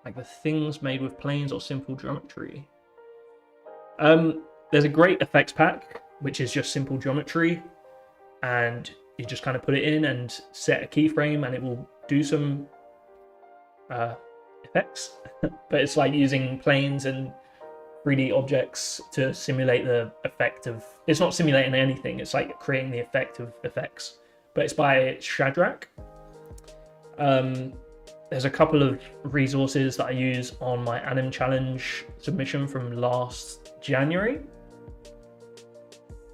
Like the things made with planes or simple geometry. There's a great effects pack, which is just simple geometry, and you just kind of put it in and set a keyframe and it will do some effects. But it's like using planes and 3D objects to simulate the effect of... It's not simulating anything, it's like creating the effect of effects. But it's by Shadrach. There's a couple of resources that I use on my Anim Challenge submission from last January.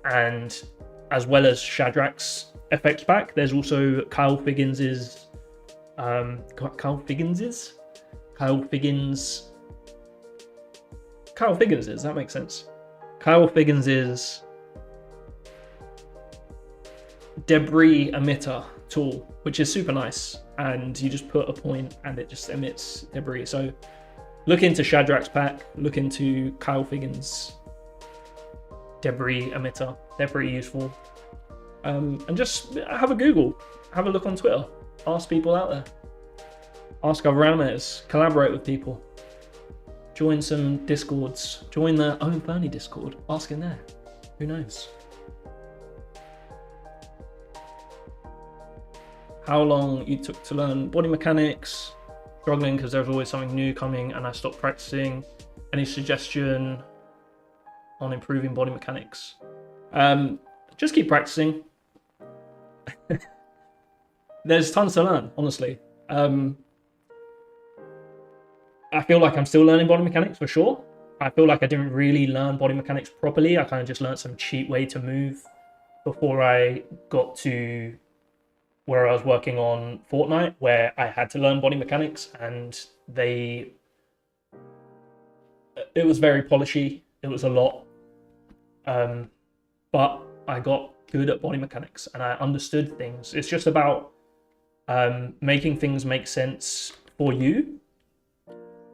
And as well as Shadrach's effects pack, there's also Kyle Figgins's Kyle Figgins, that makes sense. Kyle Figgins's debris emitter tool, which is super nice, and you just put a point and it just emits debris. So look into Shadrach's pack, look into Kyle Figgins' debris emitter. They're pretty useful. And just have a Google, have a look on Twitter, ask people out there, ask other animators, collaborate with people, join some Discords, join the owenferny Discord, ask in there, who knows. How long you took to learn body mechanics? Struggling because there's always something new coming and I stopped practicing. Any suggestion on improving body mechanics? Just keep practicing. There's tons to learn, honestly. I feel like I'm still learning body mechanics for sure. I feel like I didn't really learn body mechanics properly. I kind of just learned some cheap way to move before I got to where I was working on Fortnite, where I had to learn body mechanics, and it was very polishy. It was a lot. But I got good at body mechanics and I understood things. It's just about making things make sense for you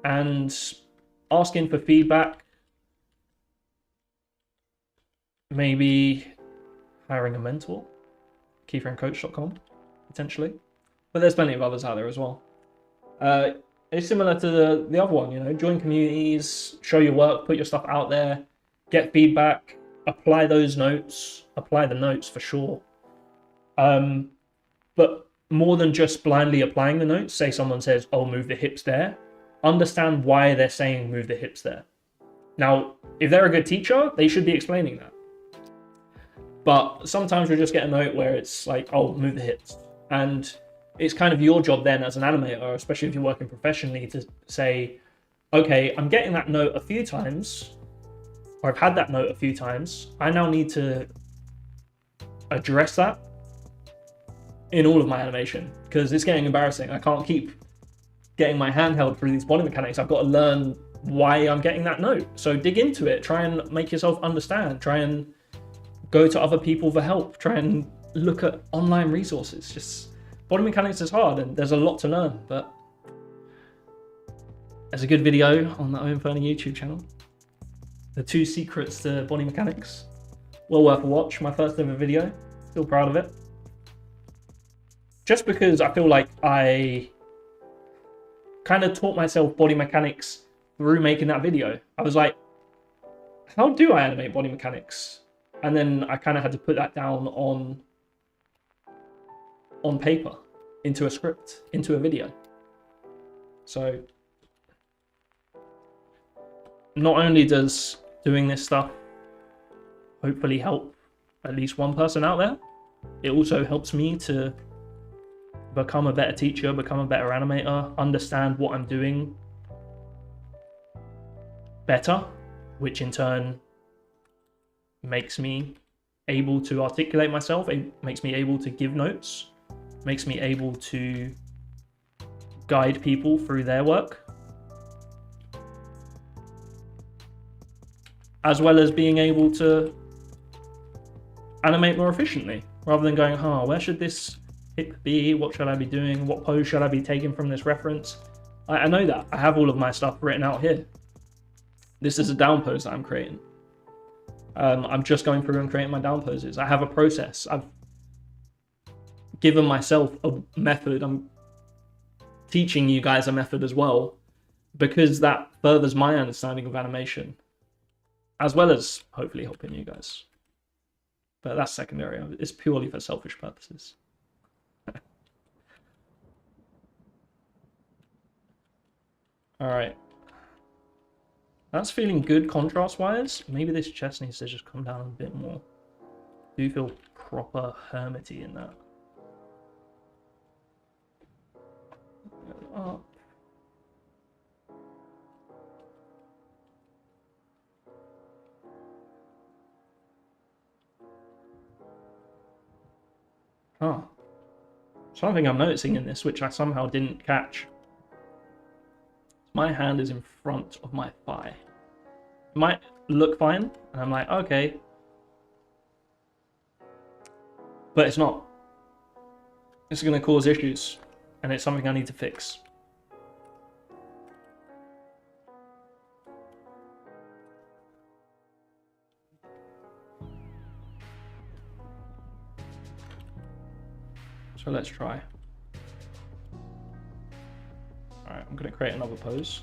and asking for feedback. Maybe hiring a mentor, keyframecoach.com, potentially. But there's plenty of others out there as well. It's similar to the other one, you know, join communities, show your work, put your stuff out there, get feedback, apply those notes, apply the notes for sure. But more than just blindly applying the notes, say someone says, oh, move the hips there, understand why they're saying move the hips there. Now, if they're a good teacher, they should be explaining that. But sometimes we just get a note where it's like, oh, move the hips. And it's kind of your job then as an animator, especially if you're working professionally, to say, okay, I'm getting that note a few times, or I've had that note a few times. I now need to address that in all of my animation because it's getting embarrassing. I can't keep getting my hand held through these body mechanics. I've got to learn why I'm getting that note. So dig into it, try and make yourself understand, try and go to other people for help, try and look at online resources. Just body mechanics is hard and there's a lot to learn, but there's a good video on the owenferny YouTube channel. The 2 secrets to body mechanics. Well worth a watch. My first ever video. Still proud of it. Just because I feel like I kind of taught myself body mechanics through making that video. I was like, how do I animate body mechanics? And then I kind of had to put that down on paper, into a script, into a video. So not only does doing this stuff hopefully help at least one person out there, it also helps me to become a better teacher, become a better animator, understand what I'm doing better, which in turn makes me able to articulate myself, it makes me able to give notes, makes me able to guide people through their work, as well as being able to animate more efficiently, rather than going, where should this hip be? What should I be doing? What pose should I be taking from this reference? I know that. I have all of my stuff written out here. This is a down pose that I'm creating. I'm just going through and creating my down poses. I have a process. I've given myself a method. I'm teaching you guys a method as well, because that furthers my understanding of animation, as well as hopefully helping you guys. But that's secondary. It's purely for selfish purposes. All right. That's feeling good contrast-wise. Maybe this chest needs to just come down a bit more. I do feel proper hermity in that. Up. Oh. Something I'm noticing in this, which I somehow didn't catch. My hand is in front of my thigh. It might look fine, and I'm like, okay. But it's not. It's going to cause issues, and it's something I need to fix. So let's try. Alright, I'm going to create another pose.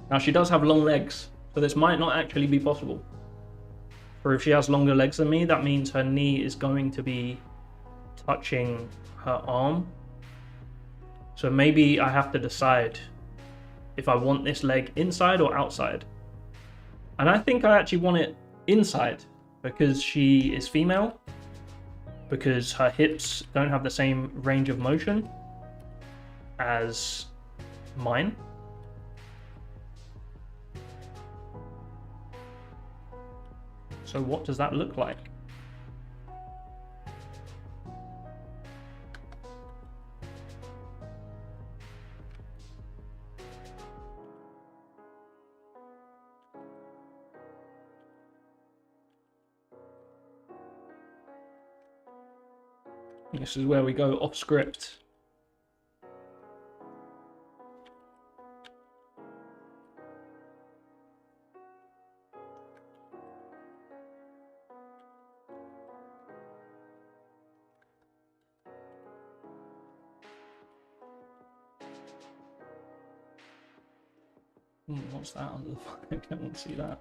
Now she does have long legs, so this might not actually be possible. Or if she has longer legs than me, that means her knee is going to be touching her arm. So maybe I have to decide if I want this leg inside or outside. And I think I actually want it inside, because she is female, because her hips don't have the same range of motion as mine. So what does that look like? This is where we go off script. What's that under the fuck? I don't want to see that.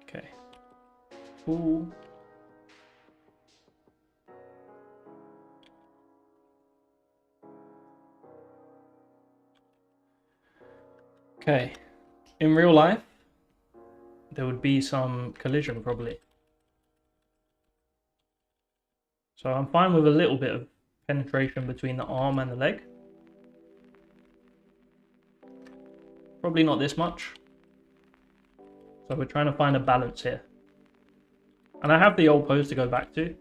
Okay. Cool. Okay. In real life, there would be some collision probably. So I'm fine with a little bit of penetration between the arm and the leg. probably not this much. So we're trying to find a balance here. And I have the old pose to go back to.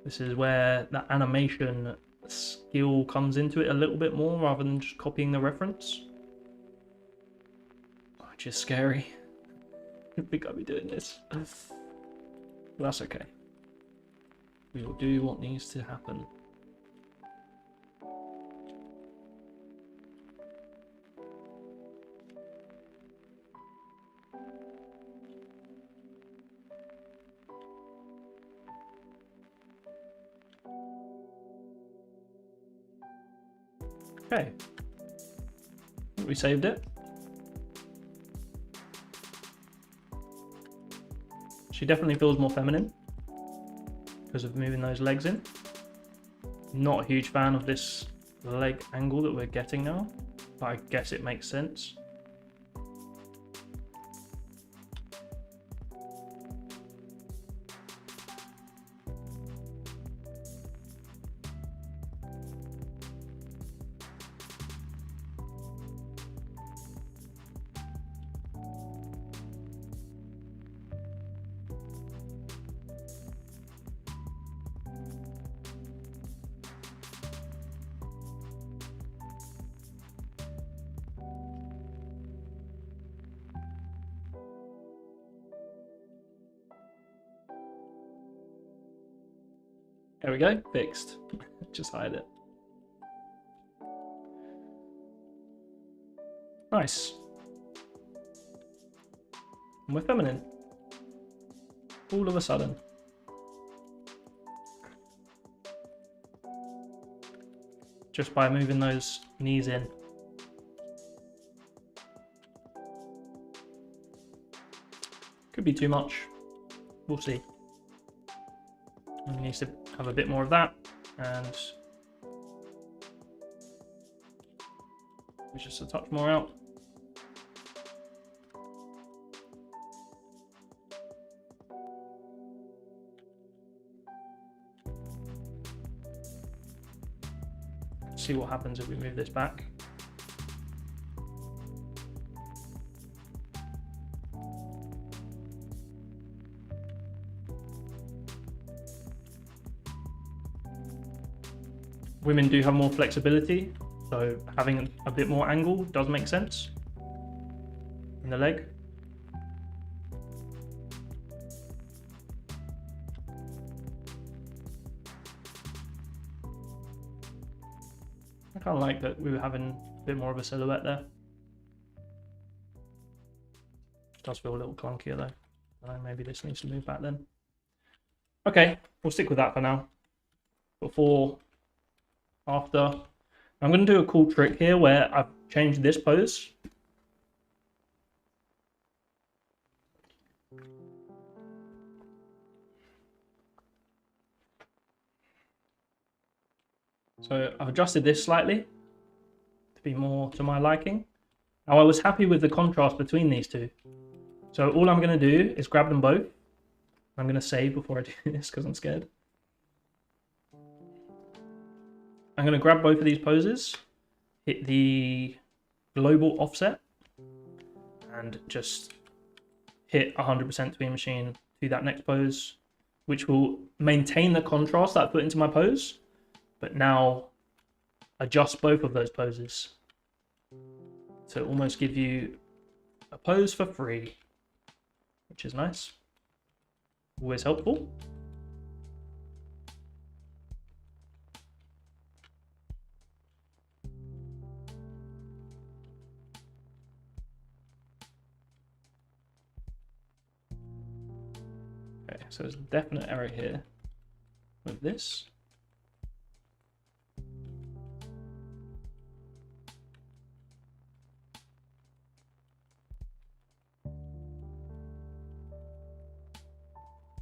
This is where the animation skill comes into it a little bit more rather than just copying the reference. Which is scary. I think I'll be doing this. But that's okay. We will do what needs to happen. Okay. We saved it. She definitely feels more feminine because of moving those legs in. Not a huge fan of this leg angle that we're getting now, but I guess it makes sense. There we go, fixed. Just hide it. Nice. And we're feminine. All of a sudden. Just by moving those knees in. Could be too much. We'll see. It needs to have a bit more of that, and just a touch more out. See what happens if we move this back. Women do have more flexibility, so having a bit more angle does make sense in the leg. I kind of like that we were having a bit more of a silhouette there. It does feel a little clunkier though. Maybe this needs to move back then. Okay, we'll stick with that for now. Before, after. I'm going to do a cool trick here where I've changed this pose. So I've adjusted this slightly to be more to my liking. Now I was happy with the contrast between these two. So all I'm going to do is grab them both. I'm going to save before I do this because I'm scared. I'm going to grab both of these poses, hit the global offset, and just hit 100% tween machine to that next pose, which will maintain the contrast that I put into my pose, but now adjust both of those poses to almost give you a pose for free, which is nice. Always helpful. Okay, so there's a definite error here with this.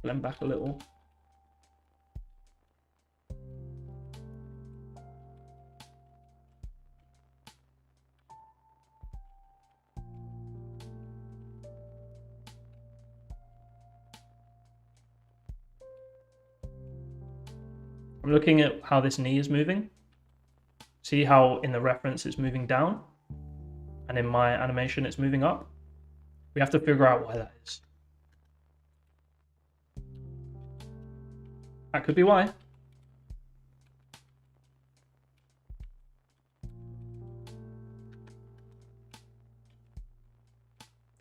Blend back a little. I'm looking at how this knee is moving See how in the reference it's moving down, and in my animation it's moving up? We have to figure out why that is. That could be why.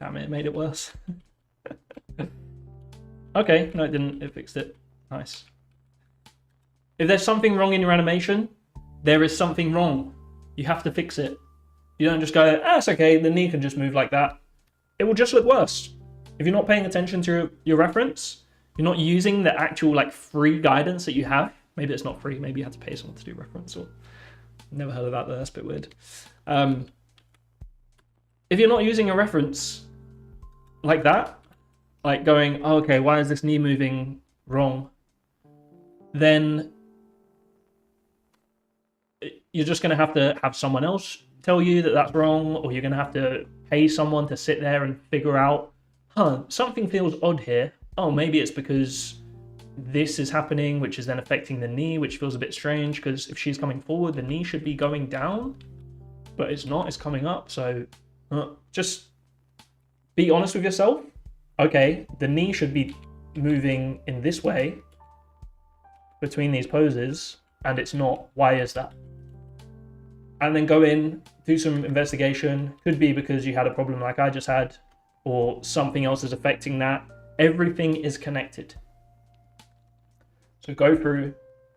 Damn it, it made it worse. Okay, no it didn't, it fixed it. Nice. If there's something wrong in your animation, there is something wrong. You have to fix it. You don't just go, ah, it's okay, the knee can just move like that. It will just look worse. If you're not paying attention to your reference, you're not using the actual like free guidance that you have. Maybe it's not free, maybe you had to pay someone to do reference, or never heard of that, that's a bit weird. If you're not using a reference like that, like going, oh, okay, why is this knee moving wrong? Then you're just going to have someone else tell you that that's wrong, or you're going to have to pay someone to sit there and figure out, huh, something feels odd here. Oh, maybe it's because this is happening, which is then affecting the knee, which feels a bit strange, because if she's coming forward, the knee should be going down, but it's not, it's coming up. So just be honest with yourself. Okay, the knee should be moving in this way between these poses, and it's not. Why is that? And then go in, do some investigation. Could be because you had a problem like I just had, or something else is affecting that. Everything is connected. So go through,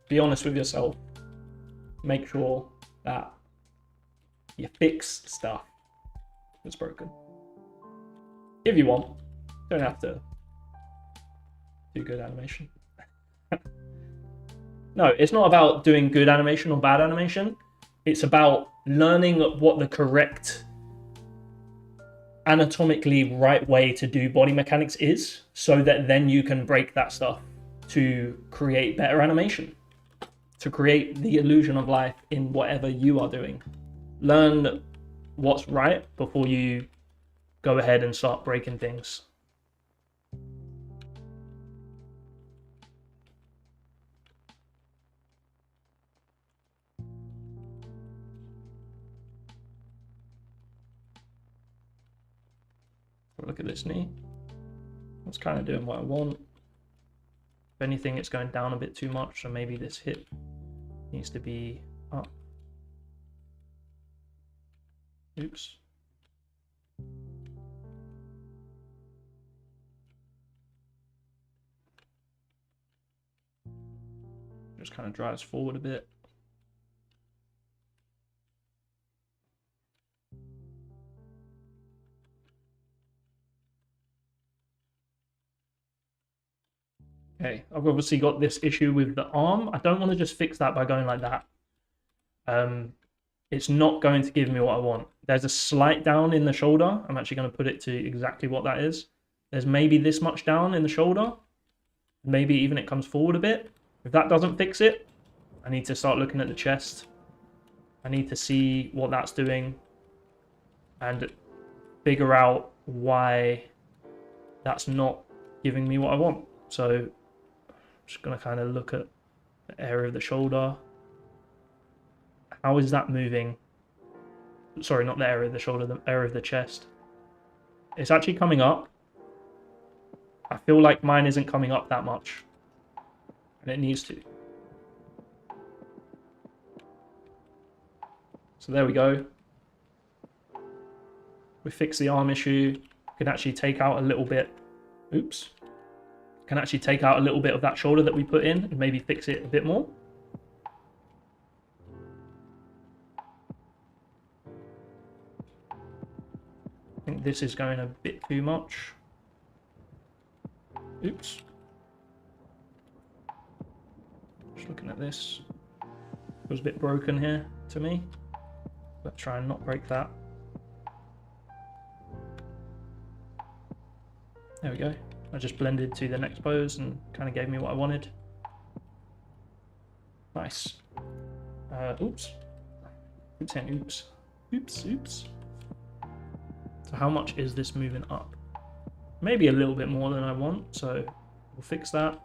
be honest with yourself, make sure that you fix stuff that's broken. If you want, don't have to do good animation. No, it's not about doing good animation or bad animation. It's about learning what the correct anatomically right way to do body mechanics is, so that then you can break that stuff to create better animation, to create the illusion of life in whatever you are doing. Learn what's right before you go ahead and start breaking things. Look at this knee. It's kind of doing what I want. If anything, it's going down a bit too much, so maybe this hip needs to be up. Oops. Just kind of drives forward a bit. Okay, I've obviously got this issue with the arm. I don't want to just fix that by going like that. It's not going to give me what I want. There's a slight down in the shoulder. I'm actually going to put it to exactly what that is. There's maybe this much down in the shoulder. Maybe even it comes forward a bit. If that doesn't fix it, I need to start looking at the chest. I need to see what that's doing and figure out why that's not giving me what I want. So just going to kind of look at the area of the shoulder. How is that moving? Sorry, not the area of the shoulder, the area of the chest. It's actually coming up. I feel like mine isn't coming up that much. And it needs to. So there we go. We fix the arm issue. We can actually take out a little bit. Oops. Can actually take out a little bit of that shoulder that we put in and maybe fix it a bit more. I think this is going a bit too much. Oops. Just looking at this. It was a bit broken here to me. Let's try and not break that. There we go. I just blended to the next pose and kind of gave me what I wanted. Nice. Oops. Oops and oops. Oops, oops. So how much is this moving up? Maybe a little bit more than I want, so we'll fix that.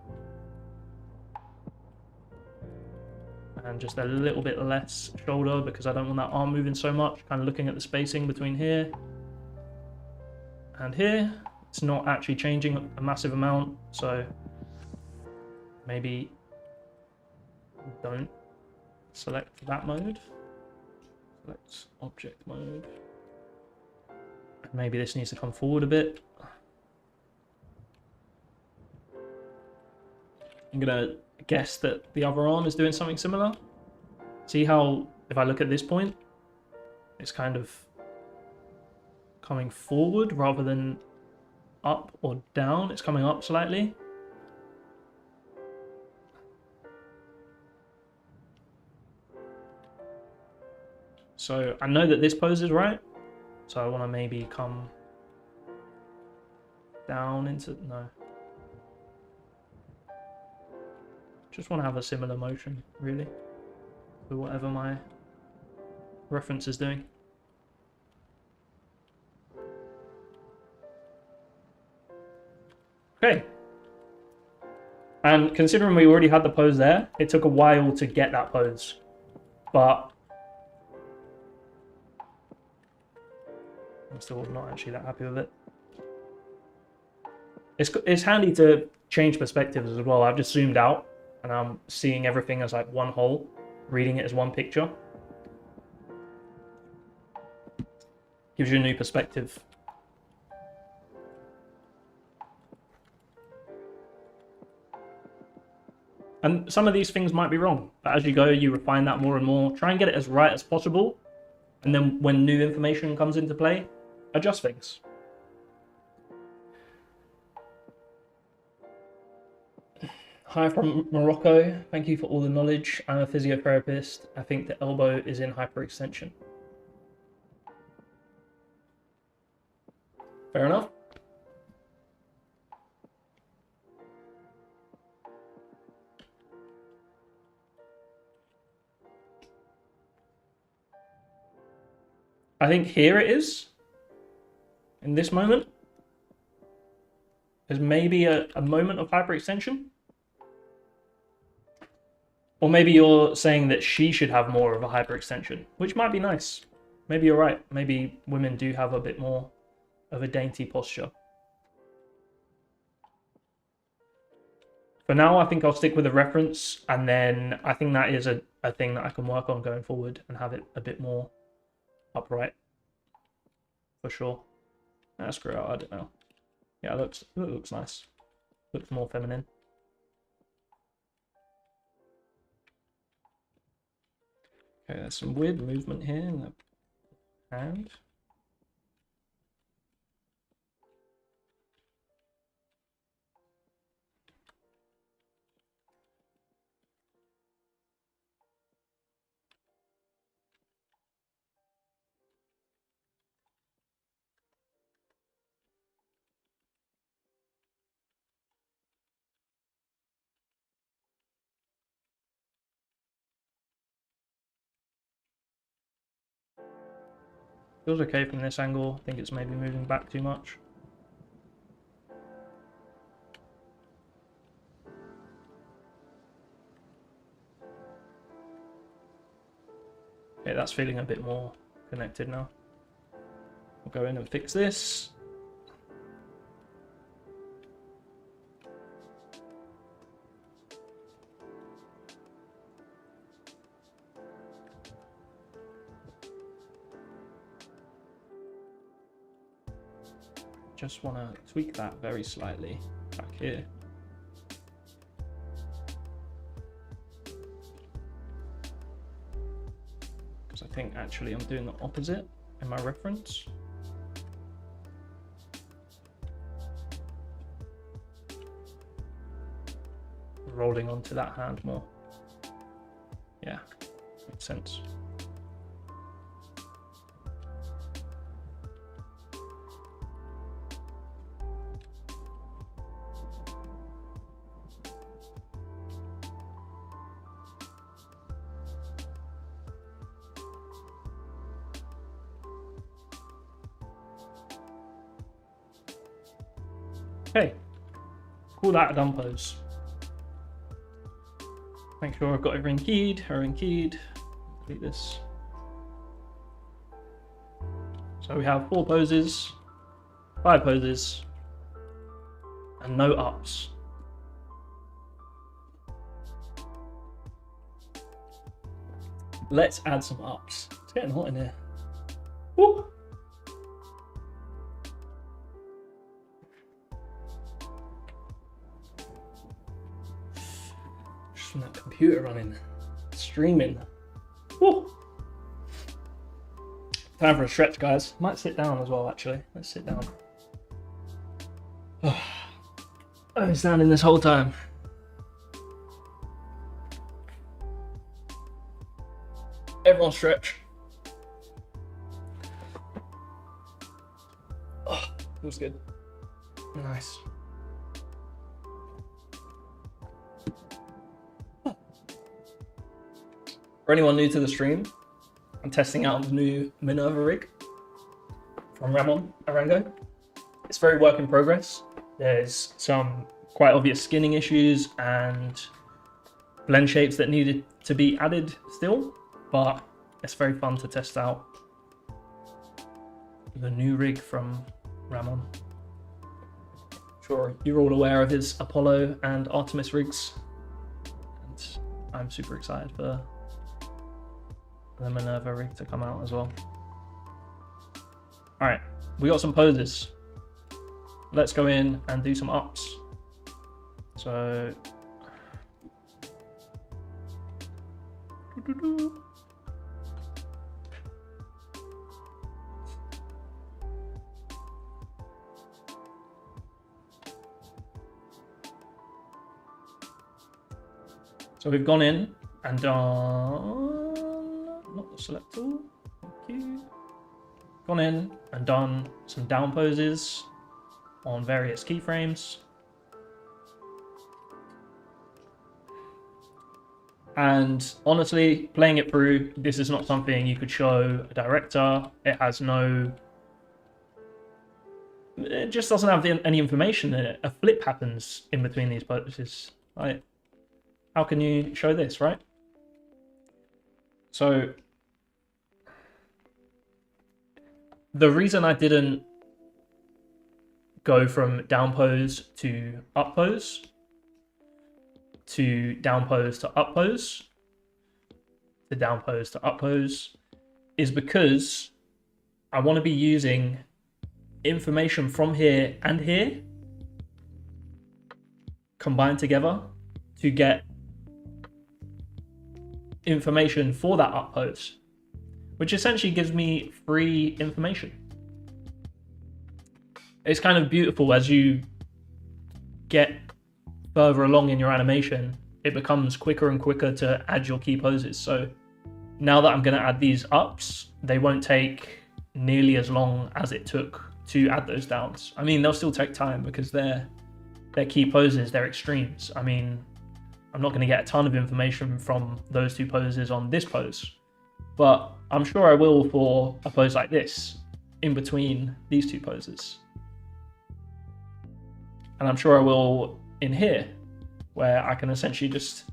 and just a little bit less shoulder because I don't want that arm moving so much. Kind of looking at the spacing between here and here. It's not actually changing a massive amount, so maybe don't select that mode. Select object mode. Maybe this needs to come forward a bit. I'm gonna guess that the other arm is doing something similar. See how, if I look at this point, it's kind of coming forward rather than up or down. It's coming up slightly. So I know that this pose is right. So I want to maybe come down into, no. Just want to have a similar motion, really, for whatever my reference is doing. Okay. And considering we already had the pose there, it took a while to get that pose. But I'm still not actually that happy with it. It's handy to change perspectives as well. I've just zoomed out and I'm seeing everything as like one whole, reading it as one picture. Gives you a new perspective. And some of these things might be wrong, but as you go, you refine that more and more. Try and get it as right as possible. And then when new information comes into play, adjust things. Hi from Morocco. Thank you for all the knowledge. I'm a physiotherapist. I think the elbow is in hyperextension. Fair enough. I think here it is. In this moment. There's maybe a moment of hyperextension. Or maybe you're saying that she should have more of a hyperextension, which might be nice. Maybe you're right. Maybe women do have a bit more of a dainty posture. For now, I think I'll stick with the reference, and then I think that is a thing that I can work on going forward and have it a bit more upright. For sure. Screw it out, I don't know. Yeah, it looks nice. Looks more feminine. Okay, there's some weird movement here in the hand. Feels okay from this angle. I think it's maybe moving back too much. Okay, that's feeling a bit more connected now. We'll go in and fix this. Just want to tweak that very slightly back here. Because I think actually I'm doing the opposite in my reference. Rolling onto that hand more. Yeah, makes sense. Okay, call that a dumb pose. Make sure I've got everything keyed, delete this. So we have 4 poses, 5 poses, and no ups. Let's add some ups. It's getting hot in here. Woo! Just from that computer running, streaming. Woo! Time for a stretch, guys. Might sit down as well, actually. Let's sit down. I've been standing this whole time. Everyone stretch. Oh, feels good. Nice. For anyone new to the stream, I'm testing out the new Minerva rig from Ramon Arango. It's very work in progress. There's some quite obvious skinning issues and blend shapes that needed to be added still, but it's very fun to test out the new rig from Ramon. Sure, you're all aware of his Apollo and Artemis rigs, and I'm super excited for the Minerva rig to come out as well. All right, we got some poses. Let's go in and do some ups. So we've gone in and done, not the select tool, thank you. Gone in and done some down poses on various keyframes. And honestly, playing it through, this is not something you could show a director. It has no, it just doesn't have any information in it. A flip happens in between these poses. Like, how can you show this, right? So the reason I didn't go from down pose to up pose to down pose to up pose to down pose to up pose is because I want to be using information from here and here combined together to get information for that up pose, which essentially gives me free information. It's kind of beautiful as you get further along in your animation, it becomes quicker and quicker to add your key poses. So now that I'm going to add these ups, they won't take nearly as long as it took to add those downs. I mean, they'll still take time because they're key poses, they're extremes. I mean, I'm not going to get a ton of information from those 2 poses on this pose, but I'm sure I will for a pose like this in between these 2 poses. And I'm sure I will in here, where I can essentially just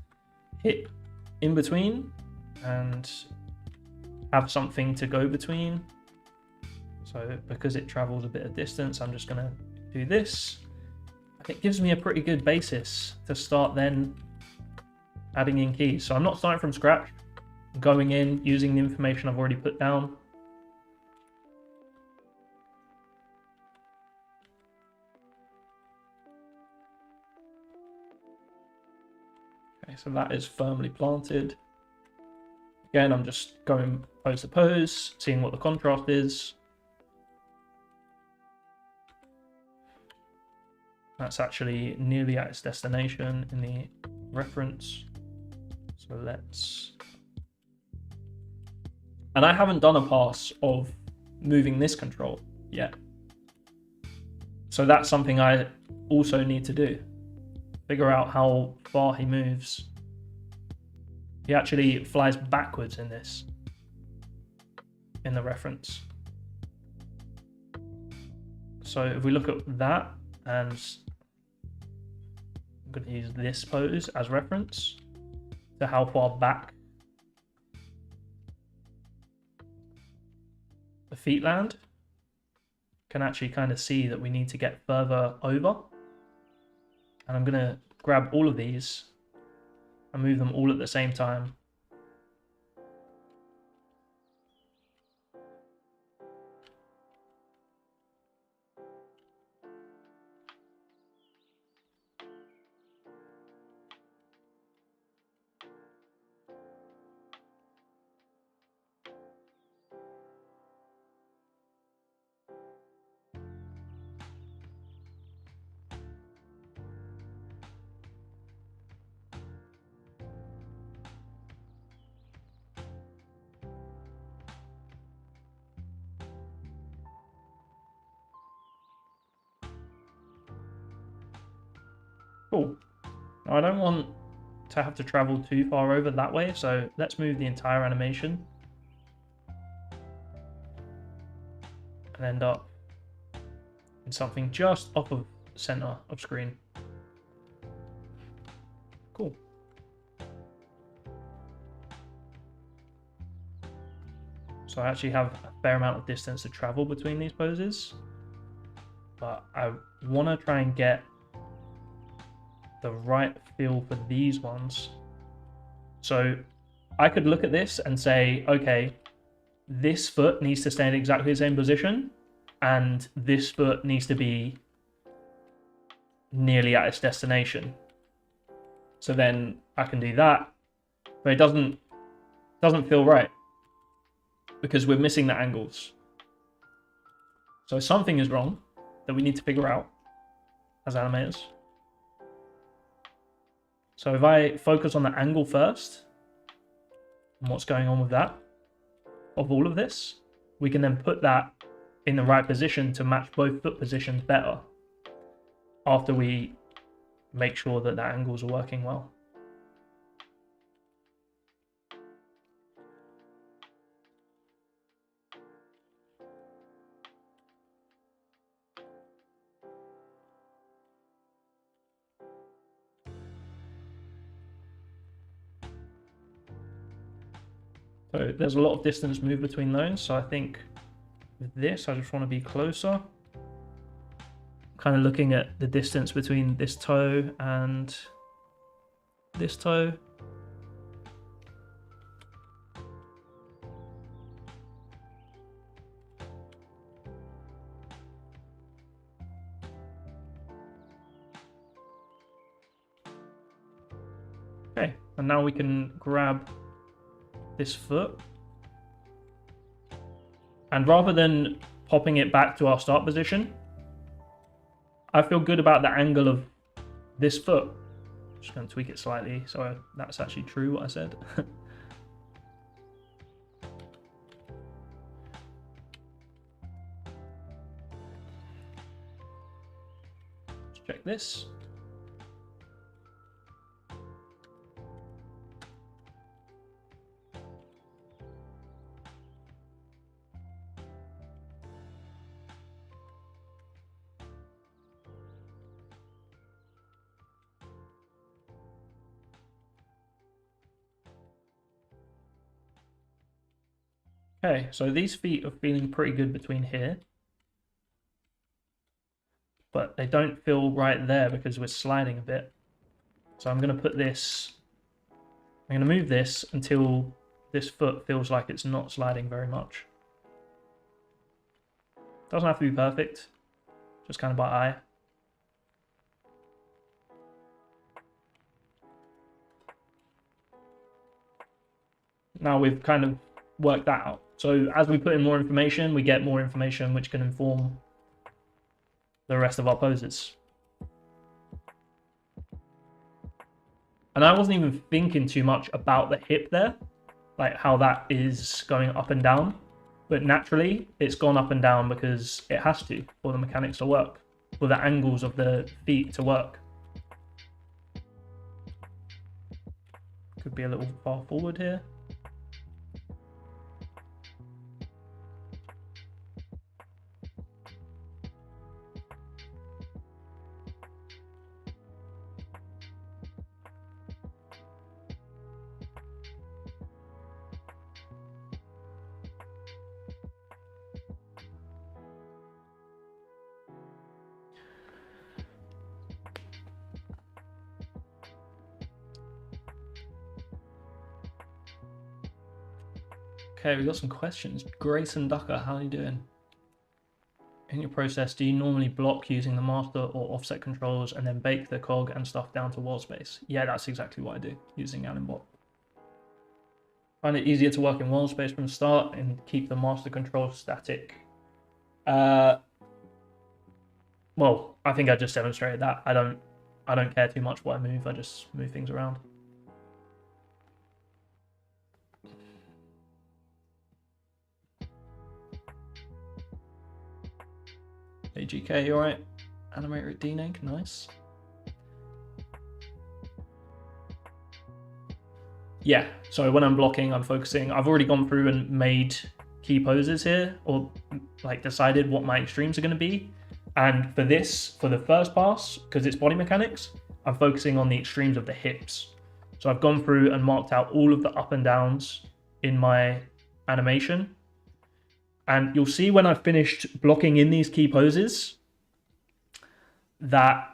hit in between and have something to go between. So because it travels a bit of distance, I'm just going to do this. And it gives me a pretty good basis to start then adding in keys. So I'm not starting from scratch, I'm going in using the information I've already put down. Okay, so that is firmly planted. Again, I'm just going pose to pose, seeing what the contrast is. That's actually nearly at its destination in the reference. So let's... And I haven't done a pass of moving this control yet. So that's something I also need to do. Figure out how far he moves. He actually flies backwards in this, in the reference. So if we look at that, and I'm going to use this pose as reference to how far back the feet land, can actually kind of see that we need to get further over. And I'm going to grab all of these and move them all at the same time. Cool. Now I don't want to have to travel too far over that way, so let's move the entire animation and end up in something just off of center of screen. Cool. So I actually have a fair amount of distance to travel between these poses, but I want to try and get the right feel for these ones. So I could look at this and say, okay, this foot needs to stay in exactly the same position, and this foot needs to be nearly at its destination. So then I can do that, but it doesn't feel right because we're missing the angles. So something is wrong that we need to figure out as animators. So if I focus on the angle first, and what's going on with that, of all of this, we can then put that in the right position to match both foot positions better after we make sure that the angles are working well. So there's a lot of distance moved between those. So I think with this, I just want to be closer. Kind of looking at the distance between this toe and this toe. Okay, and now we can grab this foot, and rather than popping it back to our start position, I feel good about the angle of this foot. Just going to tweak it slightly so that's actually true what I said. Let's check this. Okay, so these feet are feeling pretty good between here, but they don't feel right there because we're sliding a bit. So I'm going to put this, I'm going to move this until this foot feels like it's not sliding very much. Doesn't have to be perfect, just kind of by eye. Now we've kind of worked that out. So as we put in more information, we get more information which can inform the rest of our poses. And I wasn't even thinking too much about the hip there, like how that is going up and down. But naturally, it's gone up and down because it has to for the mechanics to work, for the angles of the feet to work. Could be a little far forward here. Okay, we got some questions. Grayson Ducker, how are you doing? In your process, do you normally block using the master or offset controls and then bake the cog and stuff down to wall space? Yeah, that's exactly what I do using Alimbot. Find it easier to work in wall space from the start and keep the master control static. Well, I think I just demonstrated that. I don't care too much what I move. I just move things around. Hey GK, you alright? Animator at DNegg, nice. Yeah, so when I'm blocking, I'm focusing. I've already gone through and made key poses here, or like decided what my extremes are going to be. And for this, for the first pass, because it's body mechanics, I'm focusing on the extremes of the hips. So I've gone through and marked out all of the up and downs in my animation. And you'll see when I've finished blocking in these key poses that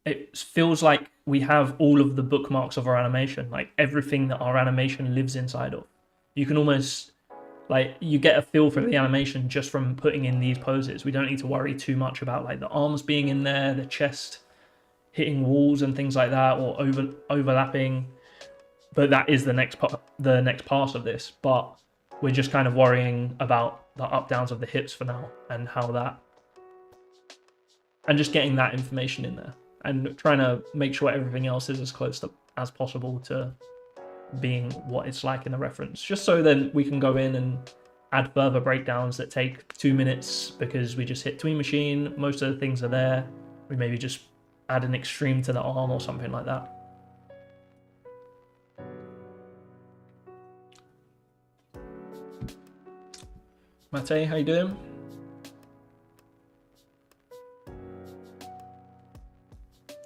it feels like we have all of the bookmarks of our animation, like everything that our animation lives inside of. You can almost, like, you get a feel for the animation just from putting in these poses. We don't need to worry too much about like the arms being in there, the chest hitting walls and things like that, or overlapping. But that is the next pass of this. But we're just kind of worrying about the up downs of the hips for now and how that, and just getting that information in there and trying to make sure everything else is as close to, as possible to being what it's like in the reference, just so then we can go in and add further breakdowns that take 2 minutes because we just hit Tween Machine. Most of the things are there. We maybe just add an extreme to the arm or something like that. Mate, how you doing?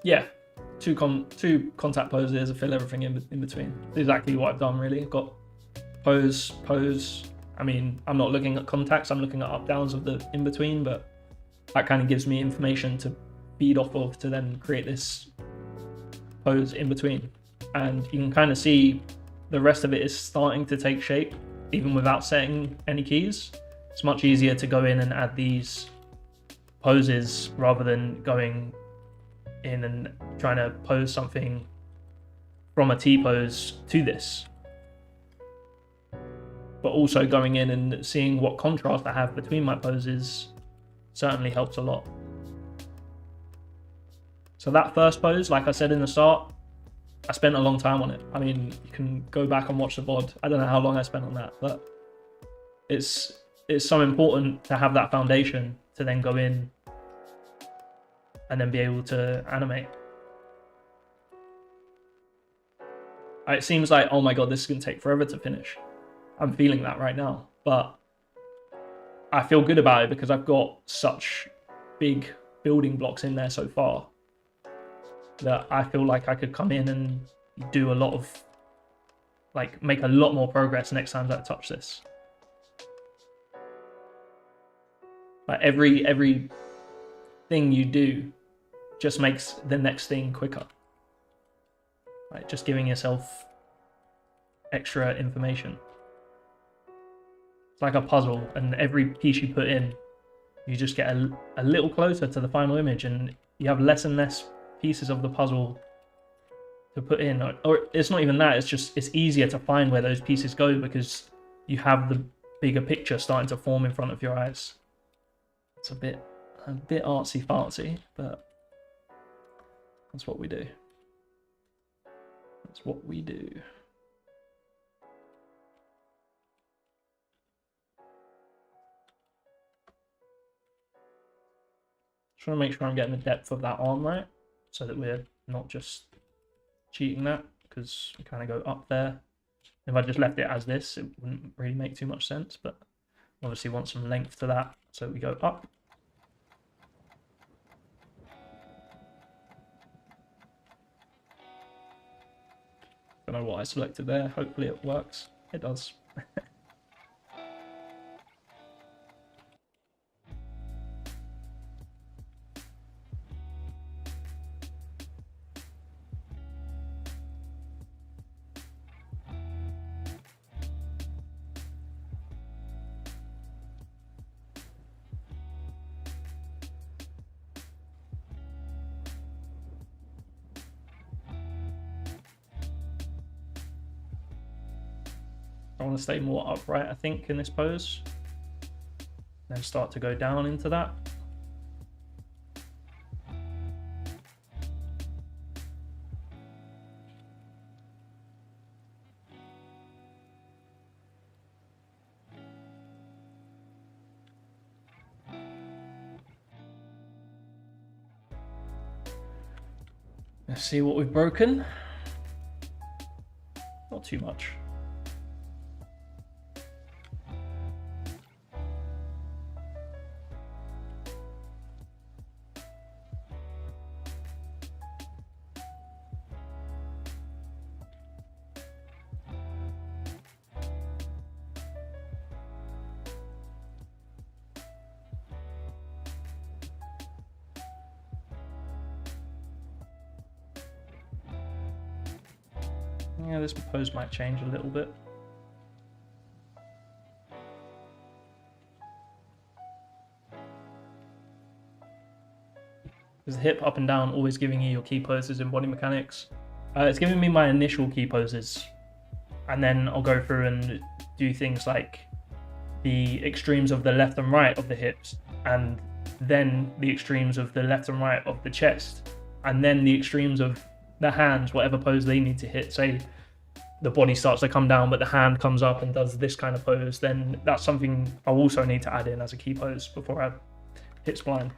Yeah, two contact poses, I fill everything in between. Exactly what I've done really. I've got pose. I mean, I'm not looking at contacts, I'm looking at up downs of the in between, but that kind of gives me information to feed off of to then create this pose in between. And you can kind of see the rest of it is starting to take shape, even without setting any keys. It's much easier to go in and add these poses rather than going in and trying to pose something from a T-pose to this. But also going in and seeing what contrast I have between my poses certainly helps a lot. So that first pose, like I said in the start, I spent a long time on it. I mean, you can go back and watch the VOD. I don't know how long I spent on that, but it's so important to have that foundation to then go in and then be able to animate. It seems like, oh my god, this is going to take forever to finish. I'm feeling that right now, but I feel good about it because I've got such big building blocks in there so far that I feel like I could come in and do a lot of, like, make a lot more progress next time that I touch this. Like every thing you do just makes the next thing quicker. Like just giving yourself extra information. It's like a puzzle, and every piece you put in, you just get a little closer to the final image, and you have less and less pieces of the puzzle to put in. Or it's not even that, it's easier to find where those pieces go because you have the bigger picture starting to form in front of your eyes. It's a bit artsy fartsy, but that's what we do. That's what we do. Trying to make sure I'm getting the depth of that arm right, so that we're not just cheating that, because we kind of go up there. If I just left it as this, it wouldn't really make too much sense, but obviously want some length to that, so we go up. Don't know what I selected there. Hopefully it works. It does. I want to stay more upright, I think, in this pose. Then start to go down into that. Let's see what we've broken. Not too much. Yeah, this pose might change a little bit. Is the hip up and down always giving you your key poses in body mechanics? It's giving me my initial key poses, and then I'll go through and do things like the extremes of the left and right of the hips, and then the extremes of the left and right of the chest, and then the extremes of the hands, whatever pose they need to hit. Say the body starts to come down but the hand comes up and does this kind of pose, then that's something I'll also need to add in as a key pose before I hit spline.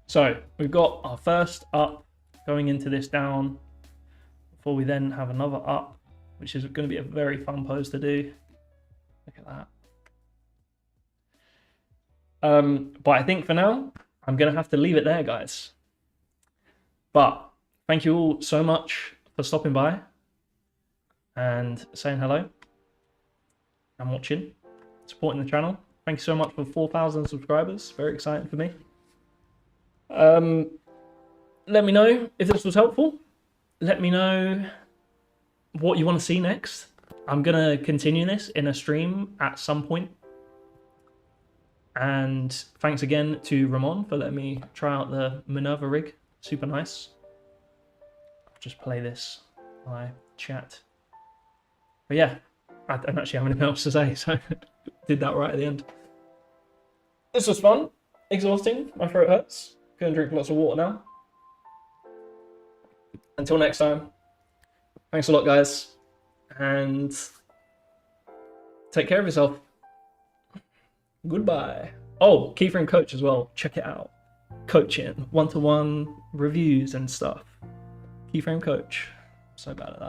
So we've got our first up going into this down before we then have another up, which is going to be a very fun pose to do. Look at that. But I think for now I'm going to have to leave it there, guys. But thank you all so much for stopping by and saying hello and watching, supporting the channel. Thank you so much for 4,000 subscribers. Very exciting for me. Let me know if this was helpful. Let me know what you want to see next. I'm going to continue this in a stream at some point. And thanks again to Ramon for letting me try out the Minerva rig. Super nice. I'll just play this while I chat. But yeah, I don't actually have anything else to say, so did that right at the end. This was fun, exhausting, my throat hurts. Gonna drink lots of water now. Until next time, thanks a lot, guys, and take care of yourself. Goodbye. Oh, Keyframe Coach as well, check it out. Coaching, one-to-one reviews and stuff. Keyframe Coach, so bad at that.